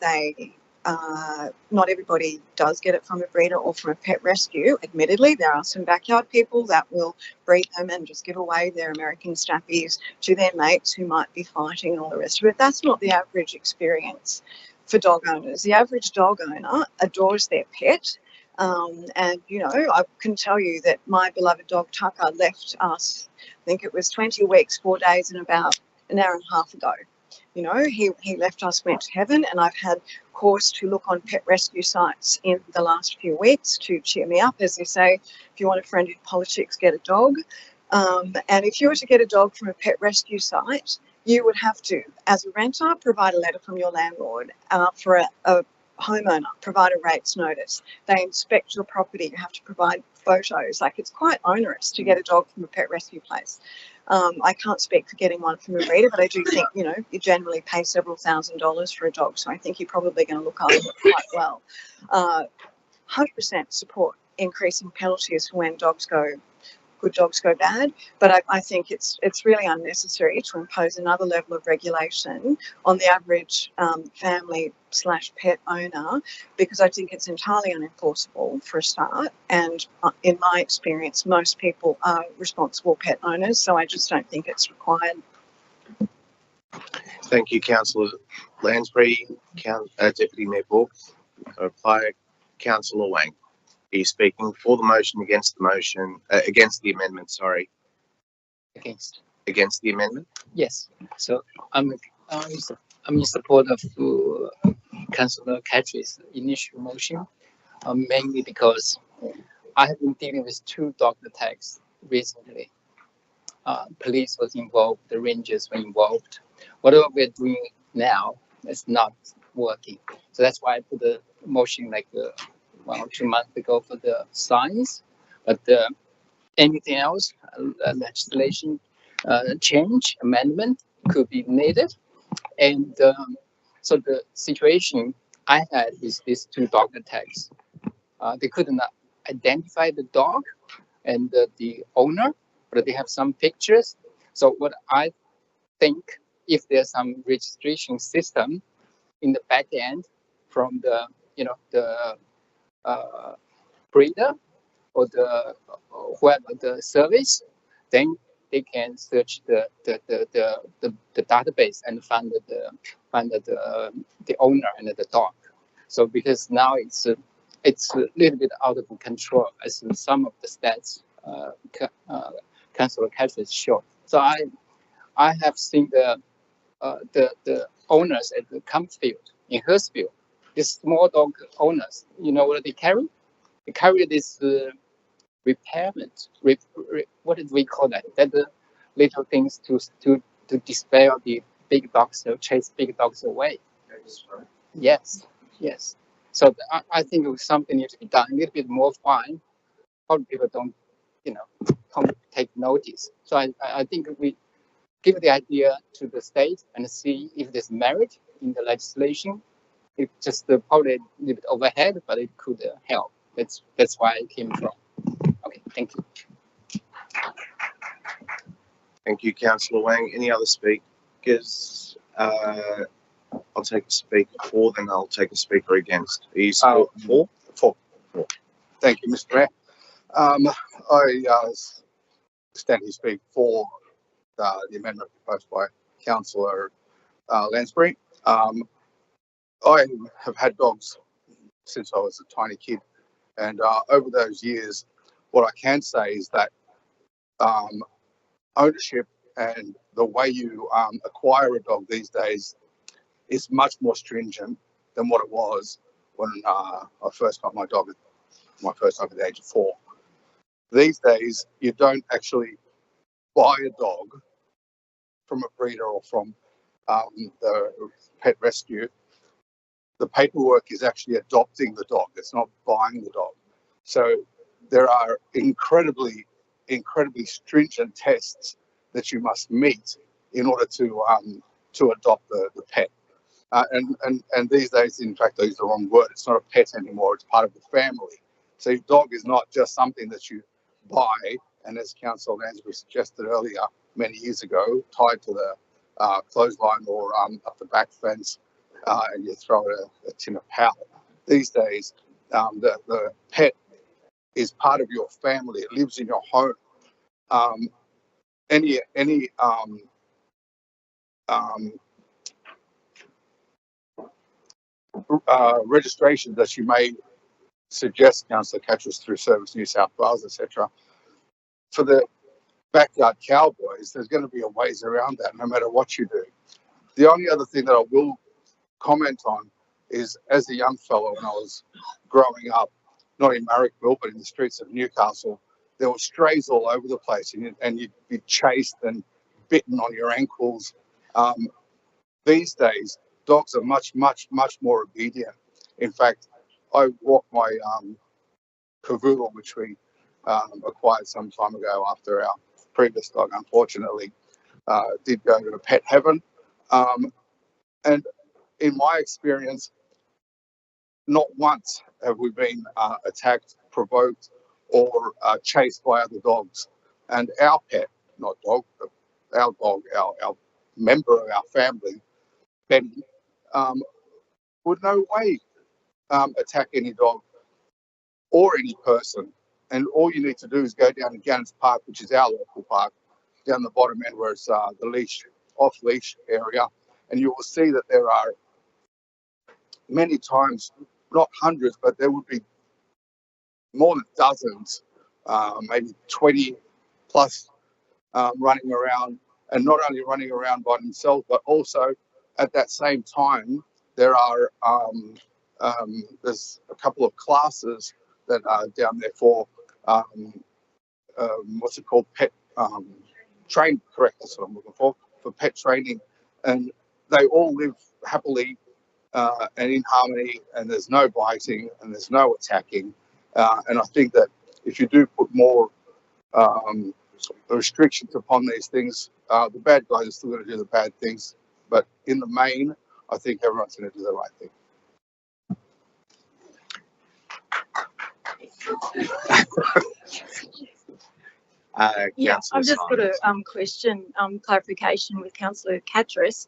not everybody does get it from a breeder or from a pet rescue. Admittedly, there are some backyard people that will breed them and just give away their American Staffies to their mates who might be fighting and all the rest of it. That's not the average experience for dog owners. The average dog owner adores their pet. And, you know, I can tell you that my beloved dog Tucker left us, I think it was 20 weeks, 4 days and about an hour and a half ago. You know, he left us, went to heaven, and I've had cause to look on pet rescue sites in the last few weeks to cheer me up. As they say, if you want a friend in politics, get a dog. And if you were to get a dog from a pet rescue site, you would have to, as a renter, provide a letter from your landlord. For a homeowner, provide a rates notice. They inspect your property. You have to provide photos. Like, it's quite onerous to get a dog from a pet rescue place. I can't speak for getting one from a breeder, but I do think, you know, you generally pay several $1,000s for a dog, so I think you're probably going to look after it quite well. 100% support increasing penalties for when good dogs go bad, but I think it's really unnecessary to impose another level of regulation on the average family/pet owner, because I think it's entirely unenforceable for a start, and in my experience most people are responsible pet owners, so I just don't think it's required. Thank you, Councillor Lansbury. Deputy Mayor Borg. Reply, Councillor Wang. Are you speaking for the motion, against the motion, against the amendment, sorry? Against. Against the amendment? Yes. So I'm in support of Councillor Catrice's initial motion, mainly because I have been dealing with 2 dog attacks recently. Police was involved, the rangers were involved. Whatever we're doing now is not working. So that's why I put the motion like 1 or 2 months ago for the signs. But anything else, legislation change, amendment could be needed. And so the situation I had is these 2 dog attacks. They couldn't identify the dog and the owner, but they have some pictures. So what I think, if there's some registration system in the back end from the breeder or the whoever the service, then they can search the database and find the owner and the dog. So because now it's a little bit out of control, as some of the stats Councillor Catrice showed. So I have seen the owners at the Campfield in Hurstville. These small dog owners, you know what they carry? They carry this repairment. What did we call that? That the little things to dispel the big dogs, or chase big dogs away. Yes, yes. So I think something needs to be done. A little bit more fine. Probably people don't take notice. So I think we give the idea to the state and see if there's merit in the legislation. It just probably a little bit overhead, but it could help. That's why it came from. Okay, thank you. Thank you, Councillor Wang. Any other speakers? I'll take a speaker for, then I'll take a speaker against. Are you for? For. Thank you, Mr. Mayor. I stand here speak for the amendment proposed by Councillor Lansbury. I have had dogs since I was a tiny kid, and over those years, what I can say is that ownership and the way you acquire a dog these days is much more stringent than what it was when I first got my dog at the age of 4. These days, you don't actually buy a dog from a breeder or from the pet rescue. The paperwork is actually adopting the dog. It's not buying the dog. So there are incredibly stringent tests that you must meet in order to adopt the pet. And these days, in fact, I use the wrong word. It's not a pet anymore. It's part of the family. So your dog is not just something that you buy, and as Councillor Lansbury suggested earlier, many years ago, tied to the clothesline or up the back fence, and you throw a tin of powder. These days, the pet is part of your family. It lives in your home. Any registration that you may suggest, Councillor Catrice, through Service New South Wales, etc., for the backyard cowboys, there's going to be a ways around that no matter what you do. The only other thing that I will comment on is, as a young fellow, when I was growing up, not in Marrickville, but in the streets of Newcastle, there were strays all over the place, and you'd be chased and bitten on your ankles. These days, dogs are much more obedient. In fact, I walked my cavoodle, which we acquired some time ago after our previous dog, unfortunately, did go to pet heaven. And in my experience, not once have we been attacked, provoked, or chased by other dogs. And our pet, not dog, but our dog, our member of our family, Benny, would no way attack any dog or any person. And all you need to do is go down to Gannon's Park, which is our local park, down the bottom end where it's the leash, off-leash area, and you will see that there are many times, not hundreds, but there would be more than dozens, maybe 20 plus running around, and not only running around by themselves, but also at that same time there are there's a couple of classes that are down there for what's it called, pet train, correct, that's what I'm looking for pet training, and they all live happily and in harmony, and there's no biting and there's no attacking, and I think that if you do put more restrictions upon these things, the bad guys are still going to do the bad things, but in the main, I think everyone's going to do the right thing. Yeah, I've just got a question, clarification with Councillor Catras.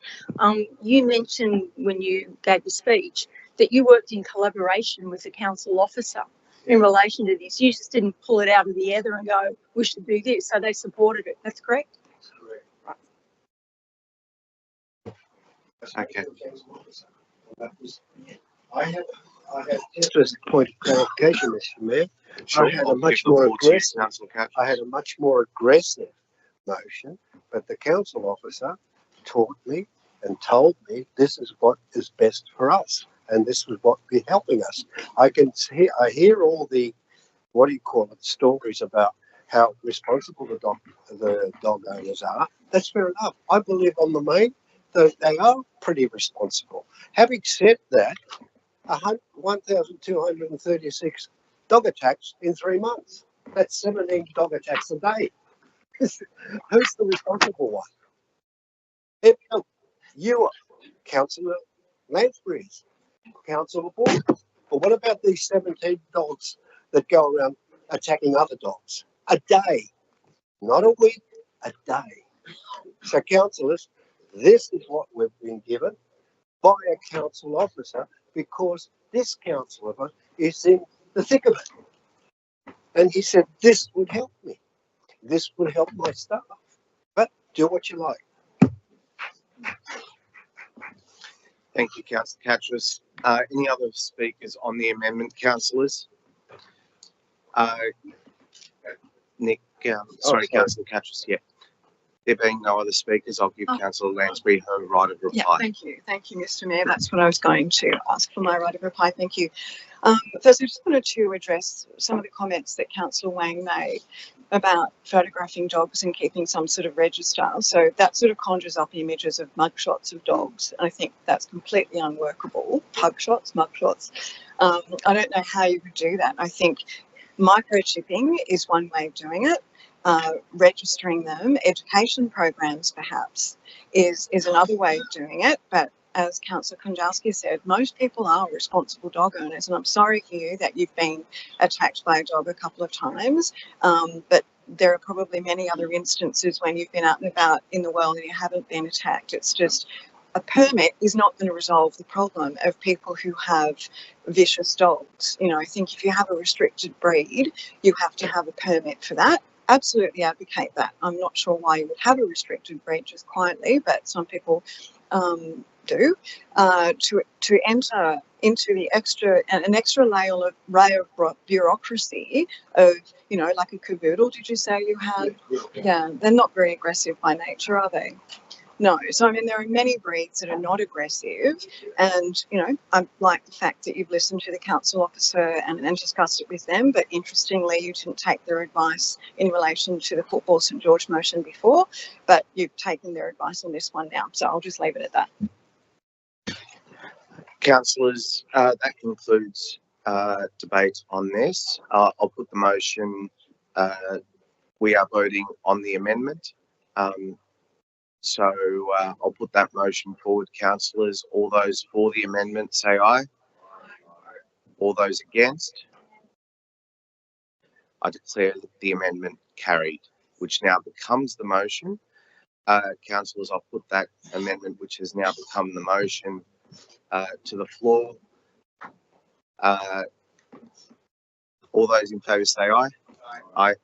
You mentioned when you gave the speech that you worked in collaboration with the council officer in relation to this. You just didn't pull it out of the ether and go, we should do this. So they supported it. That's correct? Okay. I have just as a point of clarification, Mr. Mayor. Sure, I had I'll a much give the more floor to you, aggressive. Councillor Catras. I had a much more aggressive motion, but the council officer taught me and told me this is what is best for us, and this was what be helping us. I hear all the, what do you call it, stories about how responsible the dog owners are. That's fair enough. I believe on the main that they are pretty responsible. Having said that, 1,236 dog attacks in 3 months. That's 17 dog attacks a day. Who's the responsible one? You are. Councillor Lansbury, Councillor Ball. But what about these 17 dogs that go around attacking other dogs? A day. Not a week, a day. So councillors, this is what we've been given by a council officer, because this council officer is in the thick of it. And he said, this would help me. This would help my staff. But do what you like. Thank you, Councillor Catras. Any other speakers on the amendment, councillors? Nick, sorry, Councillor Catras, yeah. There being no other speakers, I'll give Councillor Lansbury her right of reply. Yeah, thank you, Mr. Mayor. That's what I was going to ask for my right of reply. Thank you. First, I just wanted to address some of the comments that Councillor Wang made about photographing dogs and keeping some sort of register. So that sort of conjures up images of mugshots of dogs. I think that's completely unworkable. Mugshots. I don't know how you would do that. I think microchipping is one way of doing it. Registering them, education programs perhaps is another way of doing it. But as Councillor Konjawski said, most people are responsible dog owners, and I'm sorry for you that you've been attacked by a dog a couple of times, but there are probably many other instances when you've been out and about in the world and you haven't been attacked. It's just a permit is not going to resolve the problem of people who have vicious dogs. You know, I think if you have a restricted breed, you have to have a permit for that. Absolutely advocate that. I'm not sure why you would have a restricted breed just quietly, but some people do. To enter into the an extra layer of bureaucracy of, you know, like a cavoodle, did you say you had? Yeah, they're not very aggressive by nature, are they? No. So, I mean, there are many breeds that are not aggressive. And, you know, I like the fact that you've listened to the council officer and discussed it with them. But interestingly, you didn't take their advice in relation to the Football St George motion before, but you've taken their advice on this one now. So I'll just leave it at that. Councillors, that concludes debate on this. I'll put the motion. We are voting on the amendment. So I'll put that motion forward, councillors. All those for the amendment say aye. All those against? I declare the amendment carried, which now becomes the motion. Councillors, I'll put that amendment, which has now become the motion, to the floor. All those in favour say aye. Aye.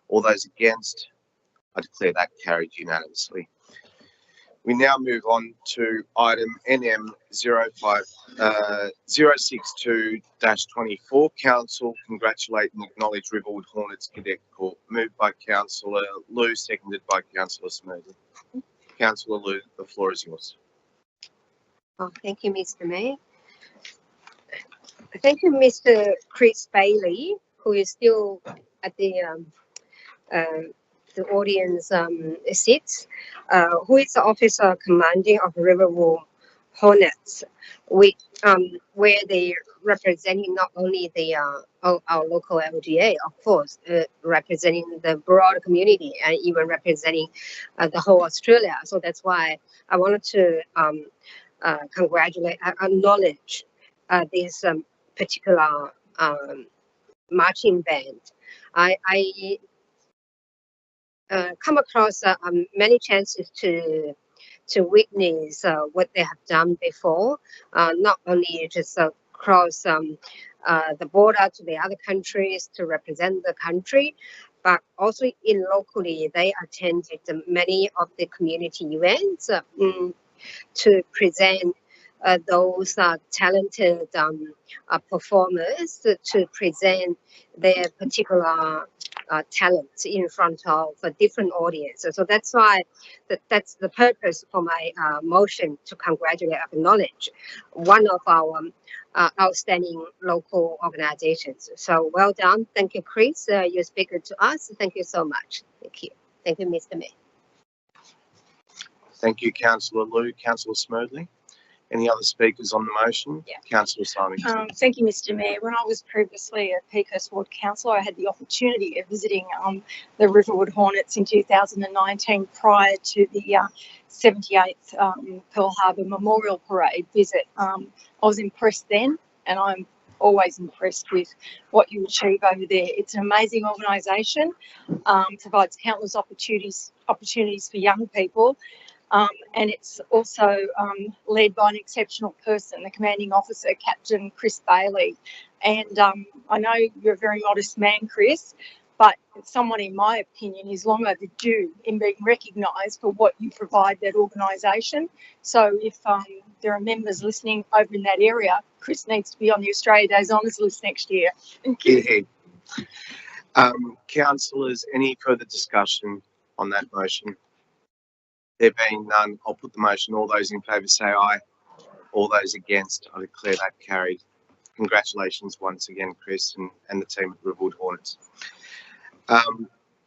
All those against? I declare that carried unanimously. We now move on to item NM 062-24. Council congratulate and acknowledge Riverwood Hornets Cadet Corps. Moved by Councillor Liu, seconded by Councillor Smoothie. Councillor Liu, the floor is yours. Oh, thank you, Mr. Mayor. Thank you, Mr. Chris Bailey, who is still at the audience seats, who is the officer commanding of Riverwood Hornets, which where they representing not only the our local LGA, of course, representing the broad community and even representing the whole Australia. So that's why I wanted to congratulate, acknowledge this particular marching band. I come across many chances to witness what they have done before, not only just across the border to the other countries to represent the country, but also in locally they attended many of the community events to present those talented performers to present their particular talents in front of a different audience. So that's why that's the purpose for my motion to congratulate, acknowledge one of our outstanding local organizations. So well done. Thank you, Chris. You're speaking to us. Thank you so much. Thank you. Thank you, Mr. Mayor. Thank you, Councillor Liu. Councillor Smedley. Any other speakers on the motion? Yeah. Councillor Simington. Thank you, Mr. Mayor. When I was previously a Peakhurst Ward Councillor, I had the opportunity of visiting the Riverwood Hornets in 2019 prior to the 78th Pearl Harbor Memorial Parade visit. I was impressed then, and I'm always impressed with what you achieve over there. It's an amazing organisation, provides countless opportunities for young people. And it's also led by an exceptional person, the commanding officer, Captain Chris Bailey. And I know you're a very modest man, Chris, but someone, in my opinion, is long overdue in being recognised for what you provide that organisation. So if there are members listening over in that area, Chris needs to be on the Australia Days Honours list next year. Thank you. Councillors, any further discussion on that motion? There being none, I'll put the motion. All those in favour say aye. All those against, I declare that carried. Congratulations once again, Chris, and the team at Riverwood Hornets.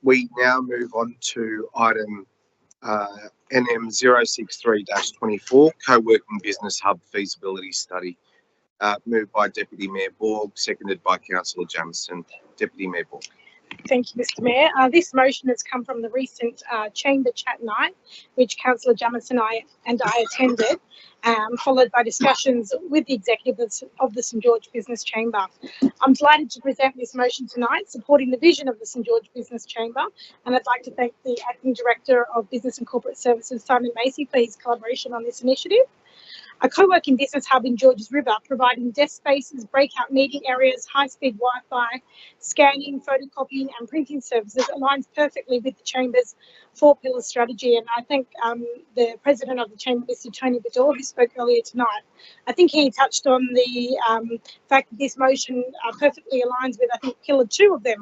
We now move on to item NM 063-24, Co-working Business Hub Feasibility Study, moved by Deputy Mayor Borg, seconded by Councillor Jamieson. Deputy Mayor Borg. Thank you, Mr. Mayor. This motion has come from the recent Chamber Chat Night, which Councillor Jamieson and I attended, followed by discussions with the executives of the St George Business Chamber. I'm delighted to present this motion tonight, supporting the vision of the St George Business Chamber, and I'd like to thank the Acting Director of Business and Corporate Services, Simon Macy, for his collaboration on this initiative. A co-working business hub in Georges River, providing desk spaces, breakout meeting areas, high-speed Wi-Fi, scanning, photocopying and printing services aligns perfectly with the Chamber's 4-pillar strategy. And I thank the President of the Chamber, Mr. Tony Bedore, who spoke earlier tonight. I think he touched on the fact that this motion perfectly aligns with, I think, Pillar 2 of their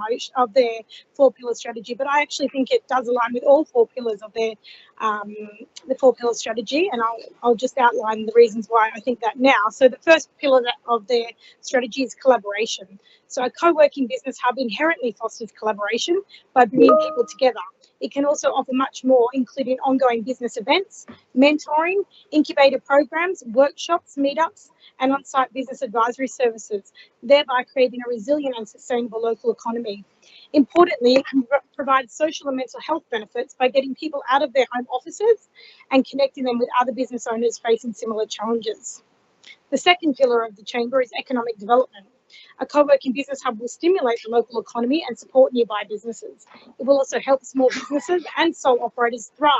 4-pillar strategy. But I actually think it does align with all 4 pillars of their the 4-pillar strategy, and I'll just outline the reasons why I think that now. So the first pillar of their strategy is collaboration. So a co-working business hub inherently fosters collaboration by bringing people together. It can also offer much more, including ongoing business events, mentoring, incubator programs, workshops, meetups, and on-site business advisory services, thereby creating a resilient and sustainable local economy. Importantly, it can provide social and mental health benefits by getting people out of their home offices and connecting them with other business owners facing similar challenges. The second pillar of the Chamber is economic development. A co-working business hub will stimulate the local economy and support nearby businesses. It will also help small businesses and sole operators thrive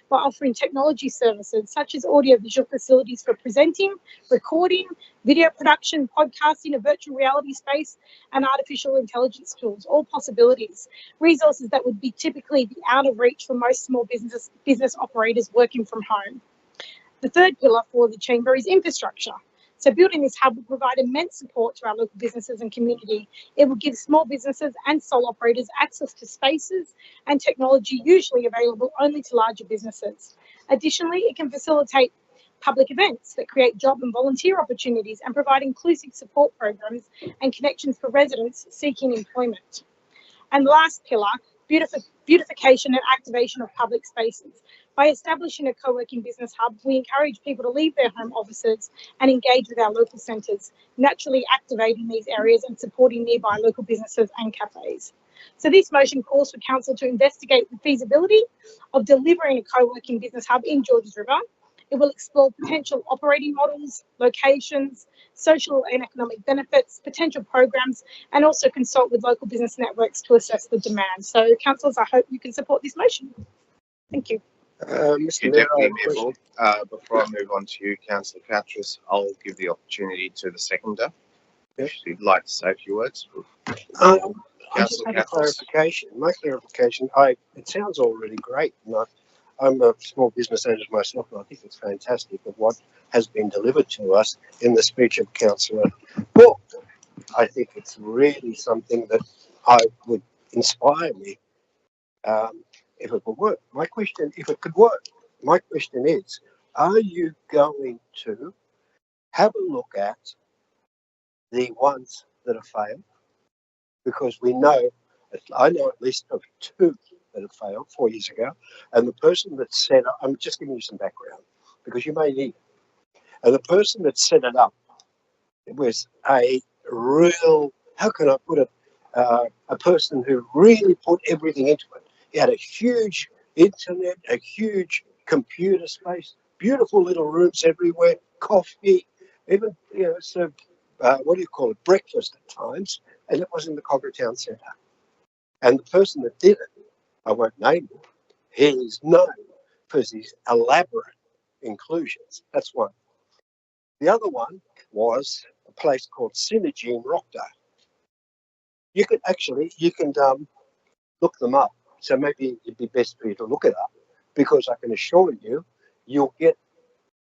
by offering technology services such as audiovisual facilities for presenting, recording, video production, podcasting, a virtual reality space, and artificial intelligence tools, all possibilities. Resources that would be typically out of reach for most small business operators working from home. The third pillar for the Chamber is infrastructure. So building this hub will provide immense support to our local businesses and community. It will give small businesses and sole operators access to spaces and technology usually available only to larger businesses. Additionally, it can facilitate public events that create job and volunteer opportunities and provide inclusive support programs and connections for residents seeking employment. And the last pillar, beautification and activation of public spaces. By establishing a co-working business hub, we encourage people to leave their home offices and engage with our local centres, naturally activating these areas and supporting nearby local businesses and cafes. So this motion calls for Council to investigate the feasibility of delivering a co-working business hub in Georges River. It will explore potential operating models, locations, social and economic benefits, potential programs, and also consult with local business networks to assess the demand. So, councillors, I hope you can support this motion. Thank you. Mr. Mayor, before I move on to you, Councillor Catras, I'll give the opportunity to the seconder. If you'd like to say a few words. I just have a clarification. My clarification, it sounds all really great. And I'm a small business owner myself, and I think it's fantastic of what has been delivered to us in the speech of Councillor Book. I think it's really something that would inspire me if it would work. My question, if it could work, my question is, are you going to have a look at the ones that have failed? Because we know, I know at least of 2 that have failed 4 years ago, and the person that set up, I'm just giving you some background because you may need it. And the person that set it up, it was a real, how can I put it, a person who really put everything into it. He had a huge internet, a huge computer space, beautiful little rooms everywhere, coffee, even, you know, served, what do you call it, breakfast at times, and it was in the Cogra Town Centre. And the person that did it, I won't name him, he is known for his elaborate inclusions. That's one. The other one was a place called Synergy in Rockdale. You could actually, look them up. So maybe it'd be best for you to look it up, because I can assure you, you'll get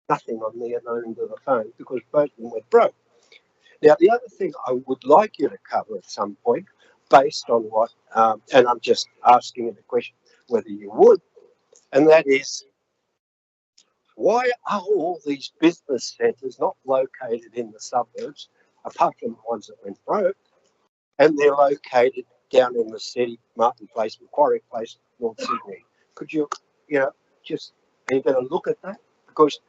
nothing on the other end of the phone because both of them went broke. Now, the other thing I would like you to cover at some point, based on what, and I'm just asking you the question whether you would, and that is, why are all these business centres not located in the suburbs, apart from the ones that went broke, and they're located down in the city, Martin Place, Macquarie Place, North Sydney? Could you, are you going to look at that? Because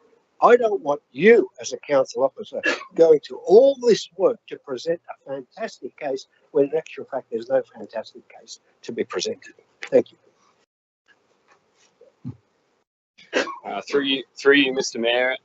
I don't want you as a council officer going to all this work to present a fantastic case when in actual fact there's no fantastic case to be presented. Thank you. Through you, Mr. Mayor.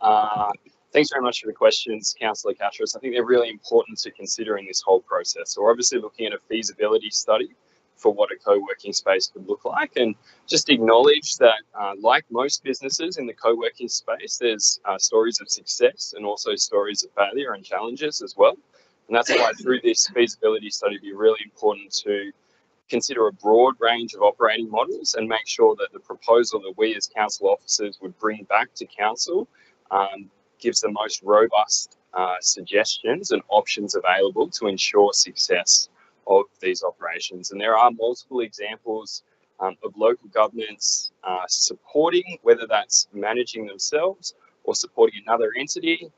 Thanks very much for the questions, Councillor Catras. I think they're really important to consider in this whole process. So we're obviously looking at a feasibility study for what a co-working space could look like, and just acknowledge that like most businesses in the co-working space, there's stories of success and also stories of failure and challenges as well. And that's why through this feasibility study, it'd be really important to consider a broad range of operating models and make sure that the proposal that we as council officers would bring back to council gives the most robust suggestions and options available to ensure success of these operations. And there are multiple examples of local governments supporting, whether that's managing themselves or supporting another entity,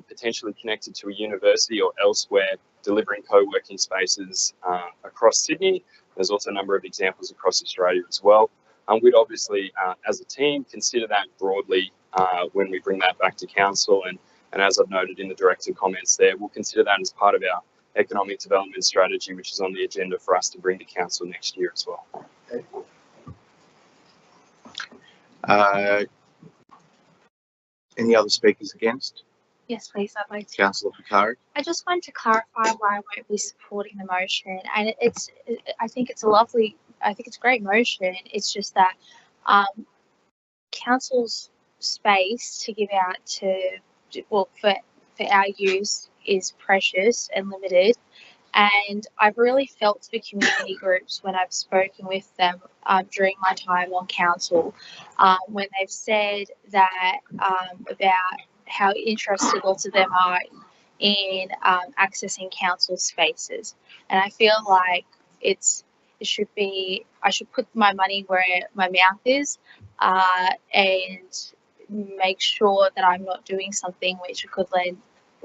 potentially connected to a university or elsewhere, delivering co-working spaces across Sydney. There's also a number of examples across Australia as well. We'd obviously, as a team, consider that broadly when we bring that back to council. And as I've noted in the director comments there, we'll consider that as part of our economic development strategy, which is on the agenda for us to bring to council next year as well. Any other speakers against? Yes, please. I'd like to. Councillor Picard. I just wanted to clarify why I won't be supporting the motion, and I think it's a great motion. It's just that council's space to give out for our use is precious and limited. And I've really felt the community groups when I've spoken with them during my time on council, when they've said that about how interested lots of them are in accessing council spaces. And I feel like I should put my money where my mouth is, and make sure that I'm not doing something which could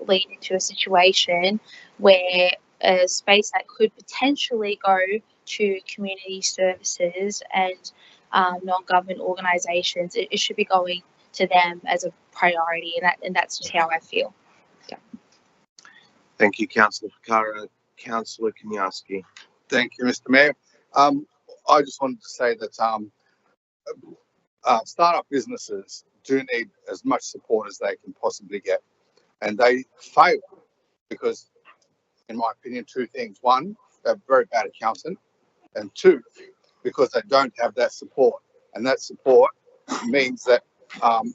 lead into a situation where a space that could potentially go to community services and non-government organisations, it should be going to them as a priority, and that's just how I feel. Yeah. Thank you, Councillor Ficarra. Councillor Kaniarski. Thank you, Mr. Mayor. I just wanted to say that startup businesses do need as much support as they can possibly get, and they fail because, in my opinion, two things: one, they're a very bad accountant, and two, because they don't have that support, and that support means that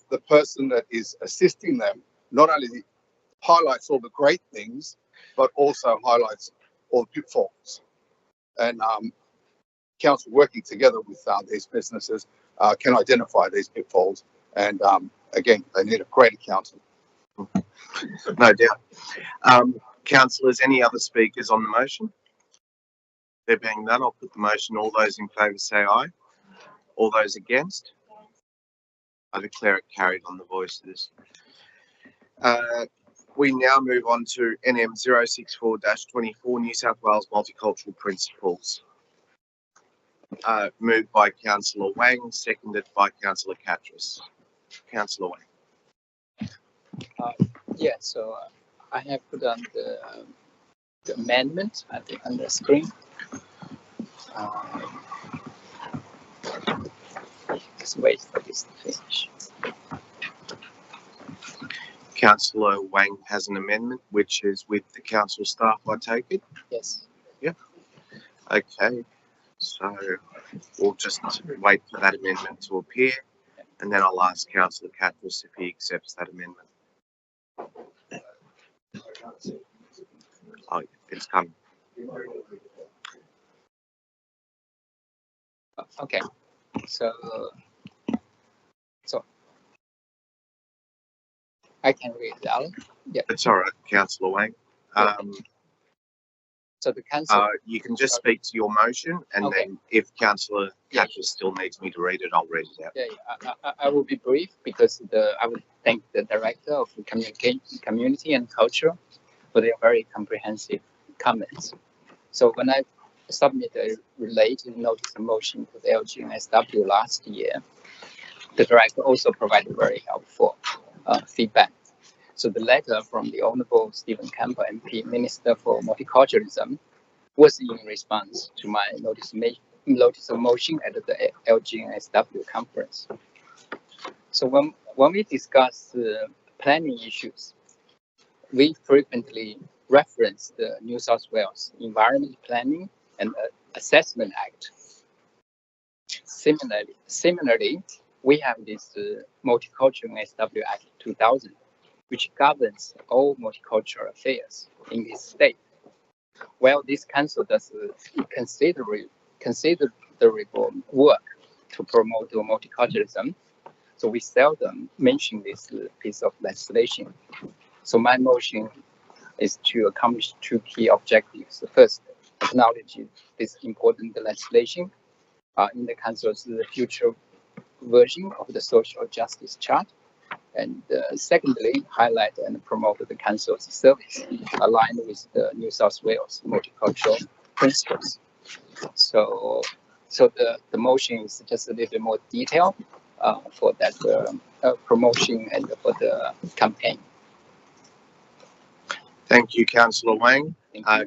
the person that is assisting them not only highlights all the great things, but also highlights all the pitfalls. And council working together with these businesses can identify these pitfalls. And again, they need a great accountant. No doubt. Councillors, any other speakers on the motion? There being none, I'll put the motion. All those in favour say aye. All those against? I declare it carried on the voices. We now move on to NM 064-24, New South Wales Multicultural Principles. Moved by Councillor Wang, seconded by Councillor Catras. Councillor Wang. Yeah, so I have put on the amendment, I think, on the screen. Just wait for this to finish. Councillor Wang has an amendment, which is with the council staff, I take it? Yes. Yep. Okay, so we'll just wait for that amendment to appear, and then I'll ask Councillor Catras if he accepts that amendment. Oh, it's coming. Okay, so I can read it out. Yeah. It's all right, Councillor Wang. So the council. You can just speak to your motion, and then if Councillor Catras still needs me to read it, I'll read it out. Yeah, I will be brief because I would thank the Director of Community and Culture for their very comprehensive comments. So when I submitted a related notice of motion to the LGNSW last year, the Director also provided very helpful feedback. So the letter from the Honourable Stephen Campbell MP, Minister for Multiculturalism, was in response to my notice of motion at the LGNSW conference. So when we discuss planning issues, we frequently reference the New South Wales Environment Planning and Assessment Act. Similarly, we have this Multicultural SW Act 2000, which governs all multicultural affairs in this state. Well, this council does considerable work to promote multiculturalism, so we seldom mention this piece of legislation. So my motion is to accomplish two key objectives. The first, acknowledge this important legislation in the council's future version of the Social Justice Chart. And secondly, highlight and promote the council's service aligned with the New South Wales multicultural principles. So the motion is just a little bit more detailed for that promotion and for the campaign. Thank you, Councillor Wang.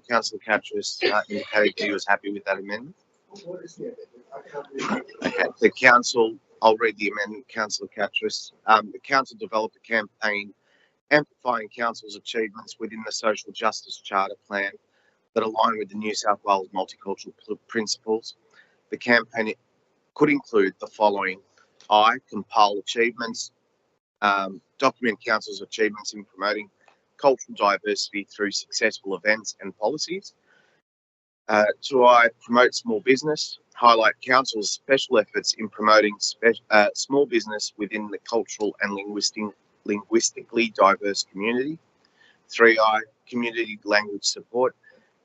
Councillor Catras indicated he was happy with that amendment. Okay, the council. I'll read the amendment, Councillor Catras. The council developed a campaign amplifying council's achievements within the Social Justice Charter Plan that align with the New South Wales multicultural principles. The campaign could include the following: I, compile achievements, document council's achievements in promoting cultural diversity through successful events and policies. 2, I, promote small business, highlight council's special efforts in promoting small business within the cultural and linguistically diverse community. 3, I, community language support,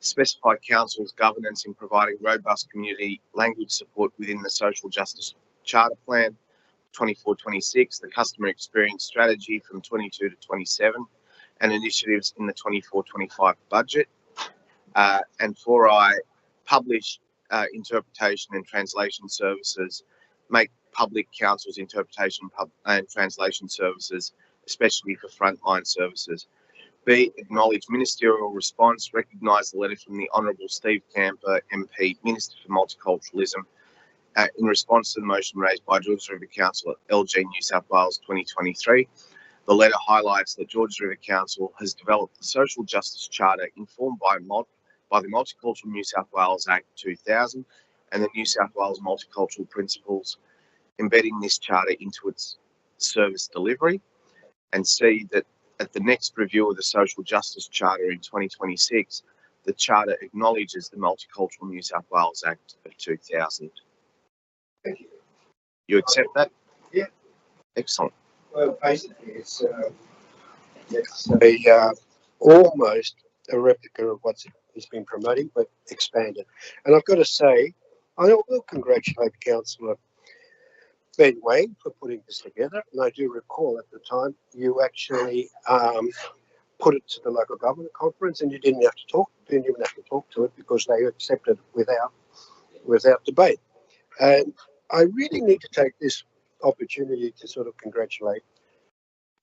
specify council's governance in providing robust community language support within the Social Justice Charter Plan 24-26, the customer experience strategy from 22 to 27, and initiatives in the 24-25 budget. And 4I, publish interpretation and translation services, make public council's interpretation and translation services, especially for frontline services. B, acknowledge ministerial response, recognise the letter from the Honourable Steve Camper, MP, Minister for Multiculturalism, in response to the motion raised by Georges River Council at LG New South Wales 2023. The letter highlights that Georges River Council has developed a social justice charter informed by the Multicultural New South Wales Act 2000 and the New South Wales Multicultural Principles, embedding this charter into its service delivery. And C, that at the next review of the Social Justice Charter in 2026, the Charter acknowledges the Multicultural New South Wales Act of 2000. Thank you. You accept that? Yeah. Excellent. Well, basically, it's almost a replica of what's has been promoting, but expanded. And I've got to say, I will congratulate Councillor Ben Wang for putting this together. And I do recall at the time you actually put it to the local government conference, and you didn't even have to talk to it because they accepted it without debate. And I really need to take this opportunity to sort of congratulate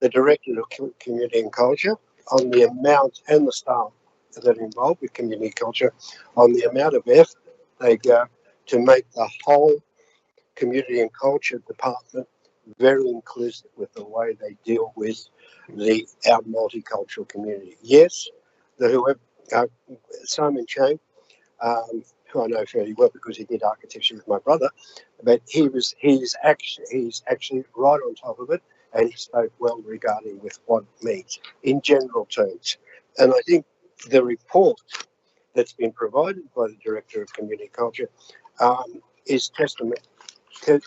the Director of Community and Culture on the amount, and the staff that are involved with community culture, on the amount of effort they go to make the whole community and culture department very inclusive with the way they deal with our multicultural community. Yes, Simon Chang, who I know fairly well because he did architecture with my brother, but he's actually right on top of it, and he spoke well regarding with what it means in general terms. And I think the report that's been provided by the Director of Community Culture is testament to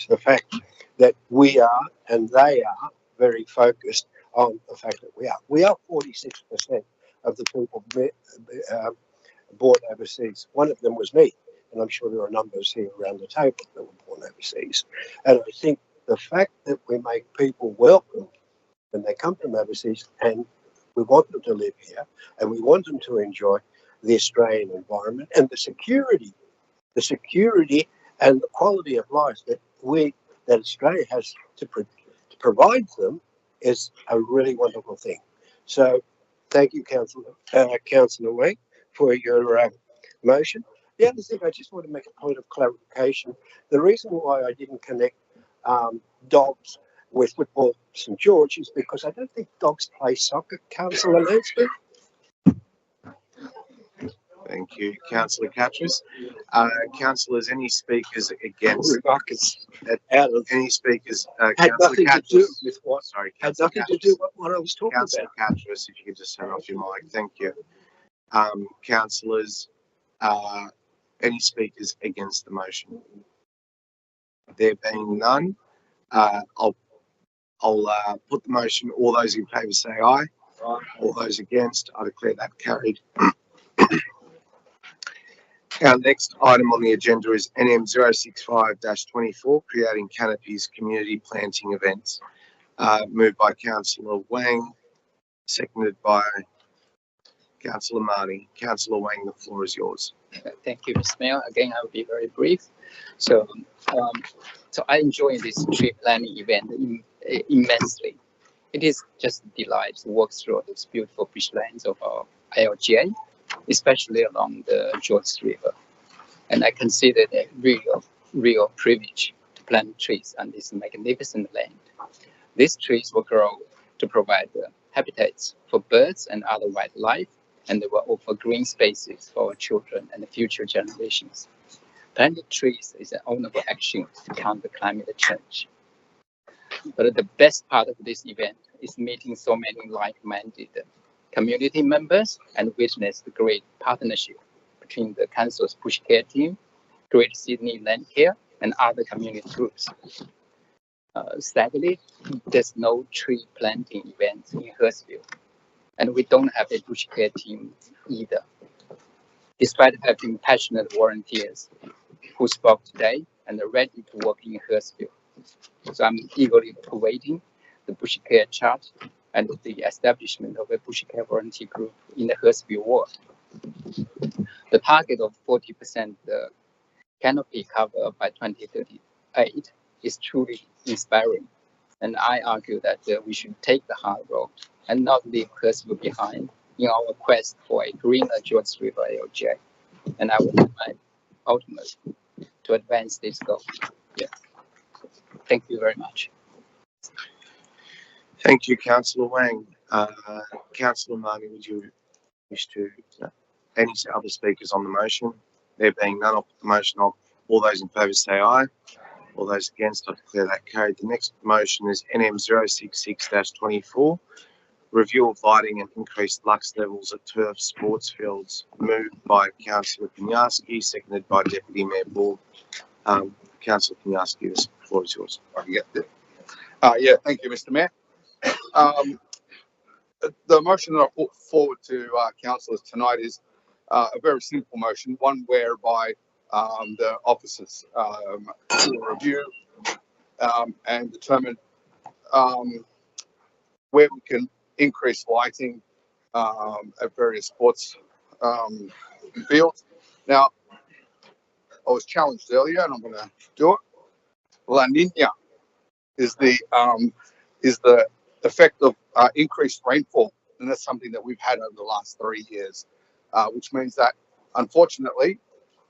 the fact that we are and they are very focused on the fact that we are 46% of the people born overseas. One of them was me, and I'm sure there are numbers here around the table that were born overseas. And I think the fact that we make people welcome when they come from overseas, and we want them to live here, and we want them to enjoy the Australian environment and the security and the quality of life that Australia has to provide them is a really wonderful thing. So thank you, Councillor Wang, for your motion. The other thing, I just want to make a point of clarification. The reason why I didn't connect dogs with Football St George is because I don't think dogs play soccer, Councillor Lansbury. Thank you, Councillor Catras. Councillors, any speakers against? Any speakers? Had nothing to do with what? Sorry, had nothing to do with what I was talking Councillor about. Catras, if you could just turn off your mic, thank you. Councillors, any speakers against the motion? There being none, I'll put the motion. All those in favour say aye. Aye. All those against, I declare that carried. Our next item on the agenda is NM 065-24, creating canopies community planting events. Moved by Councillor Wang, seconded by Councillor Marnie. Councillor Wang, the floor is yours. Thank you, Mr. Mayor. Again, I will be very brief. So I enjoy this tree planting event immensely. It is just a delight to walk through those beautiful bushlands of our LGA, especially along the Georges River. And I consider it a real privilege to plant trees on this magnificent land. These trees will grow to provide habitats for birds and other wildlife, and they will offer green spaces for our children and the future generations. Planting trees is an honorable action to counter climate change. But the best part of this event is meeting so many like-minded community members and witness the great partnership between the council's Bush Care team, Great Sydney Land Care, and other community groups. Sadly, there's no tree planting event in Hurstville, and we don't have a Bush Care team either. Despite having passionate volunteers who spoke today and are ready to work in Hurstville, So I'm eagerly awaiting the Bushcare chart and the establishment of a Bushcare volunteer group in the Hurstville ward. The target of 40% canopy cover by 2038 is truly inspiring. And I argue that we should take the hard road and not leave Hurstville behind in our quest for a greener Georges River LGA. And I will do my ultimate to advance this goal. Yeah. Thank you very much. Thank you, Councillor Wang. Councillor Marnie, would you wish to, any other speakers on the motion? There being none, I'll put the motion on. All those in favour say aye. All those against, I declare that carried. The next motion is NM 066-24, review of lighting and increased lux levels at turf sports fields, moved by Councillor Kaniarski, seconded by Deputy Mayor Ball. Councillor Kaniarski, the floor is yours. Yeah, thank you, Mr. Mayor. The motion that I put forward to councillors tonight is a very simple motion, one whereby the officers will review and determine where we can increase lighting at various sports fields. Now, I was challenged earlier, and I'm going to do it. La Nina is the effect of increased rainfall, and that's something that we've had over the last 3 years, which means that unfortunately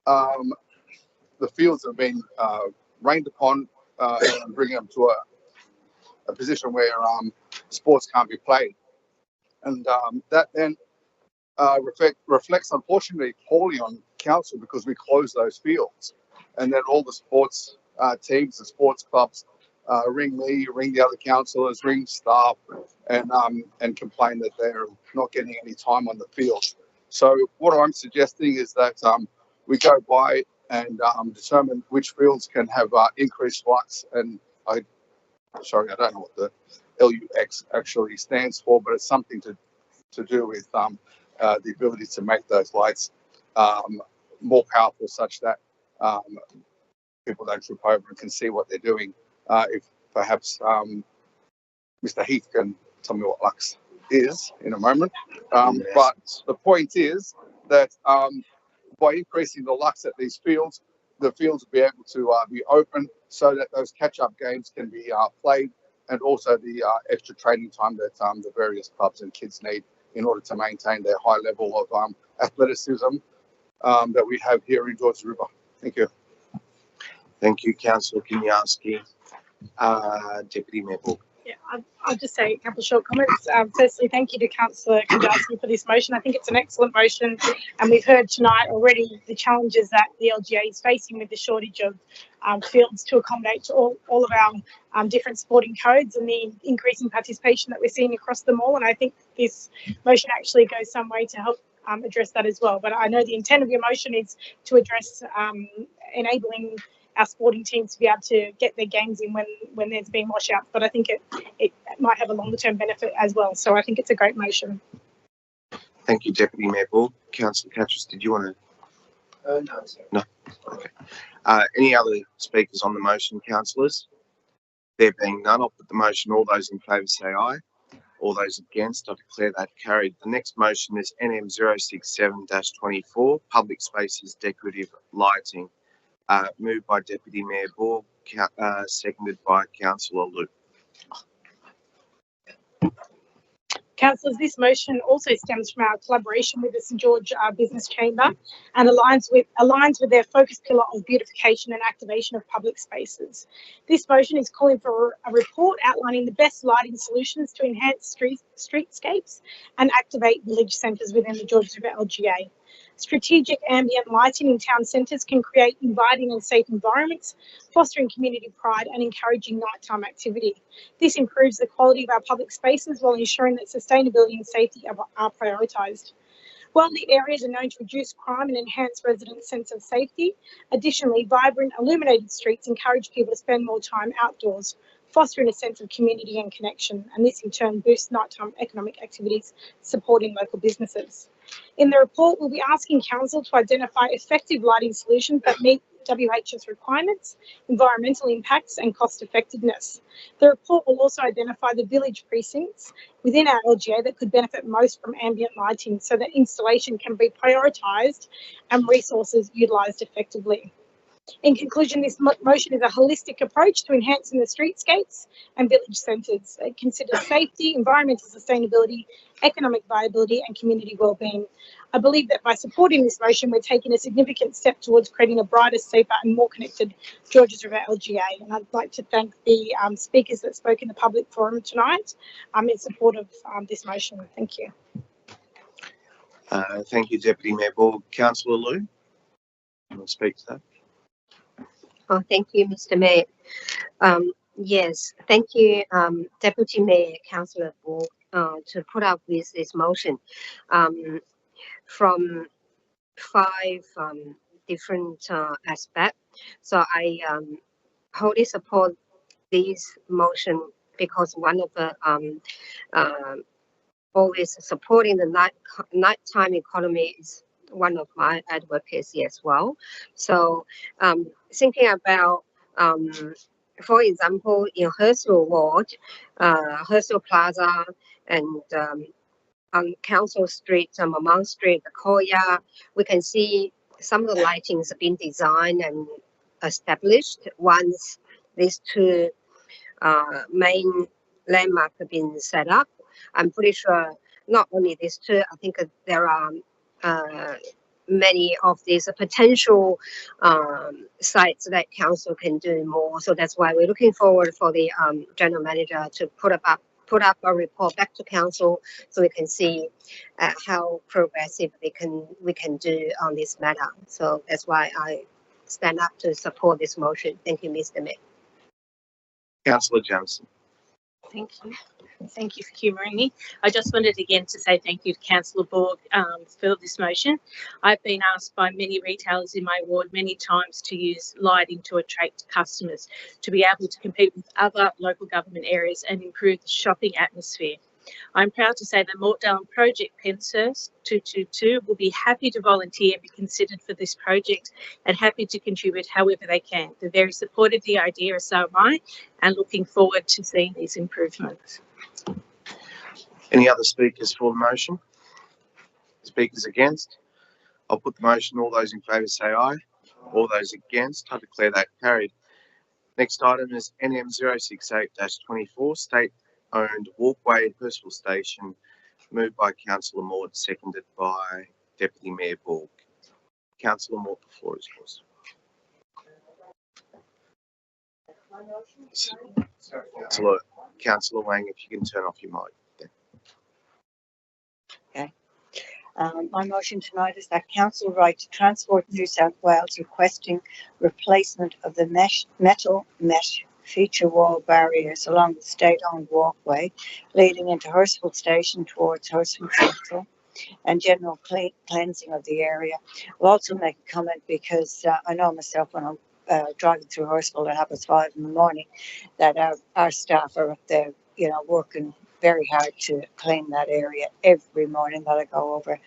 the fields have been rained upon and bringing them to a position where sports can't be played, and that then reflects unfortunately poorly on council, because we close those fields, and then all the sports teams, the sports clubs ring me, ring the other councillors, ring staff, and complain that they're not getting any time on the field. So what I'm suggesting is that we go by and determine which fields can have increased lux. And I don't know what the LUX actually stands for, but it's something to do with the ability to make those lights more powerful, such that people don't trip over and can see what they're doing. If perhaps Mr. Heath can tell me what lux is in a moment. But the point is that by increasing the lux at these fields, the fields will be able to be open so that those catch-up games can be played, and also the extra training time that the various clubs and kids need in order to maintain their high level of athleticism that we have here in Georges River. Thank you. Thank you, Councillor Kaniarski. Deputy Mayor Ball. Yeah, I'll just say a couple of short comments. Firstly, thank you to Councillor Kaniarski for this motion. I think it's an excellent motion, and we've heard tonight already the challenges that the LGA is facing with the shortage of fields to accommodate to all of our different sporting codes, and the increasing participation that we're seeing across them all. And I think this motion actually goes some way to help address that as well. But I know the intent of your motion is to address enabling our sporting teams to be able to get their games in when there's been washouts, but I think it might have a longer term benefit as well. So I think it's a great motion. Thank you, Deputy Mayor Ball. Councillor Catchus, did you want to? No, sir. No. Okay. Any other speakers on the motion, councillors? There being none, I'll put the motion. All those in favour say aye. All those against, I declare that carried. The next motion is NM 067-24, public spaces decorative lighting. Moved by Deputy Mayor Ball, seconded by Councillor Luke. Councillors, this motion also stems from our collaboration with the St George Business Chamber and aligns with their focus pillar of beautification and activation of public spaces. This motion is calling for a report outlining the best lighting solutions to enhance streetscapes and activate village centres within the Georges River LGA. Strategic ambient lighting in town centres can create inviting and safe environments, fostering community pride and encouraging nighttime activity. This improves the quality of our public spaces while ensuring that sustainability and safety are prioritised. Well-lit areas are known to reduce crime and enhance residents' sense of safety. Additionally, vibrant, illuminated streets encourage people to spend more time outdoors, fostering a sense of community and connection, and this in turn boosts nighttime economic activities, supporting local businesses. In the report, we'll be asking Council to identify effective lighting solutions that meet WHS requirements, environmental impacts and cost effectiveness. The report will also identify the village precincts within our LGA that could benefit most from ambient lighting so that installation can be prioritised and resources utilised effectively. In conclusion, this motion is a holistic approach to enhancing the streetscapes and village centres. It considers safety, environmental sustainability, economic viability and community wellbeing. I believe that by supporting this motion, we're taking a significant step towards creating a brighter, safer and more connected Georges River LGA. And I'd like to thank the speakers that spoke in the public forum tonight in support of this motion. Thank you. Thank you, Deputy Mayor Borg. Councillor Liu, you want to speak to that? Oh, thank you, Mr. Mayor. Yes, thank you, Deputy Mayor, Councillor Borg, to put up with this motion from 5 different aspects. So I wholly support this motion because one of the always supporting the nighttime economy is one of my advocacy as well. So thinking about, for example, in Hurstville Ward, Hurstville Plaza, and on Council Street, Mamang Street, the Koya, we can see some of the lightings have been designed and established once these 2 main landmarks have been set up. I'm pretty sure not only these 2, I think there are many of these potential sites that council can do more. So that's why we're looking forward for the general manager to put up a report back to council so we can see how progressive we can do on this matter. So that's why I stand up to support this motion. Thank you, Mr. Mayor. Councillor Jamieson. Thank you. Thank you for humouring me. I just wanted again to say thank you to Councillor Borg for this motion. I've been asked by many retailers in my ward many times to use lighting to attract customers, to be able to compete with other local government areas and improve the shopping atmosphere. I'm proud to say that Mortdale Project Penshurst 222 will be happy to volunteer and be considered for this project and happy to contribute however they can. They're very supportive of the idea, as so am I, and looking forward to seeing these improvements. Any other speakers for the motion? Speakers against? I'll put the motion. All those in favour say aye. All those against, I declare that carried. Next item is NM 068-24, state-owned walkway at Hurstville Station, moved by Councillor Maud, seconded by Deputy Mayor Borg. Councillor Maud, the floor is yours. Councillor Wang, if you can turn off your mic. Okay. My motion tonight is that Council write to Transport New South Wales requesting replacement of the metal mesh feature wall barriers along the state-owned walkway leading into Hurstville Station towards Hurstville Central and general cleansing of the area. I'll also make a comment because I know myself when I'm driving through Hurstville at 5:30 in the morning that our staff are up there, working very hard to clean that area every morning that I go over.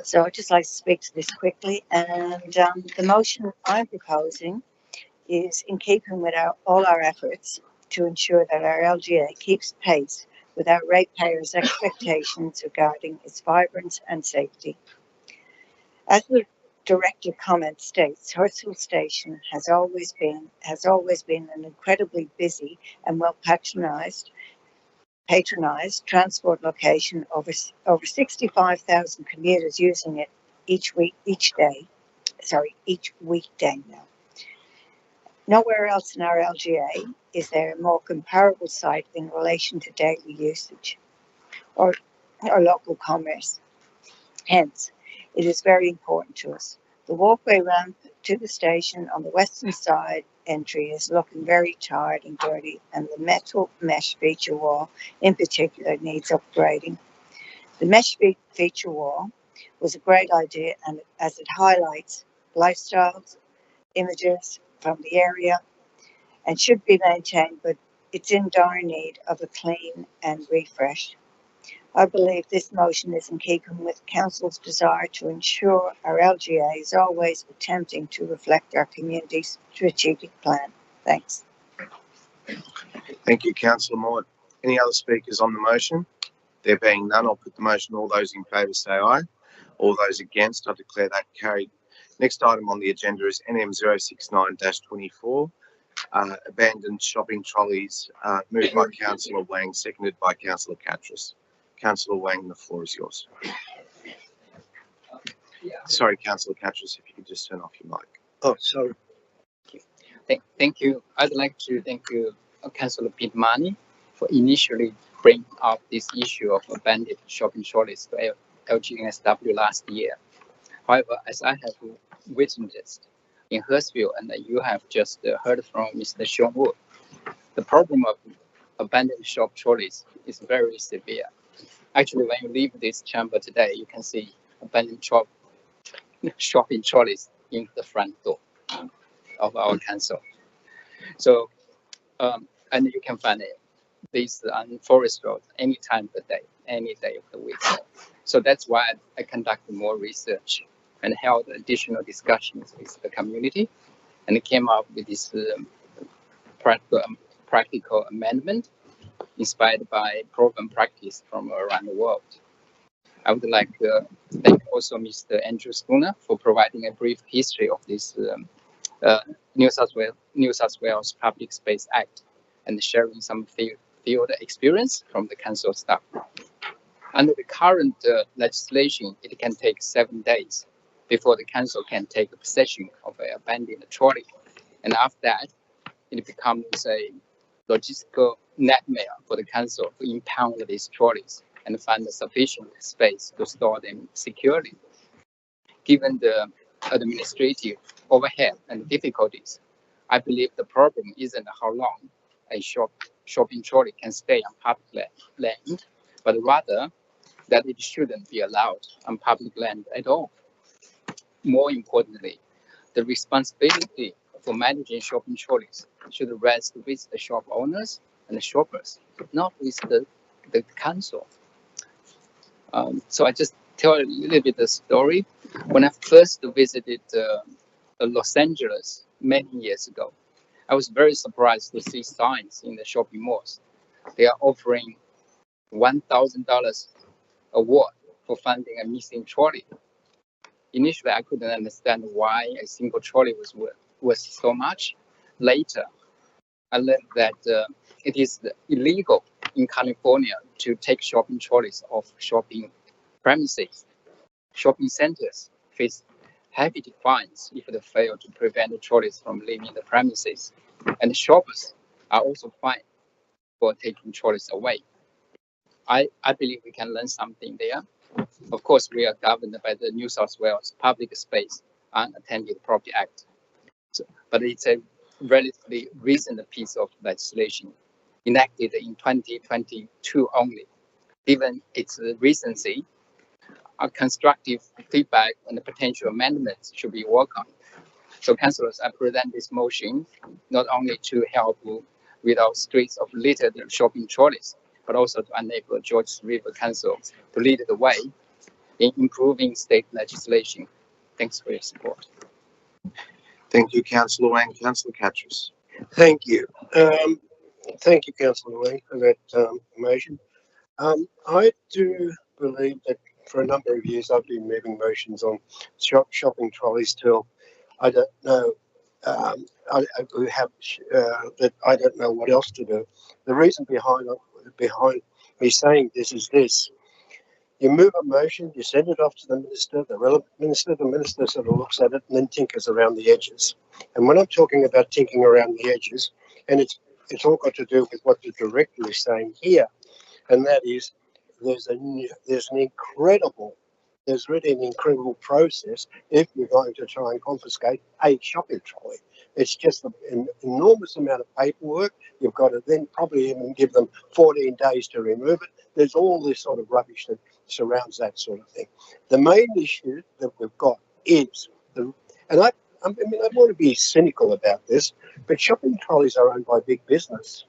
So I'd just like to speak to this quickly. And the motion I'm proposing is in keeping with all our efforts to ensure that our LGA keeps pace with our ratepayers' expectations regarding its vibrance and safety. As the director comment states, Hurstville Station has always been an incredibly busy and well patronised transport location, over 65,000 commuters using it each weekday now. Nowhere else in our LGA is there a more comparable site in relation to daily usage or local commerce. Hence, it is very important to us. The walkway ramp to the station on the western side entry is looking very tired and dirty, and the metal mesh feature wall in particular needs upgrading. The mesh feature wall was a great idea, and as it highlights lifestyles, images from the area, and should be maintained, but it's in dire need of a clean and refresh. I believe this motion is in keeping with Council's desire to ensure our LGA is always attempting to reflect our community's strategic plan. Thanks. Thank you, Councillor Mort. Any other speakers on the motion? There being none, I'll put the motion. All those in favour say aye. All those against, I declare that carried. Next item on the agenda is NM 069-24, abandoned shopping trolleys, moved by Councillor Wang, seconded by Councillor Catras. Councillor Wang, the floor is yours. Sorry, Councillor Catras, if you could just turn off your mic. Oh, sorry. Thank you. I'd like to thank you, Councillor Pitmani, for initially bringing up this issue of abandoned shopping trolleys to LGNSW last year. However, as I have witnessed in Hurstville, and you have just heard from Mr. Sean Wood, the problem of abandoned shop trolleys is very severe. Actually, when you leave this chamber today, you can see abandoned shopping trolleys in the front door of our council. So, and you can find this on Forest Road any time of the day, any day of the week. So that's why I conducted more research and held additional discussions with the community, and came up with this practical amendment inspired by proven practice from around the world. I would like to thank also Mr. Andrew Spooner for providing a brief history of this New South Wales Public Space Act and sharing some field experience from the council staff. Under the current legislation, it can take 7 days before the council can take possession of an abandoned trolley. And after that, it becomes a logistical nightmare for the council to impound these trolleys and find sufficient space to store them securely. Given the administrative overhead and difficulties, I believe the problem isn't how long a shopping trolley can stay on public land, but rather that it shouldn't be allowed on public land at all. More importantly, the responsibility for managing shopping trolleys should rest with the shop owners and the shoppers, not with the council. So I just tell a little bit the story. When I first visited Los Angeles many years ago, I was very surprised to see signs in the shopping malls. They are offering $1,000 award for finding a missing trolley. Initially, I couldn't understand why a single trolley was worth so much. Later, I learned that it is illegal in California to take shopping trolleys off shopping premises. Shopping centers face heavy fines if they fail to prevent the trolleys from leaving the premises, and shoppers are also fined for taking trolleys away. I believe we can learn something there. Of course, we are governed by the New South Wales Public Space and Unattended Property Act, but it's a relatively recent piece of legislation enacted in 2022 only. Given its recency, our constructive feedback and the potential amendments should be welcomed. So, councillors, I present this motion not only to help rid our streets of littered shopping trolleys, but also to enable Georges River Council to lead the way in improving state legislation. Thanks for your support. Thank you, Councillor Wang. Councillor Catras. Thank you. Thank you, Councillor Wang, for that motion. I do believe that for a number of years I've been moving motions on shopping trolleys till I don't know. That I don't know what else to do. The reason behind me saying this is this: you move a motion, you send it off to the minister, the relevant minister. The minister sort of looks at it and then tinkers around the edges. And when I'm talking about tinkering around the edges, and it's all got to do with what the director is saying here, and that is there's really an incredible process if you're going to try and confiscate a shopping trolley. It's just an enormous amount of paperwork. You've got to then probably even give them 14 days to remove it. There's all this sort of rubbish that surrounds that sort of thing. The main issue that we've got is I want to be cynical about this, but shopping trolleys are owned by big business.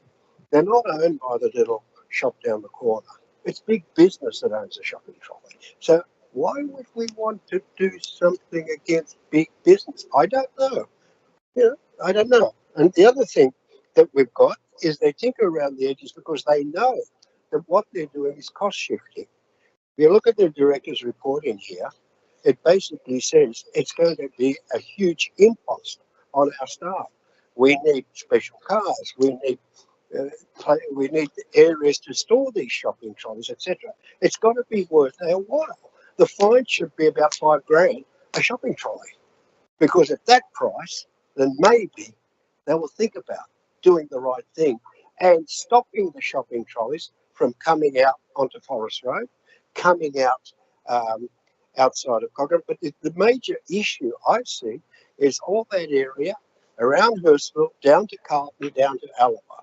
They're not owned by the little shop down the corner. It's big business that owns a shopping trolley. So why would we want to do something against big business? I don't know. You know, I don't know. And the other thing that we've got is they tinker around the edges because they know that what they're doing is cost shifting. If you look at the director's report in here, it basically says it's going to be a huge impost on our staff. We need special cars. We need areas to store these shopping trolleys, etc. It's got to be worth our while. The fine should be about $5,000 a shopping trolley, because at that price, then maybe they will think about doing the right thing and stopping the shopping trolleys from coming out onto Forest Road, coming out outside of Cochrane. But the major issue I see is all that area around Hurstville, down to Carlton, down to Alaba.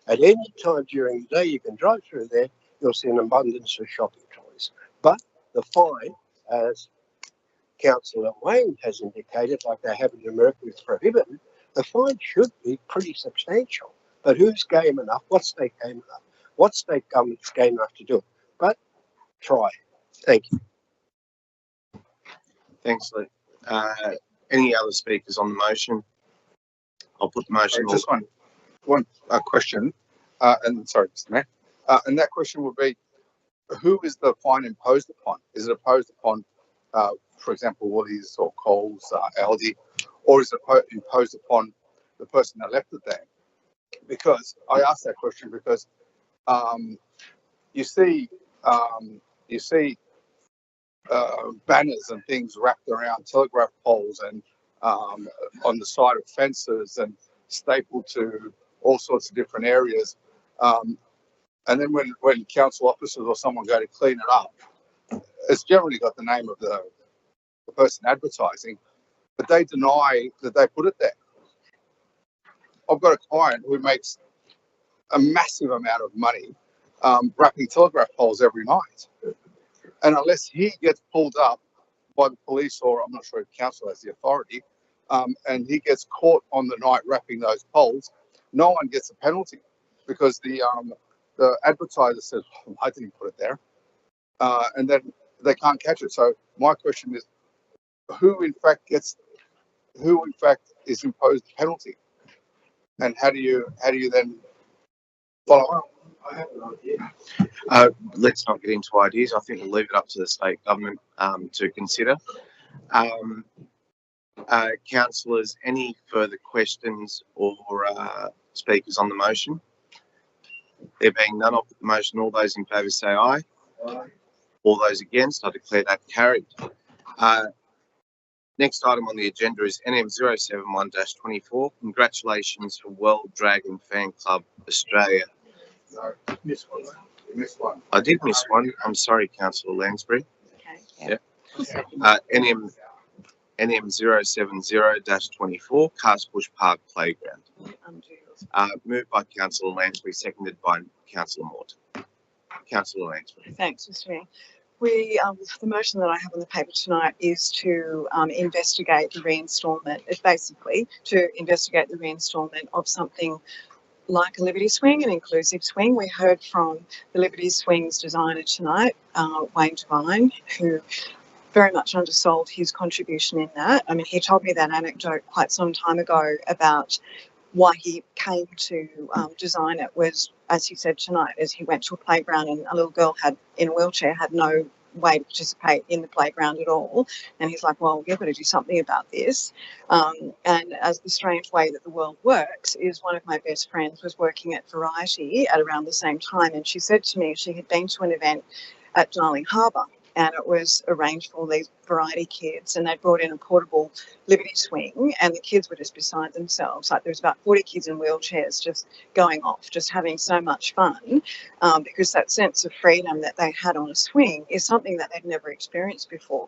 At any time during the day, you can drive through there, you'll see an abundance of shopping trolleys. But the fine, as Councillor Wayne has indicated, like they have in America with prohibited, the fine should be pretty substantial. But who's game enough? What state game enough? What state government's game enough to do it? But try. Thank you. Thanks, Lee. Any other speakers on the motion? I'll put the motion. Just one question, and sorry, Mr. Mayor, and that question would be, who is the fine imposed upon? Is it imposed upon, for example, Woolies or Coles, Aldi, or is it imposed upon the person that left it there? Because I asked that question because you see banners and things wrapped around telegraph poles and on the side of fences and stapled to all sorts of different areas. And then when council officers or someone go to clean it up, it's generally got the name of the person advertising, but they deny that they put it there. I've got a client who makes a massive amount of money wrapping telegraph poles every night. And unless he gets pulled up by the police, or I'm not sure if council has the authority, and he gets caught on the night wrapping those poles, no one gets a penalty because the advertiser says, oh, I didn't put it there. And then they can't catch it. So my question is, who in fact is imposed the penalty? And how do you then follow up? I have an idea. Let's not get into ideas. I think we'll leave it up to the state government to consider. Councillors, any further questions or speakers on the motion? There being none, I'll put the motion. All those in favour say aye. Aye. All those against, I declare that carried. Next item on the agenda is NM 071-24. Congratulations for World Dragon Fan Club Australia. No, you missed one. You missed one. I did miss one. I'm sorry, Councillor Lansbury. Okay. Yeah. NM 070-24, Carsbush Park Playground. Moved by Councillor Lansbury, seconded by Councillor Morton. Councillor Lansbury. Thanks, Mr. Mayor. The motion that I have on the paper tonight is to investigate the reinstalment. It's basically to investigate the reinstalment of something like a Liberty Swing, an inclusive swing. We heard from the Liberty Swing's designer tonight, Wayne Devine, who very much undersold his contribution in that. I mean, he told me that anecdote quite some time ago about why he came to design it was, as he said tonight, as he went to a playground and a little girl in a wheelchair had no way to participate in the playground at all. And he's like, well, you've got to do something about this. And as the strange way that the world works is, one of my best friends was working at Variety at around the same time. And she said to me she had been to an event at Darling Harbour, and it was arranged for all these Variety kids, and they brought in a portable Liberty Swing, and the kids were just beside themselves. Like, there was about 40 kids in wheelchairs just going off, just having so much fun, because that sense of freedom that they had on a swing is something that they'd never experienced before.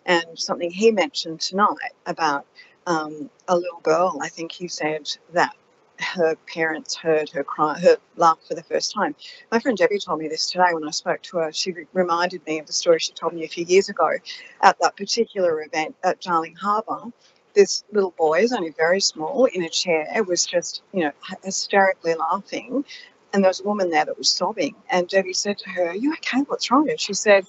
And something he mentioned tonight about a little girl, I think he said that her parents heard her cry, her laugh for the first time. My friend Debbie told me this today when I spoke to her. She reminded me of the story she told me a few years ago at that particular event at Darling Harbour. This little boy is only very small in a chair, was just, hysterically laughing And there was a woman there that was sobbing, and Debbie said to her, "Are you okay? What's wrong?" And she said,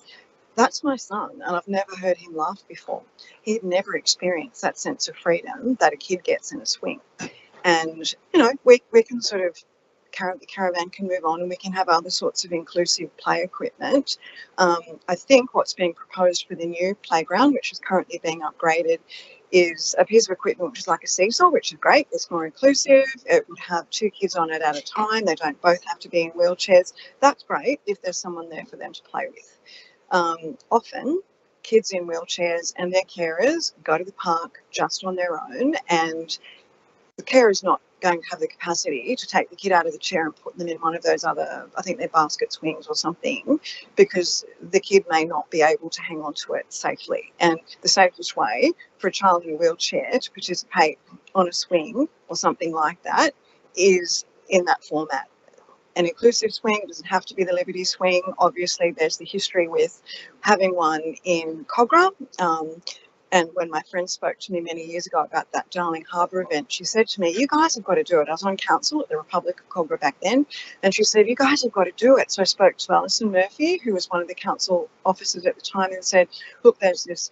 "That's my son, and I've never heard him laugh before. He'd never experienced that sense of freedom that a kid gets in a swing." And, you know, we can sort of, the caravan can move on and we can have other sorts of inclusive play equipment. I think what's being proposed for the new playground, which is currently being upgraded, is a piece of equipment which is like a seesaw, which is great. It's more inclusive. It would have 2 kids on it at a time. They don't both have to be in wheelchairs. That's great if there's someone there for them to play with. Often, kids in wheelchairs and their carers go to the park just on their own, and the carer is not going to have the capacity to take the kid out of the chair and put them in one of those other, I think they're basket swings or something, because the kid may not be able to hang on to it safely. And the safest way for a child in a wheelchair to participate on a swing or something like that is in that format. An inclusive swing doesn't have to be the Liberty swing. Obviously, there's the history with having one in Cogra. And when my friend spoke to me many years ago about that Darling Harbour event, she said to me, "You guys have got to do it." I was on council at the Republic of Cogra back then, and she said, "You guys have got to do it." So I spoke to Alison Murphy, who was one of the council officers at the time, and said, "Look, there's this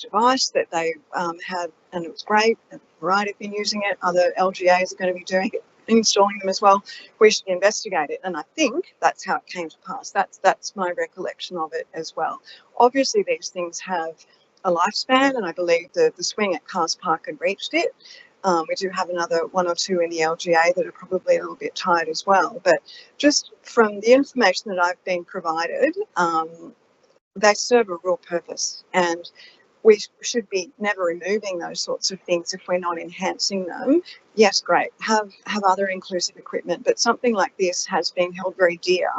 device that they had, and it was great. Right, have been using it. Other LGAs are going to be doing it, installing them as well. We should investigate it." And I think that's how it came to pass. That's my recollection of it as well. Obviously, these things have a lifespan, and I believe the swing at Cars Park had reached it. We do have another 1 or 2 in the LGA that are probably a little bit tired as well. But just from the information that I've been provided, they serve a real purpose, and we should be never removing those sorts of things if we're not enhancing them. Yes, great, have other inclusive equipment, but something like this has been held very dear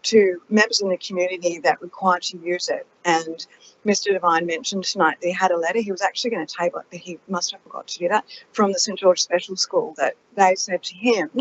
to members in the community that require to use it. And Mr. Devine mentioned tonight that he had a letter. He was actually going to table it, but he must have forgot to do that, from the St George Special School, that they said to him,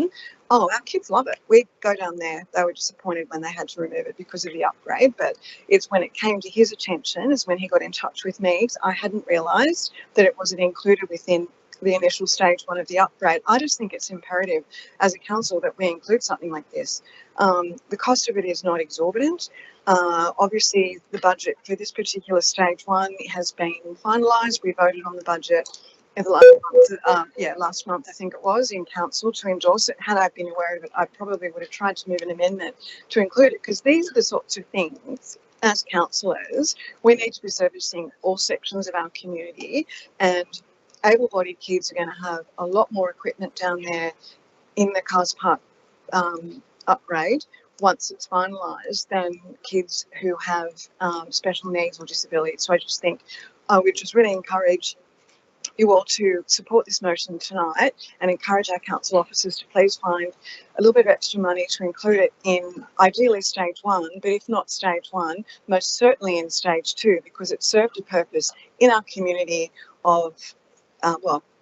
"Oh, our kids love it. We go down there." They were disappointed when they had to remove it because of the upgrade, but it's when it came to his attention, is when he got in touch with me. I hadn't realised that it wasn't included within the initial stage 1 of the upgrade. I just think it's imperative as a council that we include something like this. The cost of it is not exorbitant. Obviously, the budget for this particular stage 1 has been finalised. We voted on the budget in the last month, I think it was, in council to endorse it. Had I been aware of it, I probably would have tried to move an amendment to include it, because these are the sorts of things, as councillors, we need to be servicing all sections of our community, and able-bodied kids are going to have a lot more equipment down there in the Cars Park upgrade once it's finalised than kids who have special needs or disabilities. So I just think I would just really encourage you all to support this motion tonight, and encourage our council officers to please find a little bit of extra money to include it in ideally stage 1, but if not stage 1, most certainly in stage 2, because it served a purpose in our community of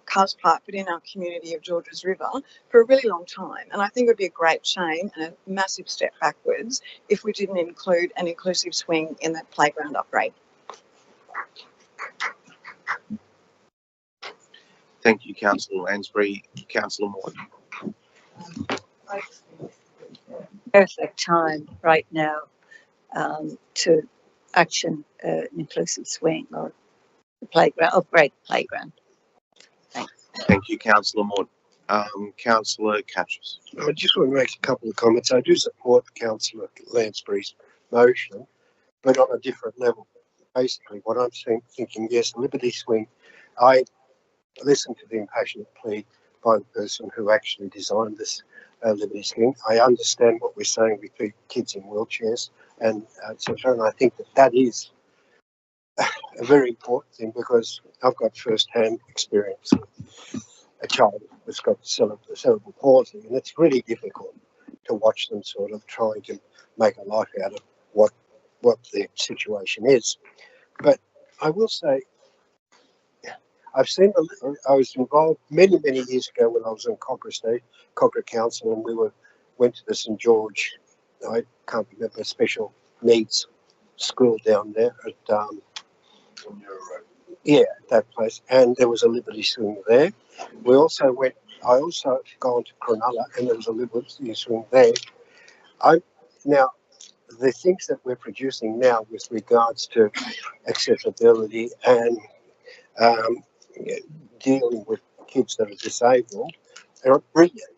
Cars Park, but in our community of Georges River for a really long time. And I think it would be a great shame and a massive step backwards if we didn't include an inclusive swing in that playground upgrade. Thank you, Councillor Lansbury. Councillor Morton. Perfect time right now to action an inclusive swing or the playground, upgrade the playground. Thanks. Thank you, Councillor Morton. Councillor Catchus. I just want to make a couple of comments. I do support Councillor Lansbury's motion, but on a different level. Basically, what I'm thinking, yes, Liberty Swing. I listened to the impassioned plea by the person who actually designed this Liberty Swing. I understand what we're saying with the kids in wheelchairs and etc. And I think that is a very important thing, because I've got first-hand experience with a child that's got cerebral palsy, and it's really difficult to watch them sort of trying to make a life out of what their situation is. But I will say, I've seen. I was involved many years ago when I was in Cogra Council, and we went to the St George. I can't remember, special needs school down there at that place, and there was a Liberty Swing there. We also went. I also gone to Cronulla, and there was a Liberty Swing there. Now, the things that we're producing now with regards to accessibility and um, dealing with kids that are disabled are brilliant.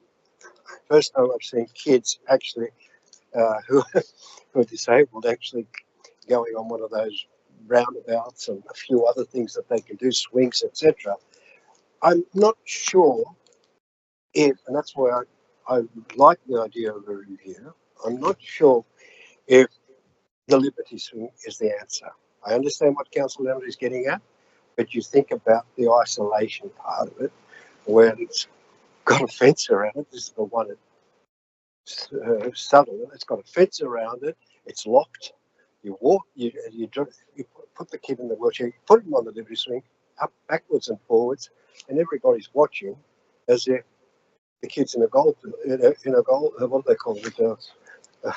First time I've seen kids actually who are disabled actually going on one of those roundabouts and a few other things that they can do, swings, etc. I'm not sure if, and that's why I like the idea of a review, I'm not sure if the Liberty Swing is the answer. I understand what Councillor Leonard is getting at, but you think about the isolation part of it, where it's got a fence around it. This is the one at Sutherland. It's got a fence around it. It's locked. You walk, you put the kid in the wheelchair, you put him on the Liberty Swing, up, backwards and forwards, and everybody's watching as if the kid's in a goal, what do they call it? A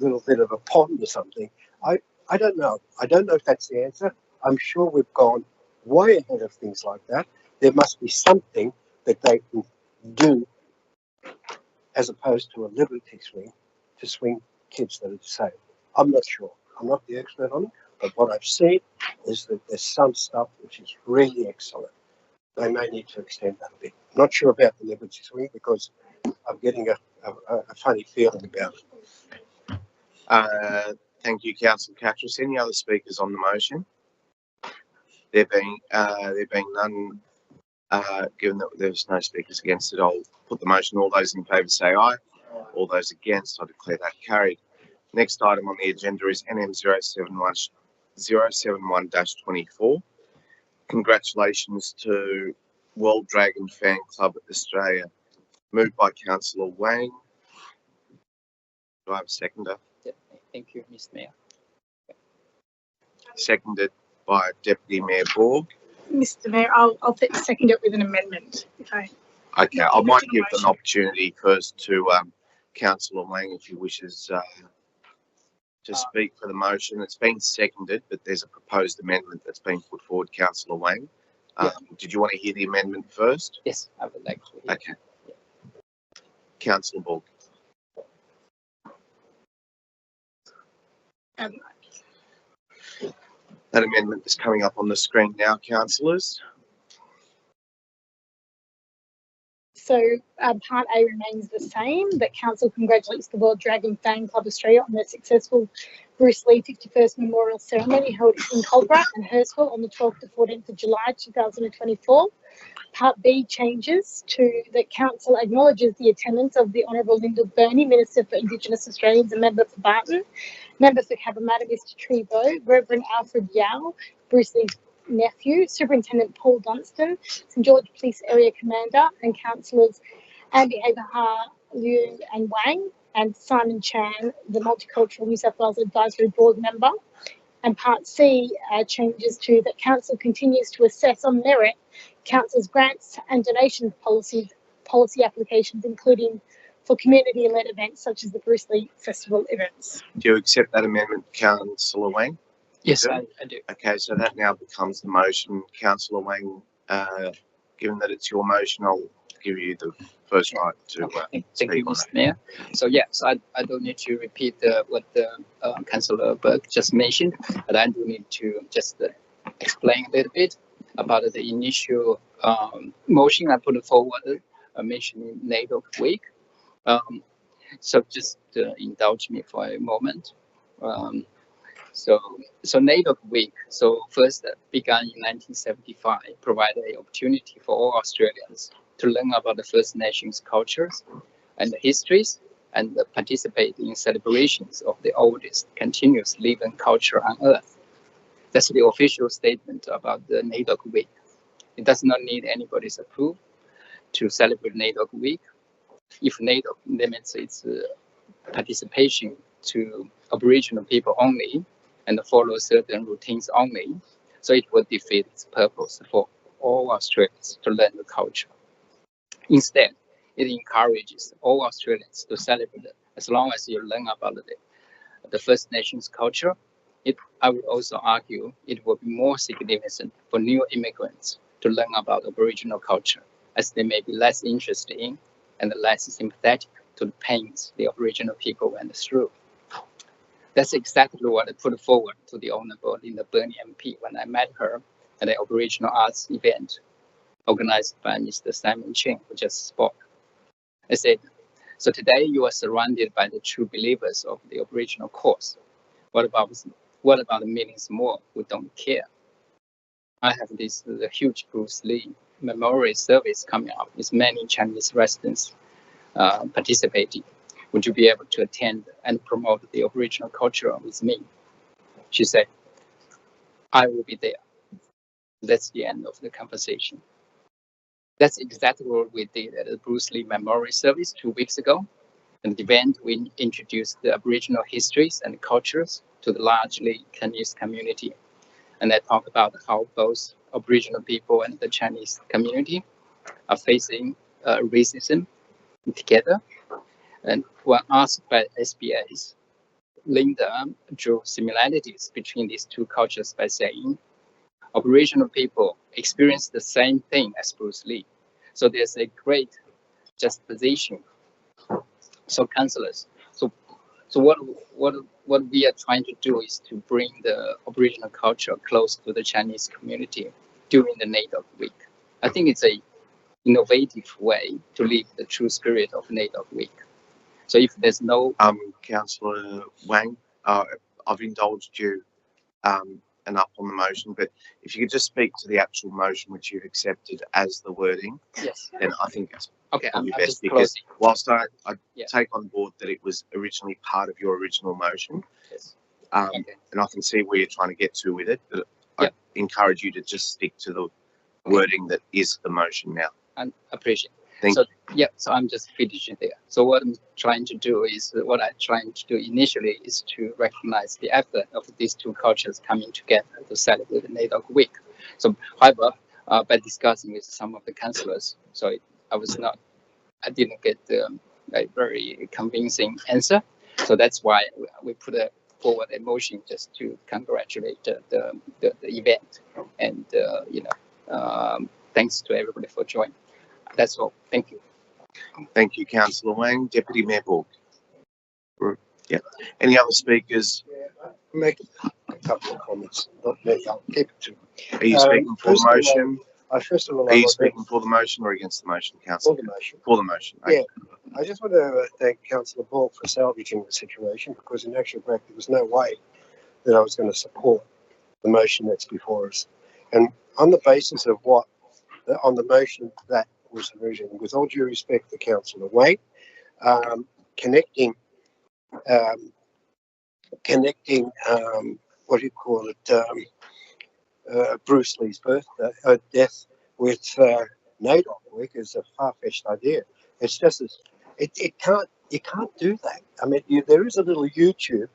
little bit of a pond or something. I don't know. I don't know if that's the answer. I'm sure we've gone way ahead of things like that. There must be something that they can do as opposed to a Liberty Swing to swing kids that are disabled. I'm not sure. I'm not the expert on it, but what I've seen is that there's some stuff which is really excellent. They may need to extend that a bit. Not sure about the Liberty Swing because I'm getting a funny feeling about it. Thank you, Councillor Catras. Any other speakers on the motion? There being none, given that there's no speakers against it, I'll put the motion. All those in favour say aye. All those against, I declare that carried. Next item on the agenda is NM 071-24. Congratulations to World Dragon Fan Club Australia. Moved by Councillor Wang. Do I have a seconder? Thank you, Mr. Mayor. Seconded by Deputy Mayor Borg. Mr. Mayor, I'll second it with an amendment. If I Okay, I might give an opportunity first to Councillor Wang if he wishes to speak for the motion. It's been seconded, but there's a proposed amendment that's been put forward, Councillor Wang. Did you want to hear the amendment first? Yes, I would like to hear. Okay. Councillor Borg. That amendment is coming up on the screen now, councillors. So part A remains the same, that Council congratulates the World Dragon Fan Club Australia on their successful Bruce Lee 51st Memorial Ceremony held in Culbra and Hurstville on the 12th to 14th of July 2024. Part B changes to that Council acknowledges the attendance of the Honourable Lyndall Burney, Minister for Indigenous Australians and Member for Barton, Member for Cabramatta Mr Trevo, Reverend Alfred Yao, Bruce Lee's nephew, Superintendent Paul Dunstan, St George Police Area Commander, and Councillors Andy Abraham, Liu and Wang, and Simon Chan, the Multicultural New South Wales Advisory Board Member. And Part C changes to that Council continues to assess on merit Council's grants and donation policy applications, including for community-led events such as the Bruce Lee Festival events. Do you accept that amendment, Councillor Wang? Yes, I do. Okay, so that now becomes the motion. Councillor Wang, given that it's your motion, I'll give you the first right to Thank you, Mr. Mayor. So yes, I don't need to repeat what the Councillor Burke just mentioned, but I do need to just explain a little bit about the initial motion I put forward, mentioning NAIDOC Week. So just indulge me for a moment. So NAIDOC Week, so first began in 1975, provided an opportunity for all Australians to learn about the First Nations cultures and the histories and participate in celebrations of the oldest continuous living culture on Earth. That's the official statement about the NAIDOC Week. It does not need anybody's approval to celebrate NAIDOC Week. If NAIDOC limits its participation to Aboriginal people only and follow certain routines only, so it would defeat its purpose for all Australians to learn the culture. Instead, it encourages all Australians to celebrate it as long as you learn about the First Nations culture. I would also argue it will be more significant for new immigrants to learn about Aboriginal culture, as they may be less interested in and less sympathetic to the pains the Aboriginal people went through. That's exactly what I put forward to the Honourable Linda Burney MP when I met her at the Aboriginal Arts event organized by Mr. Simon Ching, who just spoke. I said, so today you are surrounded by the true believers of the Aboriginal cause. What about the millions more who don't care? I have the huge Bruce Lee memorial service coming up with many Chinese residents participating. Would you be able to attend and promote the Aboriginal culture with me? She said, I will be there. That's the end of the conversation. That's exactly what we did at the Bruce Lee Memorial Service 2 weeks ago. At the event, we introduced the Aboriginal histories and cultures to the largely Chinese community. And I talked about how both Aboriginal people and the Chinese community are facing racism together. And when asked by SBS, Linda drew similarities between these two cultures by saying, Aboriginal people experience the same thing as Bruce Lee. So there's a great juxtaposition. So councillors, so what we are trying to do is to bring the Aboriginal culture close to the Chinese community during the NAIDOC week. I think it's a innovative way to live the true spirit of NAIDOC week. So if there's no Councillor Wang, I've indulged you enough on the motion, but if you could just speak to the actual motion which you've accepted as the wording, yes, then I think it's okay. probably I'm best, just because closing. whilst I take on board that it was originally part of your original motion, yes. And I can see where you're trying to get to with it, but I encourage you to just stick to the wording that is the motion now. I appreciate it. Thank so I'm just finishing there. So what I'm trying to do initially is to recognize the effort of these two cultures coming together to celebrate the NAIDOC week. So however, by discussing with some of the councillors, so I didn't get a very convincing answer. So that's why we put forward a motion just to congratulate the event, and thanks to everybody for joining. That's all. Thank you. Thank you, Councillor Wang. Deputy Mayor Borg. Yeah. Any other speakers? Make a couple of comments. Not many. I'll keep it to. Are you speaking for the motion? First of all, are you speaking for the motion or against the motion, Councillor? For the motion. For the motion. Okay. Yeah. I just want to thank Councillor Borg for salvaging the situation, because in actual fact there was no way that I was going to support the motion that's before us. And on the basis of on the motion that was originally, with all due respect to Councillor Wang, connecting what do you call it, Bruce Lee's death with NAIDOC week is a far-fetched idea. It's just you can't do that. I mean, there is a little YouTube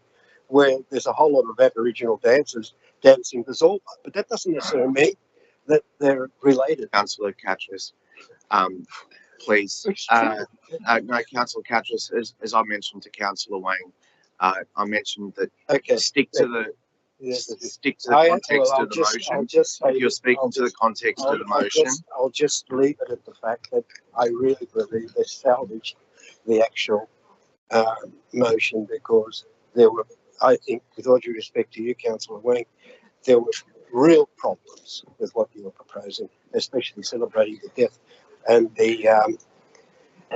where there's a whole lot of Aboriginal dancers dancing the Zorba, but that doesn't necessarily mean that they're related. Councillor Catras, please. No, Councillor Catras, as I mentioned to Councillor Wang, I mentioned that stick to the context of the motion. If you're speaking to the context of the motion, I'll just leave it at the fact that I really believe they salvaged the actual motion, because there were, I think, with all due respect to you, Councillor Wang, there were real problems with what you were proposing, especially celebrating the death and the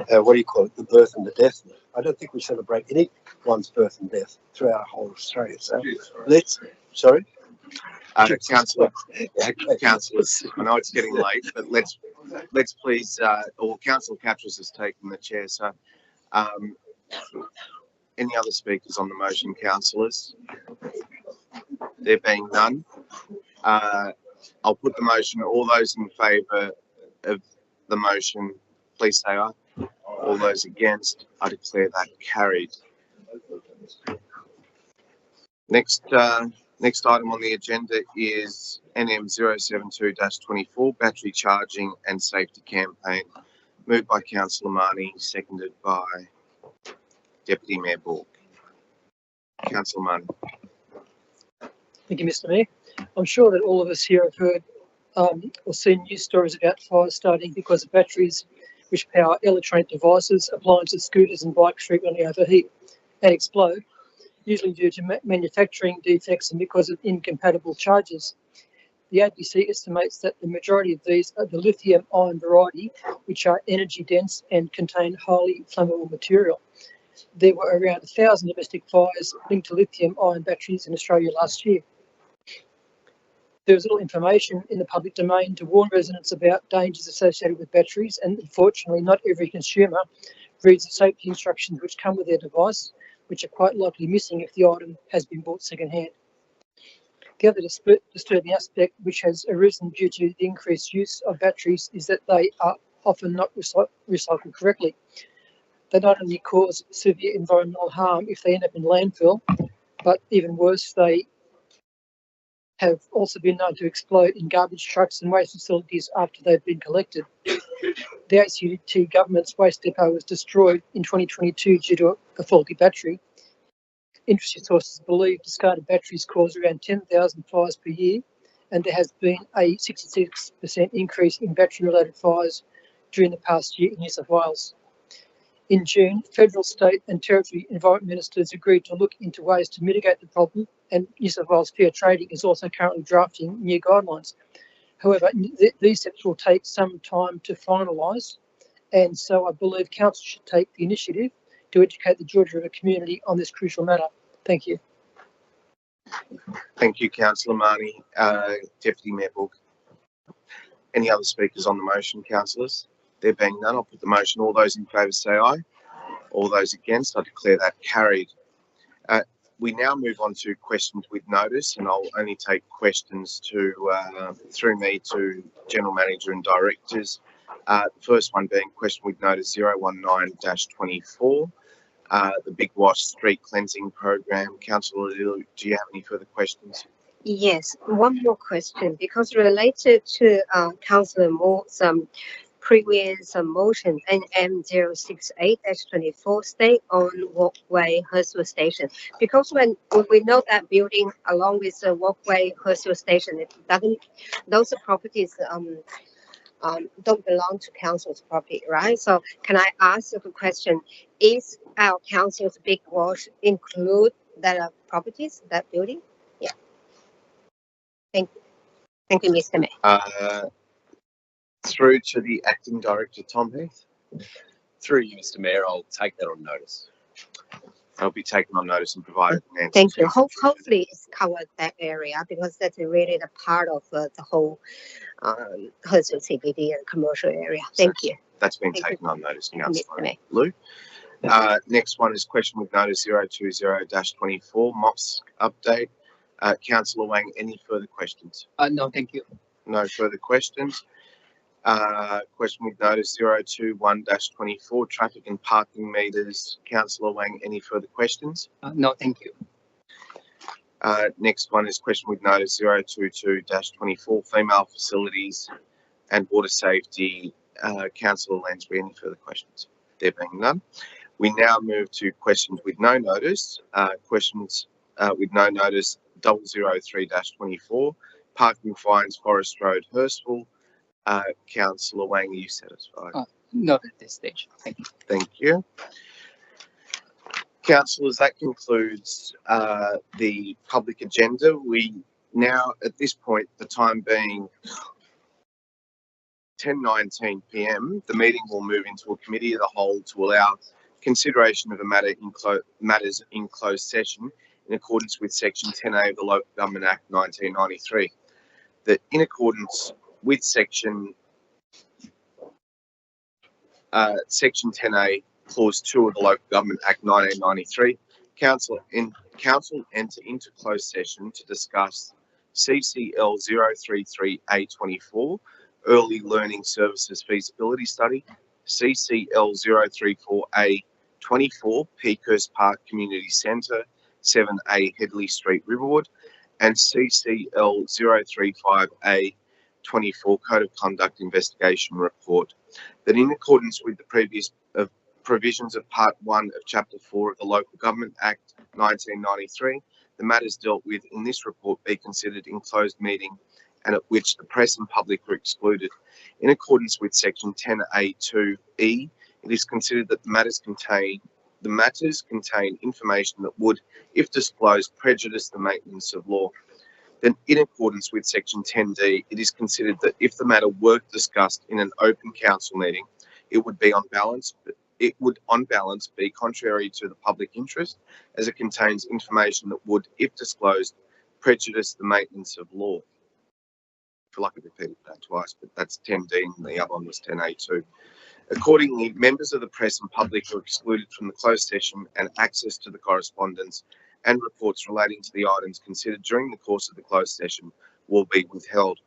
what do you call it, the birth and the death. I don't think we celebrate anyone's birth and death throughout our whole Australia. So sorry. Councillor, councillors, I know it's getting late, but let's please, or Councillor Catras has taken the chair. So, any other speakers on the motion, councillors? There being none, I'll put the motion. All those in favour of the motion, please say aye. All those against, I declare that carried. Next item on the agenda is NM 072-24, battery charging and safety campaign. Moved by Councillor Marnie, seconded by Deputy Mayor Borg. Councillor Marnie. Thank you, Mr. Mayor. I'm sure that all of us here have heard or seen news stories about fires starting because of batteries which power electronic devices, appliances, scooters and bikes frequently overheat and explode, usually due to manufacturing defects and because of incompatible chargers. The APC estimates that the majority of these are the lithium-ion variety, which are energy dense and contain highly flammable material. There were around 1,000 domestic fires linked to lithium-ion batteries in Australia last year. There was little information in the public domain to warn residents about dangers associated with batteries, and unfortunately not every consumer reads the safety instructions which come with their device, which are quite likely missing if the item has been bought second-hand. The other disturbing aspect which has arisen due to the increased use of batteries is that they are often not recycled correctly. They not only cause severe environmental harm if they end up in landfill, but even worse, they have also been known to explode in garbage trucks and waste facilities after they've been collected. The ACT government's waste depot was destroyed in 2022 due to a faulty battery. Industry sources believe discarded batteries cause around 10,000 fires per year, and there has been a 66% increase in battery-related fires during the past year in New South Wales. In June, federal, state and territory environment ministers agreed to look into ways to mitigate the problem, and New South Wales Fair Trading is also currently drafting new guidelines. However, these steps will take some time to finalise, and so I believe Council should take the initiative to educate the George River community on this crucial matter. Thank you. Thank you, Councillor Marnie. Deputy Mayor Book. Any other speakers on the motion, councillors? There being none, I'll put the motion. All those in favour say aye. All those against, I declare that carried. We now move on to questions with notice, and I'll only take questions through me to General Manager and Directors. The first one being question with notice 019-24, the Big Wash Street Cleansing Program. Councillor Liddle, do you have any further questions? Yes, one more question, because related to Councillor Moore's previous motion NM068-24 stay on walkway Hurstville Station, because when we know that building along with the walkway Hurstville Station, it doesn't, those properties don't belong to council's property, right? So can I ask a question? Is our council's Big Wash include that properties, that building? Yeah. Thank you, Mr. Mayor. Through to the Acting Director, Tom Heath. Through you, Mr. Mayor, I'll take that on notice. I'll be taken on notice and provided an answer. Thank you. Hopefully it's covered that area, because that's really the part of the whole Hurstville CBD and commercial area. Thank you. That's been taken on notice, Councillor Lou. Next one is question with notice 020-24, mosque update. Councillor Wang, any further questions? No, thank you. No further questions. Question with notice 021-24, traffic and parking meters. Councillor Wang, any further questions? No, thank you. Next one is question with notice 022-24, female facilities and water safety. Councillor Lansbury, any further questions? There being none. We now move to questions with no notice. Questions with no notice 003-24, parking fines, Forest Road, Hurstville. Councillor Wang, are you satisfied? Not at this stage. Thank you. Thank you. Councillors, that concludes the public agenda. We now, at this point, the time being 10:19 p.m, the meeting will move into a committee of the whole to allow consideration of a matters in closed session in accordance with Section 10A of the Local Government Act 1993. That in accordance with Section 10A, Clause 2 of the Local Government Act 1993, Council enter into closed session to discuss CCL 033A24, Early Learning Services Feasibility Study, CCL 034A24, Peakhurst Park Community Centre, 7A Headley Street, Riverwood, and CCL 035A24 Code of Conduct Investigation Report. That in accordance with the previous provisions of Part 1 of Chapter 4 of the Local Government Act 1993, the matters dealt with in this report be considered in closed meeting and at which the press and public were excluded. In accordance with section 10A2E, it is considered that the matters contain information that would, if disclosed, prejudice the maintenance of law. Then, in accordance with section 10D, it is considered that if the matter were discussed in an open council meeting, it would on balance be contrary to the public interest, as it contains information that would, if disclosed, prejudice the maintenance of law. I feel like I repeated that twice, but that's 10D and the other one was 10A2. Accordingly, members of the press and public are excluded from the closed session, and access to the correspondence and reports relating to the items considered during the course of the closed session will be withheld.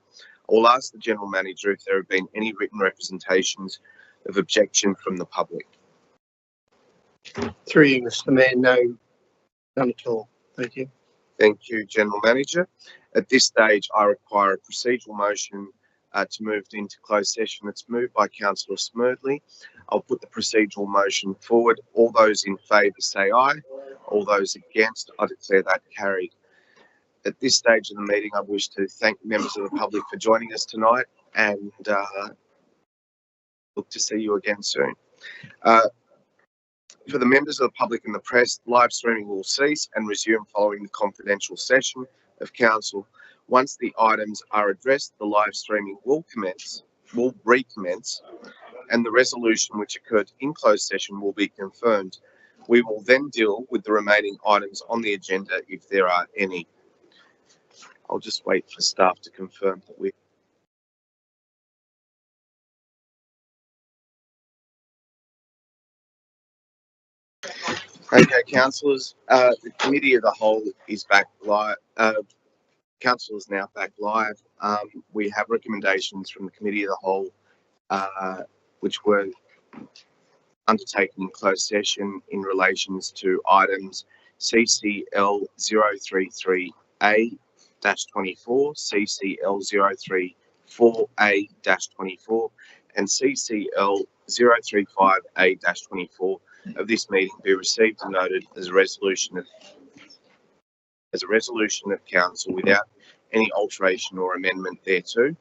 I will ask the General Manager if there have been any written representations of objection from the public. Through you, Mr. Mayor, no, none at all. Thank you. Thank you, General Manager. At this stage, I require a procedural motion to move into closed session. It's moved by Councillor Smerdley. I'll put the procedural motion forward. All those in favour say aye. All those against, I declare that carried. At this stage of the meeting, I wish to thank members of the public for joining us tonight, and look to see you again soon. For the members of the public and the press, live streaming will cease and resume following the confidential session of council. Once the items are addressed, the live streaming will recommence, and the resolution which occurred in closed session will be confirmed. We will then deal with the remaining items on the agenda if there are any. I'll just wait for staff to confirm that we. Okay, councillors, the committee of the whole is back live. Council is now back live. We have recommendations from the committee of the whole, which were undertaken in closed session in relations to items CCL 033A-24, CCL 034A-24, and CCL 035A-24 of this meeting be received and noted as a resolution of council without any alteration or amendment thereto.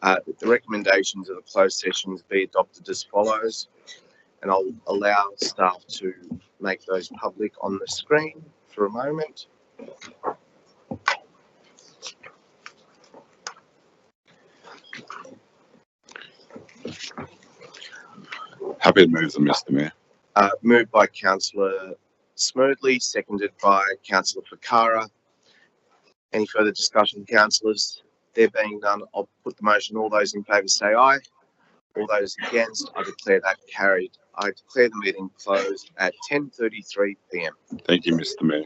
The recommendations of the closed sessions be adopted as follows, and I'll allow staff to make those public on the screen for a moment. Happy to move them, Mr. Mayor. Moved by Councillor Smerdley, seconded by Councillor Fakara. Any further discussion, councillors? There being none, I'll put the motion. All those in favour say aye. All those against, I declare that carried. I declare the meeting closed at 10:33 p.m. Thank you, Mr. Mayor.